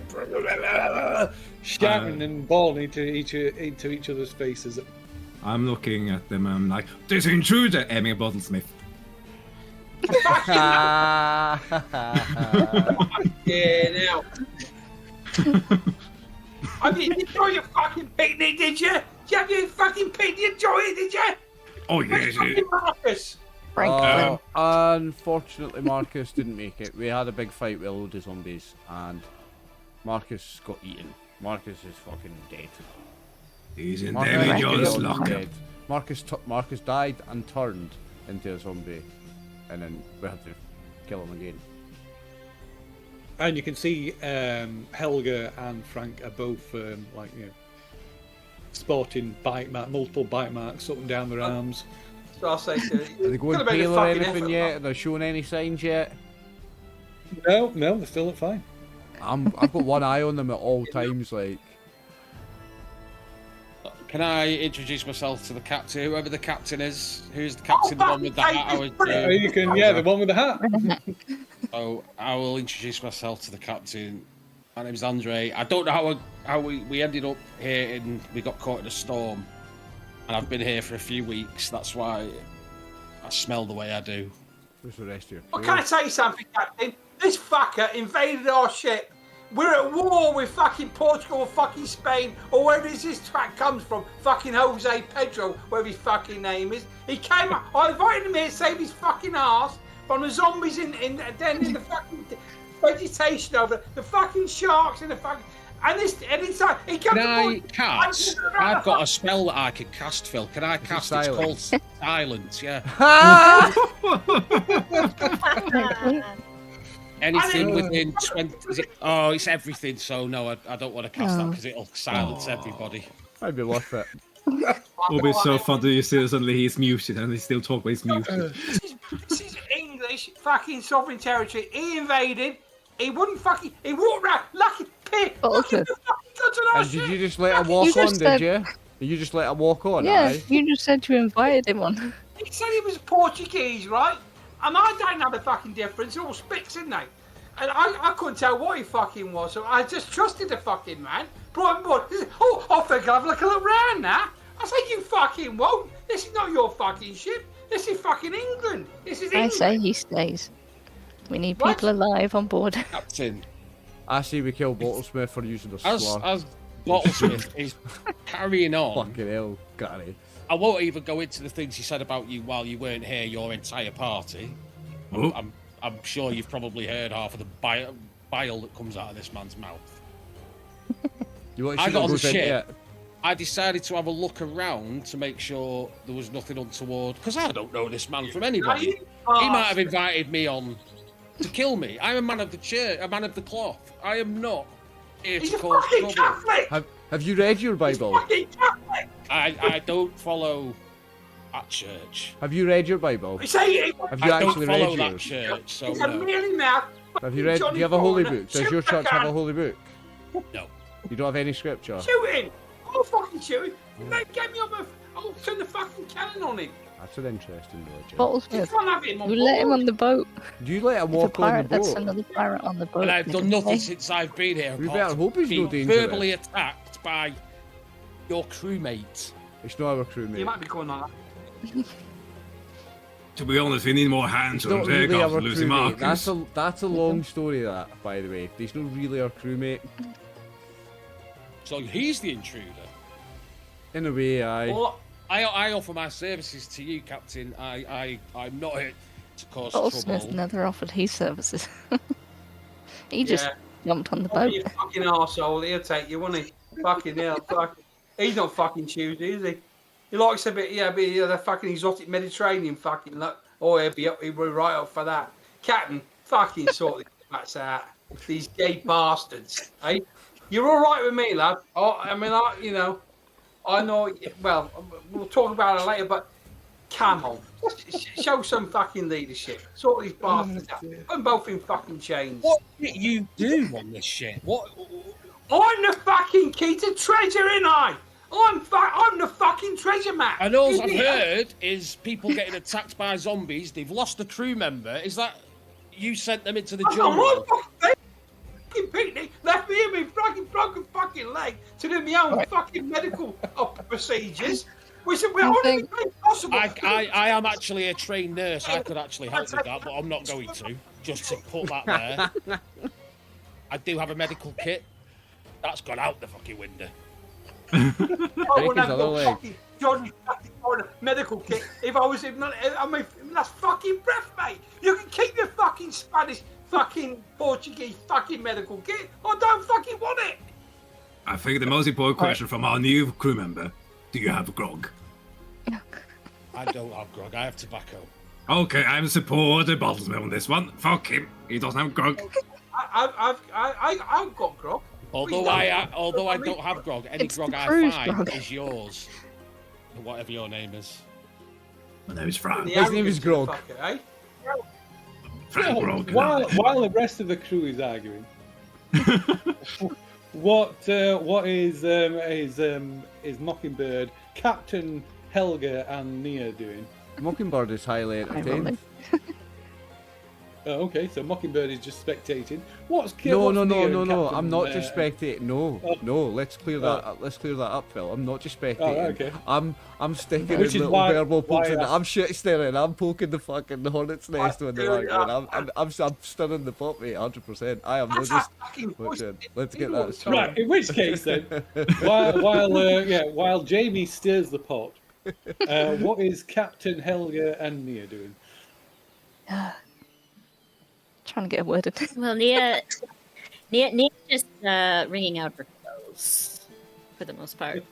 shouting and bawling into each other's faces. I'm looking at them. I'm like, "This intruder, Emmy Bottlesmith." Yeah, now. I mean, you enjoy your fucking picnic, did you? Did you have your fucking picnic? Enjoy it, did you? Oh Where's yes. fucking Marcus? Franklin. Unfortunately, Marcus didn't make it. We had a big fight with a load of zombies, and Marcus got eaten. Marcus is fucking dead. He's in Marcus Davy is Jones' dead. lockup. Marcus died and turned into a zombie, and then we had to kill him again. And you can see Helga and Frank are both sporting multiple bite marks up and down their arms. So I'll say to you. Are they going Could've made a pale or fucking anything effort, yet? Are they showing any signs yet? No, they still look fine. I've got one eye on them at all times. Like, Can I introduce myself to the captain, whoever the captain is? Who's the captain? The one fucking with the hat? I would do. You can, the one with the hat. Oh, I will introduce myself to the captain. My name's Andre. I don't know how we ended up here and we got caught in a storm. And I've been here for a few weeks. That's why I smell the way I do. where's the rest of your Well, can I tell you something, Captain? This fucker invaded our ship. We're at war with fucking Portugal or fucking Spain or wherever this track comes from. Fucking Jose Pedro, whatever his fucking name is. He came up. I invited him here to save his fucking ass from the zombies in the fucking vegetation over the fucking sharks and the fucking. And it's like he comes. Can I cast? I've got a spell that I can cast, Phil. Can I cast? It's called Silence. Yeah. Anything within 20. Is it? Oh, it's everything. So no, I don't want to cast that because it'll silence everybody. Might be worth it. It'll be so funny you see suddenly he's muted and they still talk but he's muted. This is English fucking sovereign territory. He invaded. He wouldn't fucking. He walked around like a pig. Bullshit. And did you just let him walk on? Did you? Did you just let him walk on? Yeah, aye? you just said you invited him on. he said he was Portuguese, right? And I don't know the fucking difference. They're all spits, isn't they? And I couldn't tell what he fucking was, so I just trusted the fucking man. Brought him aboard. He said, oh, I think I'll have a look around now. I said, you fucking won't. This is not your fucking ship. This is fucking England. This is I England. say he stays. We need What? people alive on board. Captain, I say we kill Bottlesmith for using the slur. as Bottlesmith is carrying on, Fucking hell, Gary. I won't even go into the things he said about you while you weren't here, your entire party. Oh. I'm sure you've probably heard half of the bile that comes out of this man's mouth. You want to I see got what on the goes into ship. it? I decided to have a look around to make sure there was nothing untoward, because I don't know this man from anybody. you He might have bastard. invited me on to kill me. I'm a man of the church, a man of the cloth. I am not here He's to a cause fucking trouble. Catholic. Have you read your He's Bible? fucking Catholic. I don't follow that church. Have you read your Bible? He said he- Have you I don't actually follow read that yours? church, so he's a no. mealy mouth. Have you read? Do you have a holy book? Does your church have a holy book? No. You don't have any scripture? Shoot him! I'll fucking shoot him. They get me on the. I'll turn the fucking cannon on him. That's an interesting logic. You Bottlesmith, can't have him on you let him board. on the boat. Do you let him If a walk on the pirate, that's boat? another pirate on the boat. And I've you done can nothing say. since I've been here. We apart better from hope he's being no dangerous. verbally attacked by your crewmate. It's not our You crewmate. might be going on that. To be honest, we need more hands It's on not the really aircraft our losing crewmate. Marcus. That's a long story, that, by the way. He's not really our crewmate. So he's the intruder. In a way, aye. Well, I offer my services to you, Captain. I'm not here to cause Bottlesmith trouble. never offered his services. He just Yeah. jumped on the oh, boat. you fucking arsehole. He'll take you, won't he? Fucking hell. Fuck. He's not fucking Tuesday, is he? He likes a bit, the fucking exotic Mediterranean fucking look. Oh, he'll be right up for that. Captain, fucking sort these bats out. These gay bastards, eh? You're all right with me, lad. Oh, I mean, I know. Well, we'll talk about it later, but come on, show some fucking leadership. Sort these bastards out. Put them both in fucking chains. What did you do on this ship? What? I'm the fucking key to treasure, ain't I? I'm the fucking treasure man. And all Isn't I've it? heard is people getting attacked by zombies. They've lost a crew member. Is that you sent them into the I'm jungle? fucking Pete left me in my fucking broken fucking leg to do my own fucking medical procedures. Which we're I only think- possible. I am actually a trained nurse. I could actually help with that, but I'm not going to. Just to put that there. I do have a medical kit. That's gone out the fucking window. I Break wouldn't his have other no leg. fucking Johnny fucking on a medical kit if I was in. I mean, that's fucking breath, mate. You can keep your fucking Spanish, fucking Portuguese, fucking medical kit. I don't fucking want it. I think the most important question from our new crew member: do you have Grog? I don't have grog. I have tobacco. Okay, I'm supporting Bottlesmith on this one. Fuck him. He doesn't have Grog. I've got grog. Although I don't have grog, any It's grog the I cruise find grog. is yours. Whatever your name is. My name is Frank. The His name is arrogance of Grog. the fucker, eh? Frank Grog. While the rest of the crew is arguing, what is Mockingbird, Captain Helga, and Nia doing? Mockingbird is highly entertained. Ironic. Oh, okay, so Mockingbird is just spectating. What's No, what's no, Nia no, and no, no. Captain, I'm not just spectating. No, Oh. no. Let's clear that. Let's clear that up, Phil. I'm not just spectating. Oh, okay. I'm sticking Which in is little why- verbal pokes why in. I- I'm shit staring. I'm poking the fucking hornet's nest when they're arguing. I'm stunning the pot, mate. 100%. I am not That's just. that fucking voice. Let's get that straight. Right, in which case then, while Jamie stirs the pot, what is Captain Helga and Nia doing? Trying to get a word in. Well, Nia just wringing out her clothes for the most part,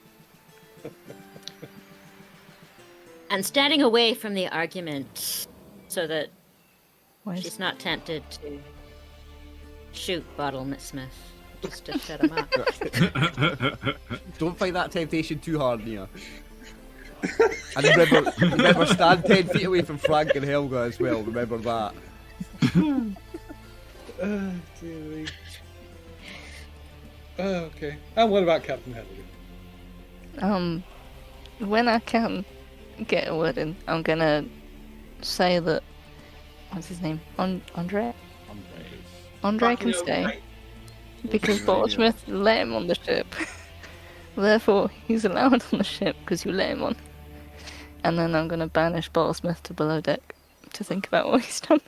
and standing away from the argument so that Where's- she's not tempted to shoot Bottlesmith just to shut him up. Don't fight that temptation too hard, Nia. And remember, stand 10 feet away from Frank and Helga as well. Remember that. Oh, dear me. Oh, okay. And what about Captain Helga? When I can, get a word in. I'm gonna say that. What's his name? Andre can Fucking stay okay. because Bottlesmith let him on the ship. Therefore, he's allowed on the ship because you let him on. And then I'm gonna banish Bottlesmith to below deck to think about what he's done.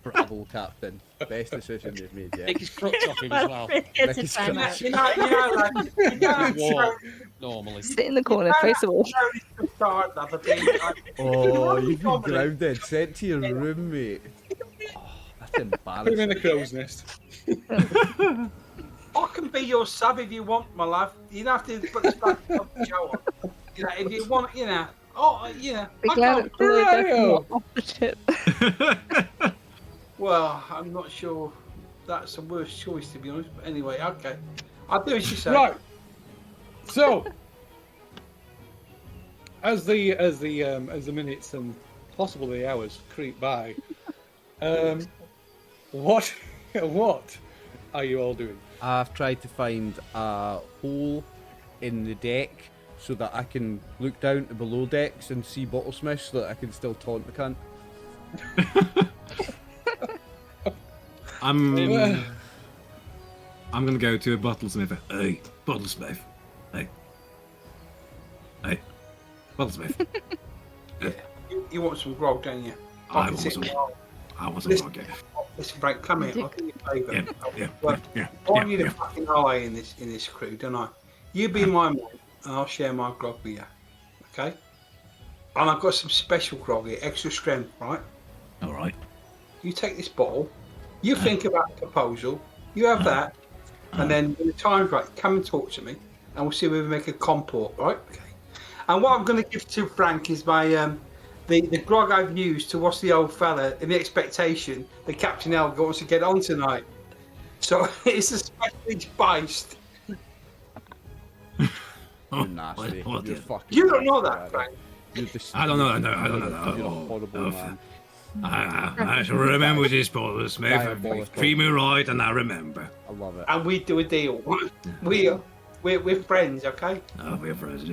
Bravo, Captain. Best decision you've made yet. Take his crutch off him as well. It's a Nice fun try. one. You know, like, you can't War, normally. Sit in the corner, face the wall. Oh, you've been grounded. Sent to your room, mate. Oh, that's Put him in embarrassing. the crow's nest. I can be your sub if you want, my love. You don't have to put the stuff on the show on. You know, if you want, you know. Oh, you know. Be I glad can't- it's below deck and Mario. not off the ship. Well, I'm not sure that's the worst choice, to be honest. But anyway, okay. I'll do as you say. Right. So, as the minutes and possibly the hours creep by, what are you all doing? I've tried to find a hole in the deck so that I can look down to below decks and see Bottlesmith so that I can still taunt the cunt. I'm gonna go to a bottlesmith. Hey, bottlesmith. Hey. Hey. Bottlesmith. You want some grog, don't you? I can want sit some. and- I wasn't okay. Listen, Frank, come here. I'll do you a favour. Yeah. I need a fucking ally in this crew, don't I? You be my man, and I'll share my grog with you. Okay? And I've got some special grog here, extra strength, right? All right. You take this bottle, you think about the proposal, you have that, and then when the time's right, come and talk to me, and we'll see whether we make a comport, right? Okay. And what I'm going to give to Frank is my the grog I've used to wash the old fella in the expectation that Captain Elga wants to get on tonight. So it's especially spiced. You're nasty. what You're the- fucking You don't know nasty, that, Barry. Frank. You're dis- I don't know. You're a Oh, horrible oh, man. I shall remember this, bottlesmith. Diabolical. Treat me right, and I remember. I love it. And we do a deal. We're friends, okay? Oh, we're friends.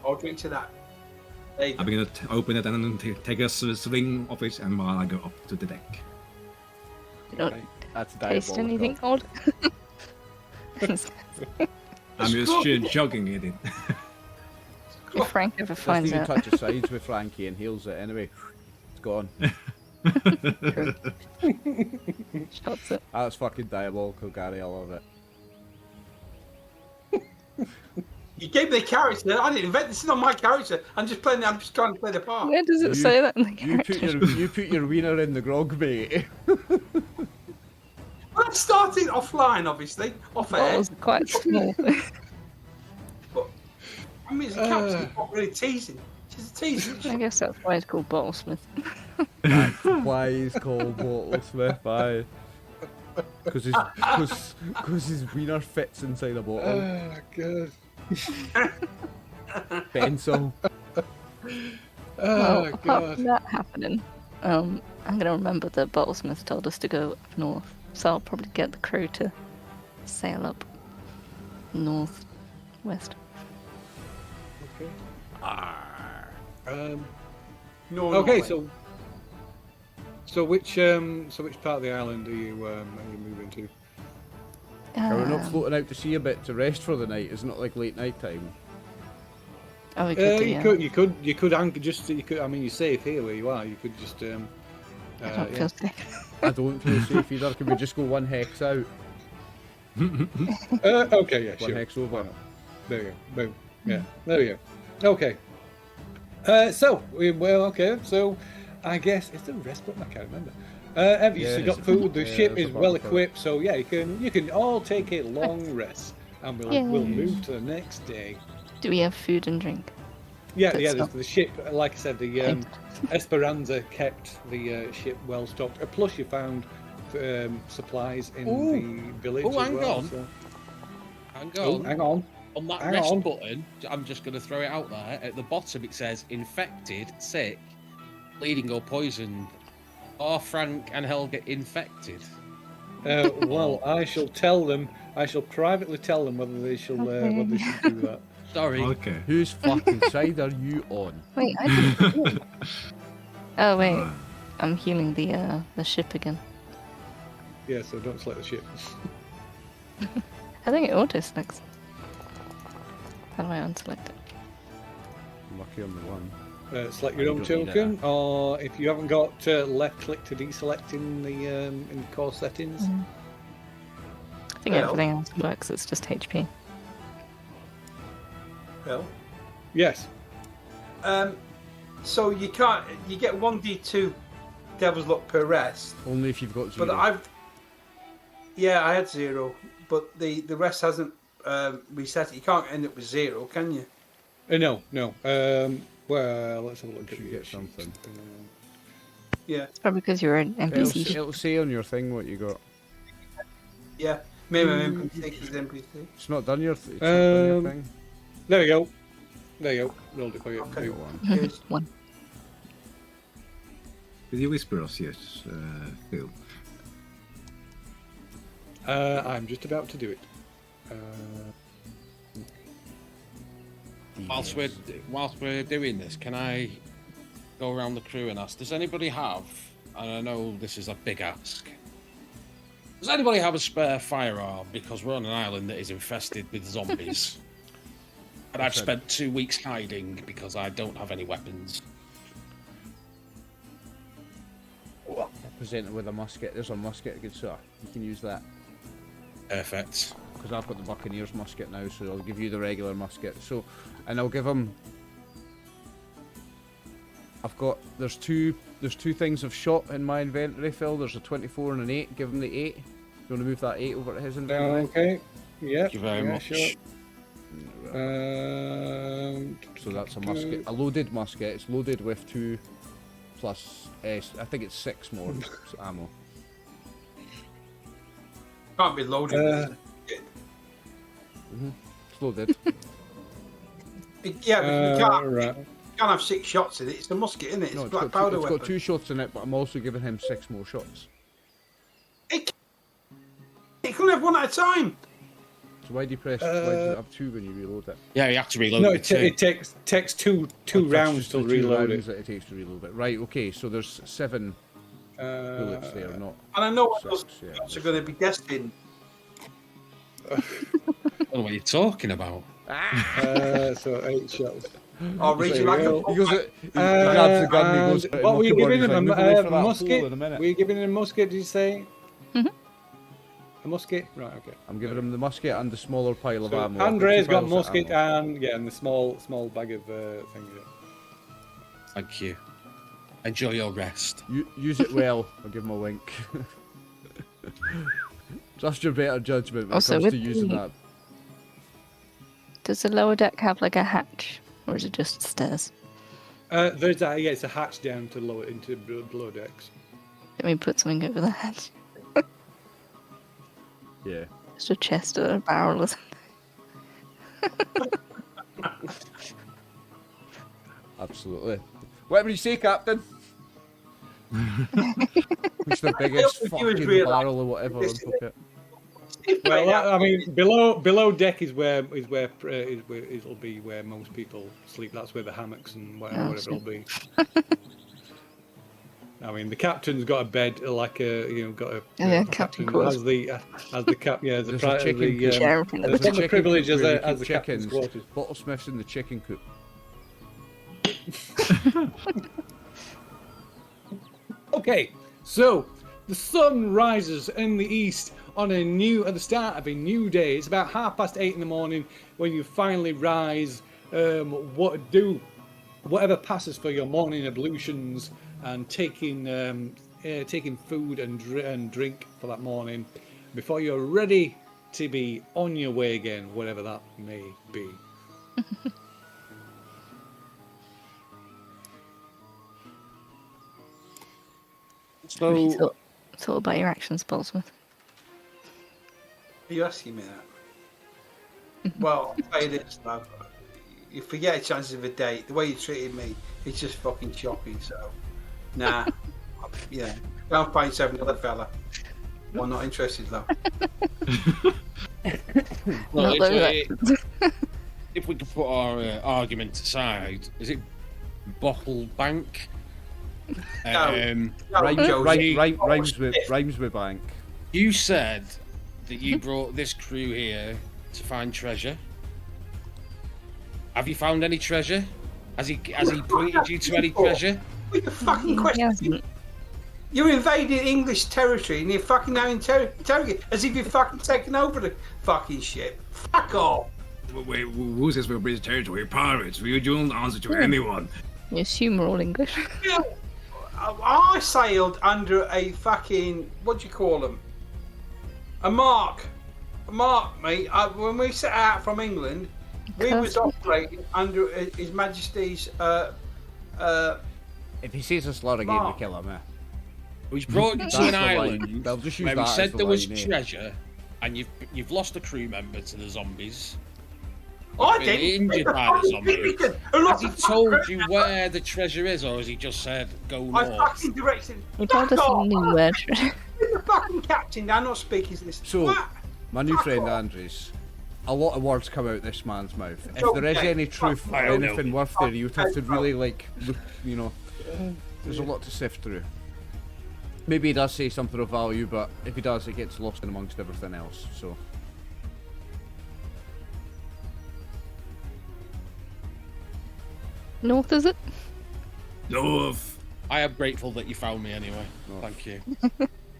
I'll drink to that. There you go. I'm gonna open it and then take a swing of it, and while I go up to the deck. You don't That's taste diabolical. anything odd. I'm just chugging it in. If Frank ever Doesn't finds even out. touch the sides with Frankie and heals it anyway. It's gone. Shots it. That's fucking diabolical, Gary. I love it. You gave me the character. I didn't invent this. Is not my character. I'm just playing. I'm just trying to play the part. Where does it You- say that in the You character? put your wiener in the grog, mate. Well, I'm starting offline, obviously, off air. Bottles are quite small. I mean, it's a character. It's not really teasing. She's a teaser. I guess that's why it's called Bottlesmith. That's why he's called Bottlesmith, aye. Because his wiener fits inside a bottle. Oh, God. Pencil. Oh, Well, apart God. from that happening, I'm gonna remember that Bottlesmith told us to go up north, so I'll probably get the crew to sail up north west. No, Okay, no, so which part of the island are you moving to? Are we not Um, floating out to sea a bit to rest for the night? It's not like late night time. Oh, we could do, You yeah. could anchor just. You could. I mean, you're safe here where you are. You could just. I don't yeah. feel safe. I don't feel safe either. Can we just go one hex out? Okay, yeah, One sure. hex over. There you go. Boom. Yeah, there we go. Okay. So I guess it's the rest button. I can't remember. You've Yeah, got it's- food. The yeah, ship there's is a well button for it. equipped, so yeah, you can all take a long rest, and we'll Yay. move to the next day. Do we have food and drink? Yeah, Good yeah. stuff. The ship, like I said, the Esperanza kept the ship well stocked. Plus, you found supplies in the village Oh, as hang well. on. So. Hang Oh, on. hang on. On that hang rest on. button, I'm just going to throw it out there. At the bottom, it says infected, sick, bleeding, or poisoned. Are Frank and Helga infected? Well, I shall tell them. I shall privately tell them whether they shall do that. Sorry. Okay. Whose fucking side are you on? Wait, I didn't. Oh wait, I'm healing the ship again. Yeah, so don't select the ship. I think it auto selects. How do I unselect it? Lucky on the one. Select your You own don't need token, or if you haven't got left click to deselect in the core settings. I think everything else works. It's just HP. Well, Yes. so you can't. You get 1d2 Devil's Luck per rest, Only if you've got 0. but I had 0, but the rest hasn't reset it. You can't end up with 0, can you? No. Well, let's have a look at You the get sheet. something. Yeah, It's probably because you're an NPC. It'll say on your thing what you got. yeah. Maybe my NPC is NPC. It's not done your, it's not done your thing. There you go. There you go. Rolled it for you. Okay. Got one. Cheers. One. Will you whisper us, yes, Phil? I'm just about to do it. Whilst we're doing this, can I go around the crew and ask, does anybody have, and I know this is a big ask, does anybody have a spare firearm? Because we're on an island that is infested with zombies. And I've spent 2 weeks hiding because I don't have any weapons. Presented with a musket. There's a musket, good sir. You can use that. Perfect. Because I've got the Buccaneers musket now, so I'll give you the regular musket. So, and I'll give him. There's two things of shot in my inventory, Phil. There's a 24 and an 8. Give him the 8. You want to move that 8 over to his inventory? Okay. Yeah. Thank you very much. Sure. So that's a musket, a loaded musket. It's loaded with 2 plus. I think it's 6 more ammo. Can't be loaded. It's loaded. Yeah, but you can't. Right. You can't have 6 shots in it. It's a musket, isn't it? It's No, a it's black got, powder it's weapon. got 2 shots in it, but I'm also giving him 6 more shots. It can have 1 at a time. So why do you press? Why do you have 2 when you reload it? Yeah, you have to reload No, it too. it takes two Oh, rounds just to the 2 reload rounds it. that it takes to reload it. Right. Okay. So there's 7 bullets there, not. And I know what those 6. Yeah. shots are going to be destined. I don't know what you're talking about. So 8 shots. Or reaching like go. He goes. He grabs the gun. And he goes. And what were you giving him? A musket? In a minute. Were you giving him a musket? Did you say? Mhm. A musket? Right. Okay. I'm giving him the musket and the smaller pile of So ammo. I've got Andre's 2 got piles of musket ammo. and the small bag of things. Thank you. Enjoy your rest. Use it well. I'll give him a wink. Trust your better judgment when Also, it comes with to using the- that. Does the lower deck have like a hatch, or is it just stairs? There's it's a hatch down to lower into below decks. Let me put something over the hatch. Yeah. Just a chest or a barrel or something. Absolutely. Whatever you say, Captain. Push the biggest If you was fucking real- barrel or whatever and hook it. Well, I mean, below deck is where it'll be where most people sleep. That's where the hammocks and whatever it'll be. I mean, the captain's got a bed, like got a Yeah, captain quarters. has the cap. Yeah, the There's a chicken coop. Share everything at there's the got the chicken privilege coop as where you the keep captain's chickens. quarters. Bottlesmith's in the chicken coop. Okay, so the sun rises in the east at the start of a new day. It's about 8:30 in the morning when you finally rise. Whatever passes for your morning ablutions and taking food and drink for that morning before you're ready to be on your way again, whatever that may be. So, Thought about your actions, Bolsmith. Are you asking me that? Well, I'll tell you this, though. You forget a chances of a date. The way you treated me, it's just fucking shocking. So, nah. Yeah. Go and find yourself another fella. I'm not interested, though. well, Not if we could put our argument aside, is it Bottle Bank? Rhymes with bank. You said that you brought this crew here to find treasure. Have you found any treasure? Has he pointed you to any treasure? What the fucking question? You're invading English territory and you're fucking now interrogating as if you're fucking taking over the fucking ship. Fuck off! Wait, who says we're British territory? We're pirates. We don't answer to anyone. You assume we're all English. You know, I sailed under a fucking, what do you call them? A mark, mate. When we set out from England, we was operating under His Majesty's. If he sees us lot again, we kill him. Which brought you to an island They'll just use where we that said as the there was line, treasure, and you've lost a crew member to the zombies. I You've been didn't. injured by the zombies. Has he told you where the treasure is, or has he just said go north? I fucking directed. He told us he knew where. The fucking captain. I'm not speaking to this. So, What? my new Fuck friend off. Andres, a lot of words come out this man's mouth. If Okay. there is any truth or I don't know. anything worth there, you'd have to really look, you know. There's a lot to sift through. Maybe he does say something of value, but if he does, it gets lost in amongst everything else. So. North, is it? North. I am grateful that you found me anyway. North. Thank you.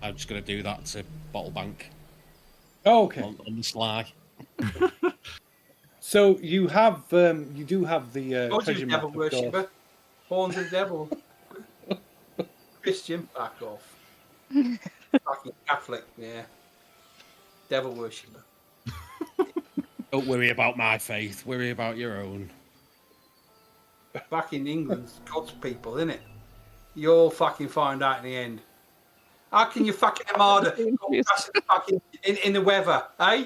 I'm just going to do that to Bottle Bank Okay. on the sly. So you have, you do have the Told you treasure the map, devil of course. worshipper. Horns of the devil. Christian, back off. Fucking Catholic, yeah. Devil worshipper. Don't worry about my faith. Worry about your own. Back in England, God's people, innit? You'll fucking find out in the end. How can you fucking armada go past the fucking in the weather, eh?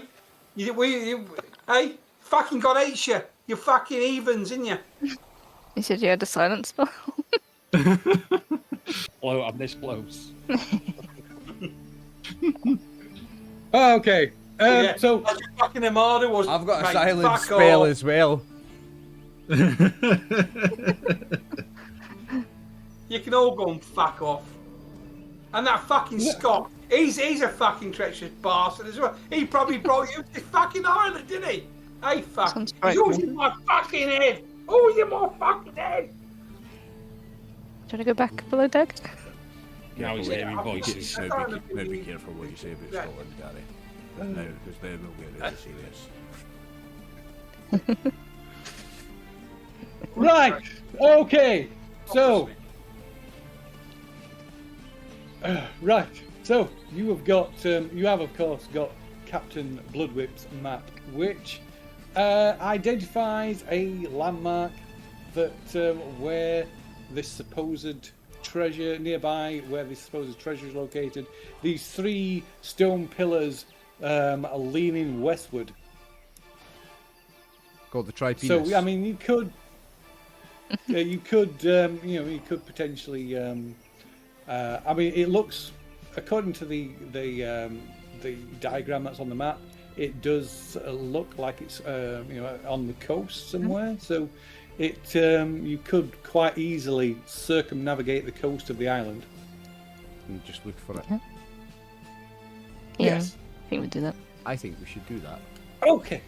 Hey, fucking God hates you. You're fucking evens, innit you? You said you had a silent spell. Hello, I'm this close. Okay. Yeah. So That's your fucking armada was. I've got a mate, silent fuck spell off. as well. You can all go and fuck off. And that fucking Scot, he's a fucking treacherous bastard as well. He probably brought you to fucking Ireland, didn't he? Hey, fuck. Sounds He's frightening. always in my fucking head. Always in my fucking head. Do you want to go back below deck? Now he's hearing voices. Now be careful what you say about Scotland, Gary. Now, because then we'll get really serious. right. Okay. So right. So you have got, you have of course got Captain Bloodwhip's map, which identifies a landmark that where this supposed treasure nearby, where this supposed treasure is located. These three stone pillars are leaning westward. Called the Tripenis. So I mean, you could, you could, you know, you could potentially. I mean, it looks, according to the diagram that's on the map, it does look like it's you know, on the coast somewhere. So it you could quite easily circumnavigate the coast of the island. And just look for it. Yeah. Yes. I think we'd do that. I think we should do that. Okay.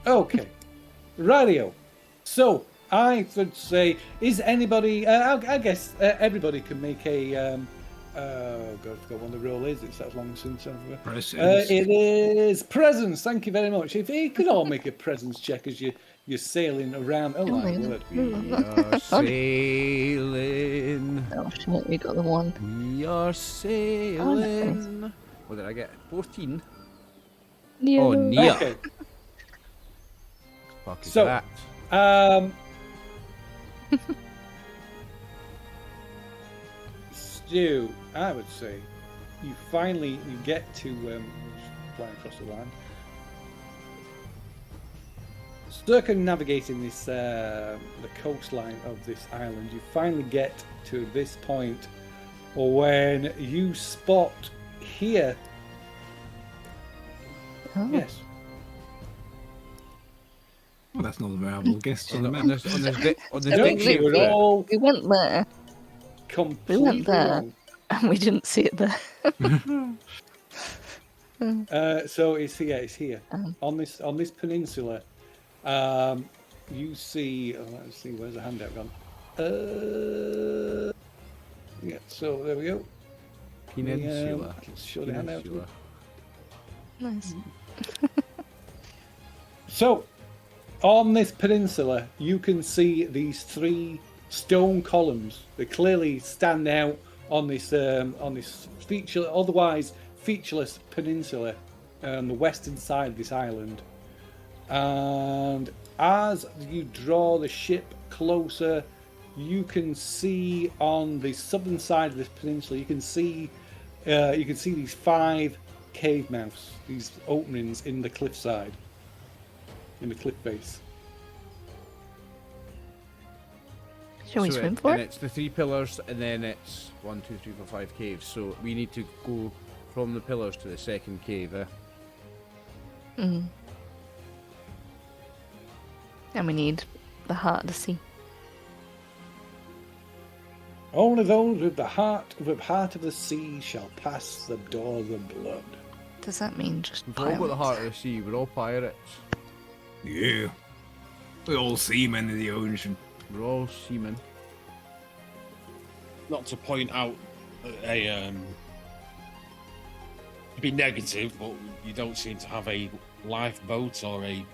Okay. Radio. So I would say, is anybody? I guess everybody can make a. Oh God, I forgot what the role is. It's that long since I've. Presents. It is presence. Thank you very much. If you could all make a presence check as you're sailing around. Oh my word. We are sailing. Oh shit, we got the one. We are sailing. What did I get? 14? Yeah. Oh, Nia. Okay. Fuck is So- that? Stu, I would say you finally get to flying across the land, circumnavigating this the coastline of this island. You finally get to this point when you spot here. Oh. Yes. Well, that's not a variable guess on the map. on this Don't deck you? We're sheet. all We went there, completely there. wrong. and we didn't see it there. So it's here. It's here Um. on this peninsula. You see. Oh, let's see. Where's the handout gone? Yeah. So there we go. Peninsula. Show the handout. Peninsula. Nice. So, on this peninsula, you can see these 3 stone columns. They clearly stand out on this otherwise featureless peninsula on the western side of this island. And as you draw the ship closer, you can see on the southern side of this peninsula, you can see these 5 cave mouths, these openings in the cliffside. In the cliff face. Shall we swim for and it? it's the 3 pillars, and then it's 1, 2, 3, 4, 5 caves. So we need to go from the pillars to the second cave. Mm. And we need the heart of the sea. Only those with the heart of the sea shall pass the doors of blood. Does that mean just We've all got the pirates? heart of the sea. We're all pirates. Yeah. We're all seamen in the ocean. We're all seamen. Not to point out to be negative, but you don't seem to have a lifeboat or a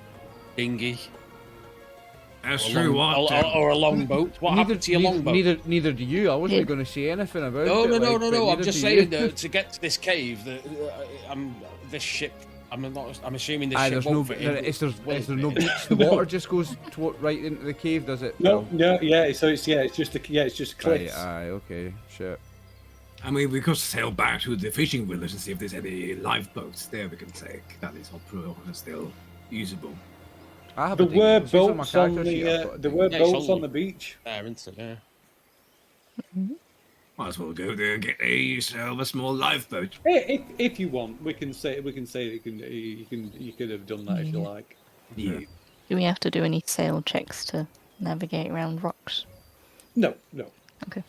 dinghy. That's Or true. long- or a longboat. What happened to your longboat? Neither do you. I wasn't Yeah. going to say anything about No, it. no, no, like, no, but no. I'm neither just do saying you. that to get to this cave, this ship. I'm assuming this Aye, ship there's won't no. fit There, in. is there no beach? The water just goes right into the cave, does it? No, yeah. So it's just Right, cliffs. aye, okay, shit. I mean, we could sail back to the fishing village and see if there's any lifeboats there we can take. That is all pro and still usable. I have There a dinghy. were It says on my boats on character sheet I've got a there dinghy. were Yeah, it's boats on on the beach. There, isn't it? Yeah. Might as well go there and get a small lifeboat. If you want, we can say you could have done that if you like. Yeah. Do we have to do any sail checks to navigate around rocks? No. Okay.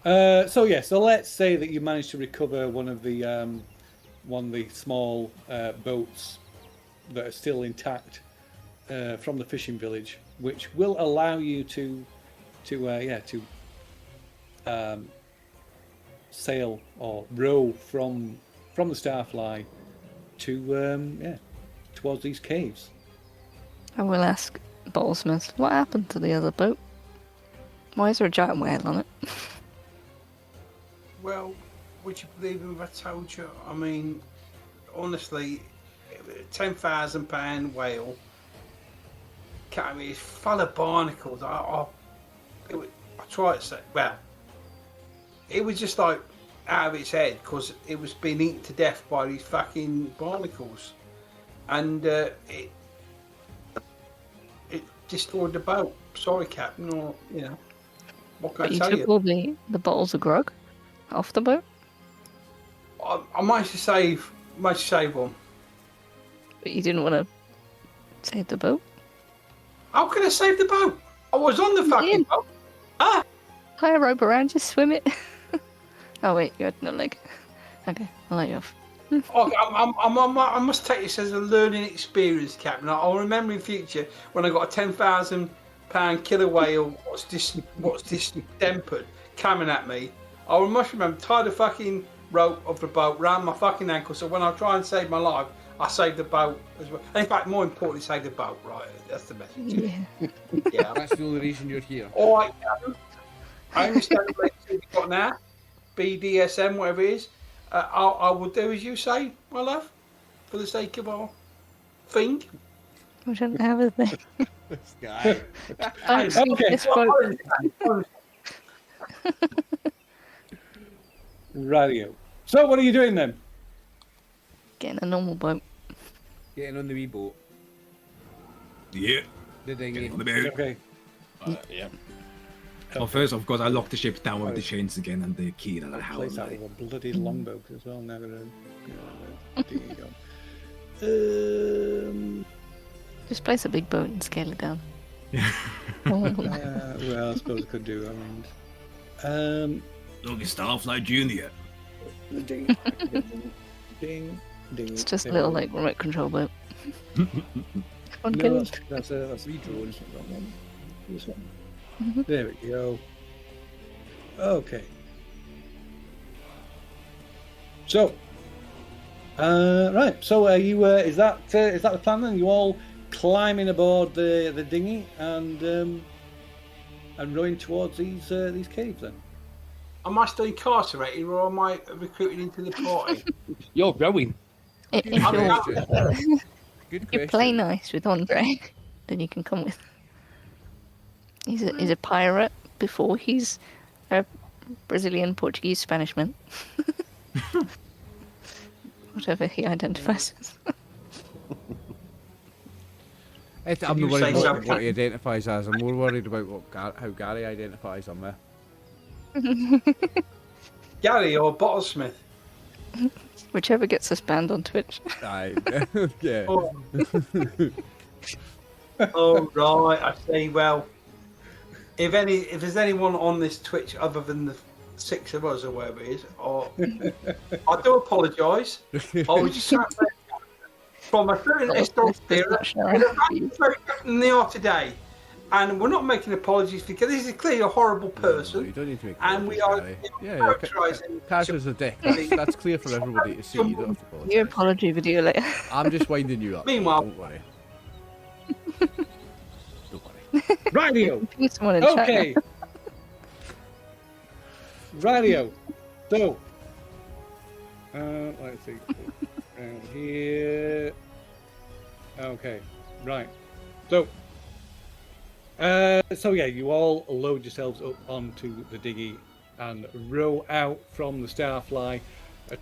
So let's say that you managed to recover one of the small boats that are still intact from the fishing village, which will allow you to sail or row from the Starfly to towards these caves. I will ask Ballsmith, what happened to the other boat? Why is there a giant whale on it? Well, would you believe me if I told you? I mean, honestly, £10,000 whale. I mean, it's full of barnacles. I tried to say, well, it was just like out of its head because it was being eaten to death by these fucking barnacles, and it destroyed the boat. Sorry, Captain, or what can But I you tell took you? all the bottles of grog off the boat? I managed to save one. But you didn't want to save the boat? How can I save the boat? I was on the fucking did. boat. Tie a rope around, just swim it. Oh wait, you had no leg. Okay, I'll let you off. I must take this as a learning experience, Captain. I'll remember in future when I got a £10,000 killer whale. What's distempered coming at me? I must remember tie the fucking rope of the boat round my fucking ankle. So when I try and save my life, I save the boat as well. And in fact, more importantly, save the boat. Right, that's the message. Yeah. Yeah. That's the only reason you're here. All right, Captain. I understand what you've got now. BDSM, whatever it is. I will do as you say, my love, for the sake of our thing. We don't have a thing. This guy. Don't sink Okay. this boat. Radio. So what are you doing then? Getting a normal boat. Getting on the wee boat. Yeah. The dinghy. Get on the boat. Okay. Yeah. Well, first, of course, I locked the ship down with the chains again and the key and the how. Place out Like, of a bloody longboat as well. Now that Just place a big boat and scale it down. Well, I suppose I could do. Look, it's Starflight Junior. Ding, ding, ding. It's just a little like remote control boat. Come on, get No, it. that's redrawn. It's not that one. This one. Mhm. There we go. Okay. So, right. So, are you? Is that the plan? Then you all climbing aboard the dinghy and rowing towards these caves. Then. Am I still incarcerated or am I recruited into the party? You're rowing. If I'm you're, out. Good you question. play nice with Andre, then you can come with. He's a pirate before he's a Brazilian, Portuguese, Spanish man. Whatever he identifies as. I'm You not worried say about so. what he identifies as. I'm more worried about how Gary identifies on there. Gary or Bottlesmith? Whichever gets us banned on Twitch. Aye. Yeah. Oh. Oh right, I see. Well, if there's anyone on this Twitch other than the 6 of us or whatever it is, or I do apologise. I was just trying to from a certain historical era, in the art today, and we're not making apologies because this is clearly a horrible No, person, you don't need to make and we are apologies, Gary. Yeah, characterising. Casual's a dick. That's clear for everybody to see. You don't have to apologise. Your apology video later. I'm just winding you up. Meanwhile- Don't worry. Don't worry. Rightio. Ping someone in chat. Okay. Rightio. So, let's see. Around here. Okay. Right. So. So yeah, you all load yourselves up onto the dinghy and row out from the Starfly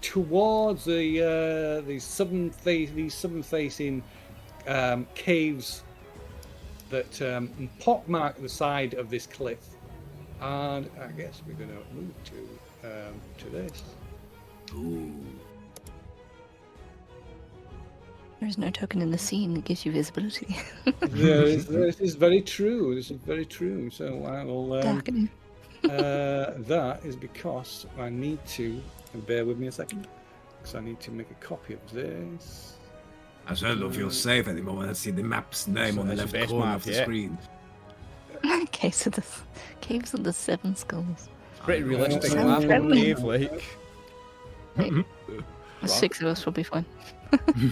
towards these southern-facing caves that pockmark the side of this cliff. And I guess we're going to move to this. Ooh. There's no token in the scene that gives you visibility. This is very true. This is very true. So I will. Darkening. That is because I need to. And bear with me a second, because I need to make a copy of this. I don't know if you're safe anymore when I see the map's name on the That's the left best corner map of the yet. screen. Caves of the Seven Skulls. Pretty realistic Yeah. map of cave, like. The 6 of us will be fine.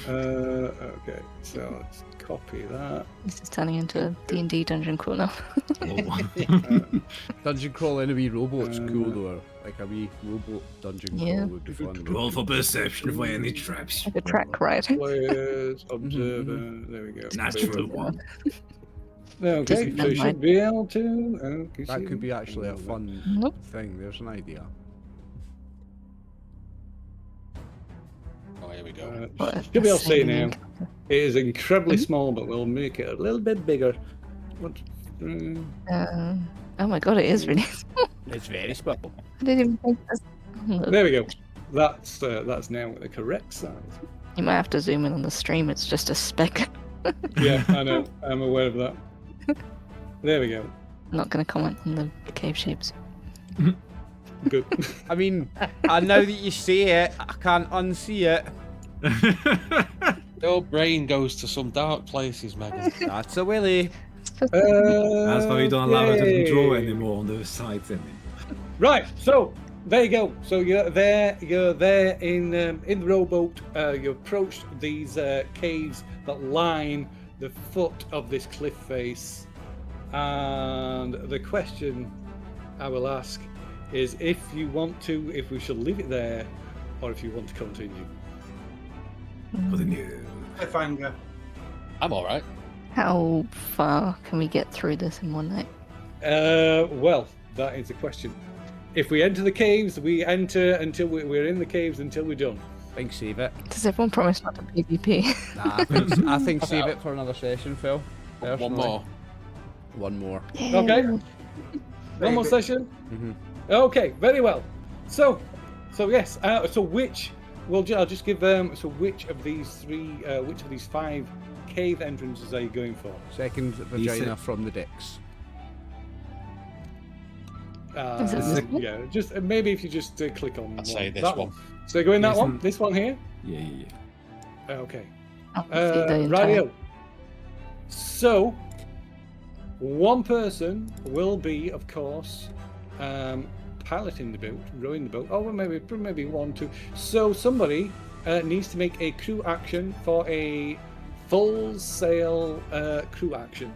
Okay, so let's copy that. This is turning into a D&D dungeon crawl now. Dungeon crawl in a wee robot's cool though. Like a wee robot dungeon Yeah. crawl would be fun. Roll for perception for any traps. Like a track ride. Players, observer. There we go. Natural one. Okay, so you Never should mind. be able to. That could be actually a fun Nope. thing. There's an idea. Oh, here we go. What a Should be able to see sailing now. It is incredibly small, but we'll make it a little bit bigger. What? Oh my god, it is really small. It's very small. I didn't even think this. Look, There we go. That's now the correct size. you might have to zoom in on the stream, it's just a speck. Yeah, I know. I'm aware of that. There we go. I'm not going to comment on the cave shapes. Good. I mean, and now that you say it, I can't unsee it. Your brain goes to some dark places, Megan. That's a willy. That's why we don't allow her to Yay. draw anymore on the sides. Right, so there you go. So you're there in the rowboat. You approached these caves that line the foot of this cliff face, and the question I will ask is if we should leave it there, or if you want to continue. For the new. Cliffhanger. I'm all right. How far can we get through this in one night? Well, that is the question. If we enter the caves, we enter until we're in the caves until we're done. I think save it. Does everyone promise not to PvP? Nah, I think save it for another session, Phil. One Personally. more. One more. Okay. One more session. Mhm. Okay, very well. So yes. So which? Well, I'll just give. So which of these 5 cave entrances are you going for? Second vagina from the decks. Is it this one? Yeah, just maybe if you just click on I'd say this that one. So go in that This one. one. This one here. Yeah. Okay. Oh, the entire- Radio. So, one person will be, of course, piloting the boat, rowing the boat. Oh, well, maybe one, two. So somebody needs to make a crew action for a full sail crew action,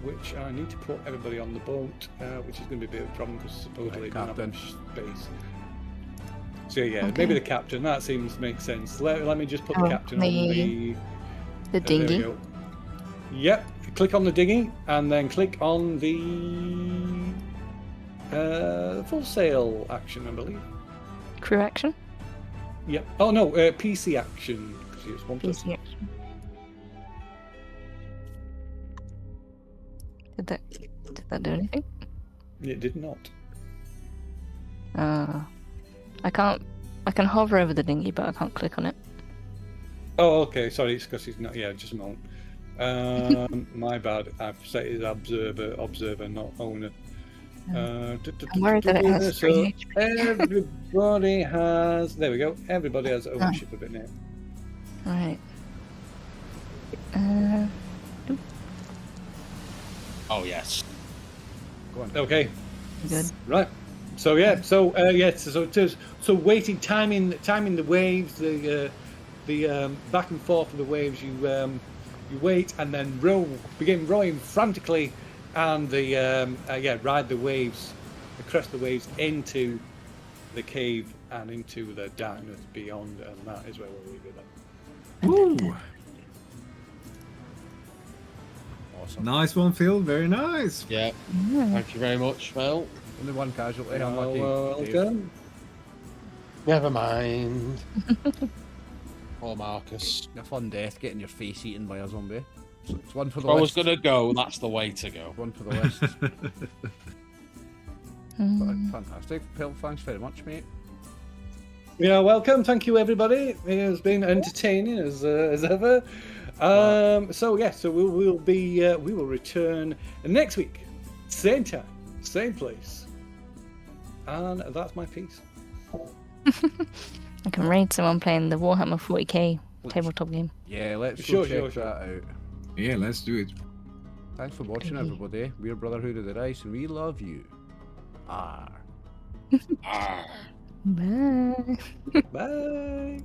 which I need to put everybody on the boat, which is going to be a bit of a problem because supposedly they don't have enough space. So yeah, maybe the captain. That seems to make sense. Let me just put the captain on the dinghy. There we go. Yep. Click on the dinghy and then click on the full sail action, I believe. Crew action? Yep. Oh no, PC action. Because it's one person. PC action. Did that do anything? It did not. I can hover over the dinghy, but I can't click on it. Oh, okay. Sorry, it's because he's not. Yeah, just a moment. My bad. I've set it as observer, not owner. I'm worried that it has So 3 HP. everybody has. There we go. Everybody has ownership of it now. Right. Oh yes. Go on. Okay. Good. Right. So yeah. So so waiting, timing the waves, the back and forth of the waves. You wait and then begin rowing frantically, and ride the waves, crest the waves into the cave and into the darkness beyond, and that is where we'll leave it then. Ooh. Awesome. Nice one, Phil. Very nice. Yeah. Thank you very much, Phil. Only one casualty. Well, Unlucky. well Dave. done. Never mind. Poor Marcus. A fun death, getting your face eaten by a zombie. So it's one for the If I was list. gonna go, that's the way to go. One for the list. Mm. Fantastic. Phil, thanks very much, mate. Yeah, welcome. Thank you, everybody. It has been entertaining as ever. So we will return next week, same time, same place, and that's my piece. I can raid someone playing the Warhammer 40k tabletop game. Yeah, let's Sure, go check sure. that out. Yeah, let's do it. Thanks for watching, everybody. We're Brotherhood of the Dice, and we love you. Ah. Bye. Bye.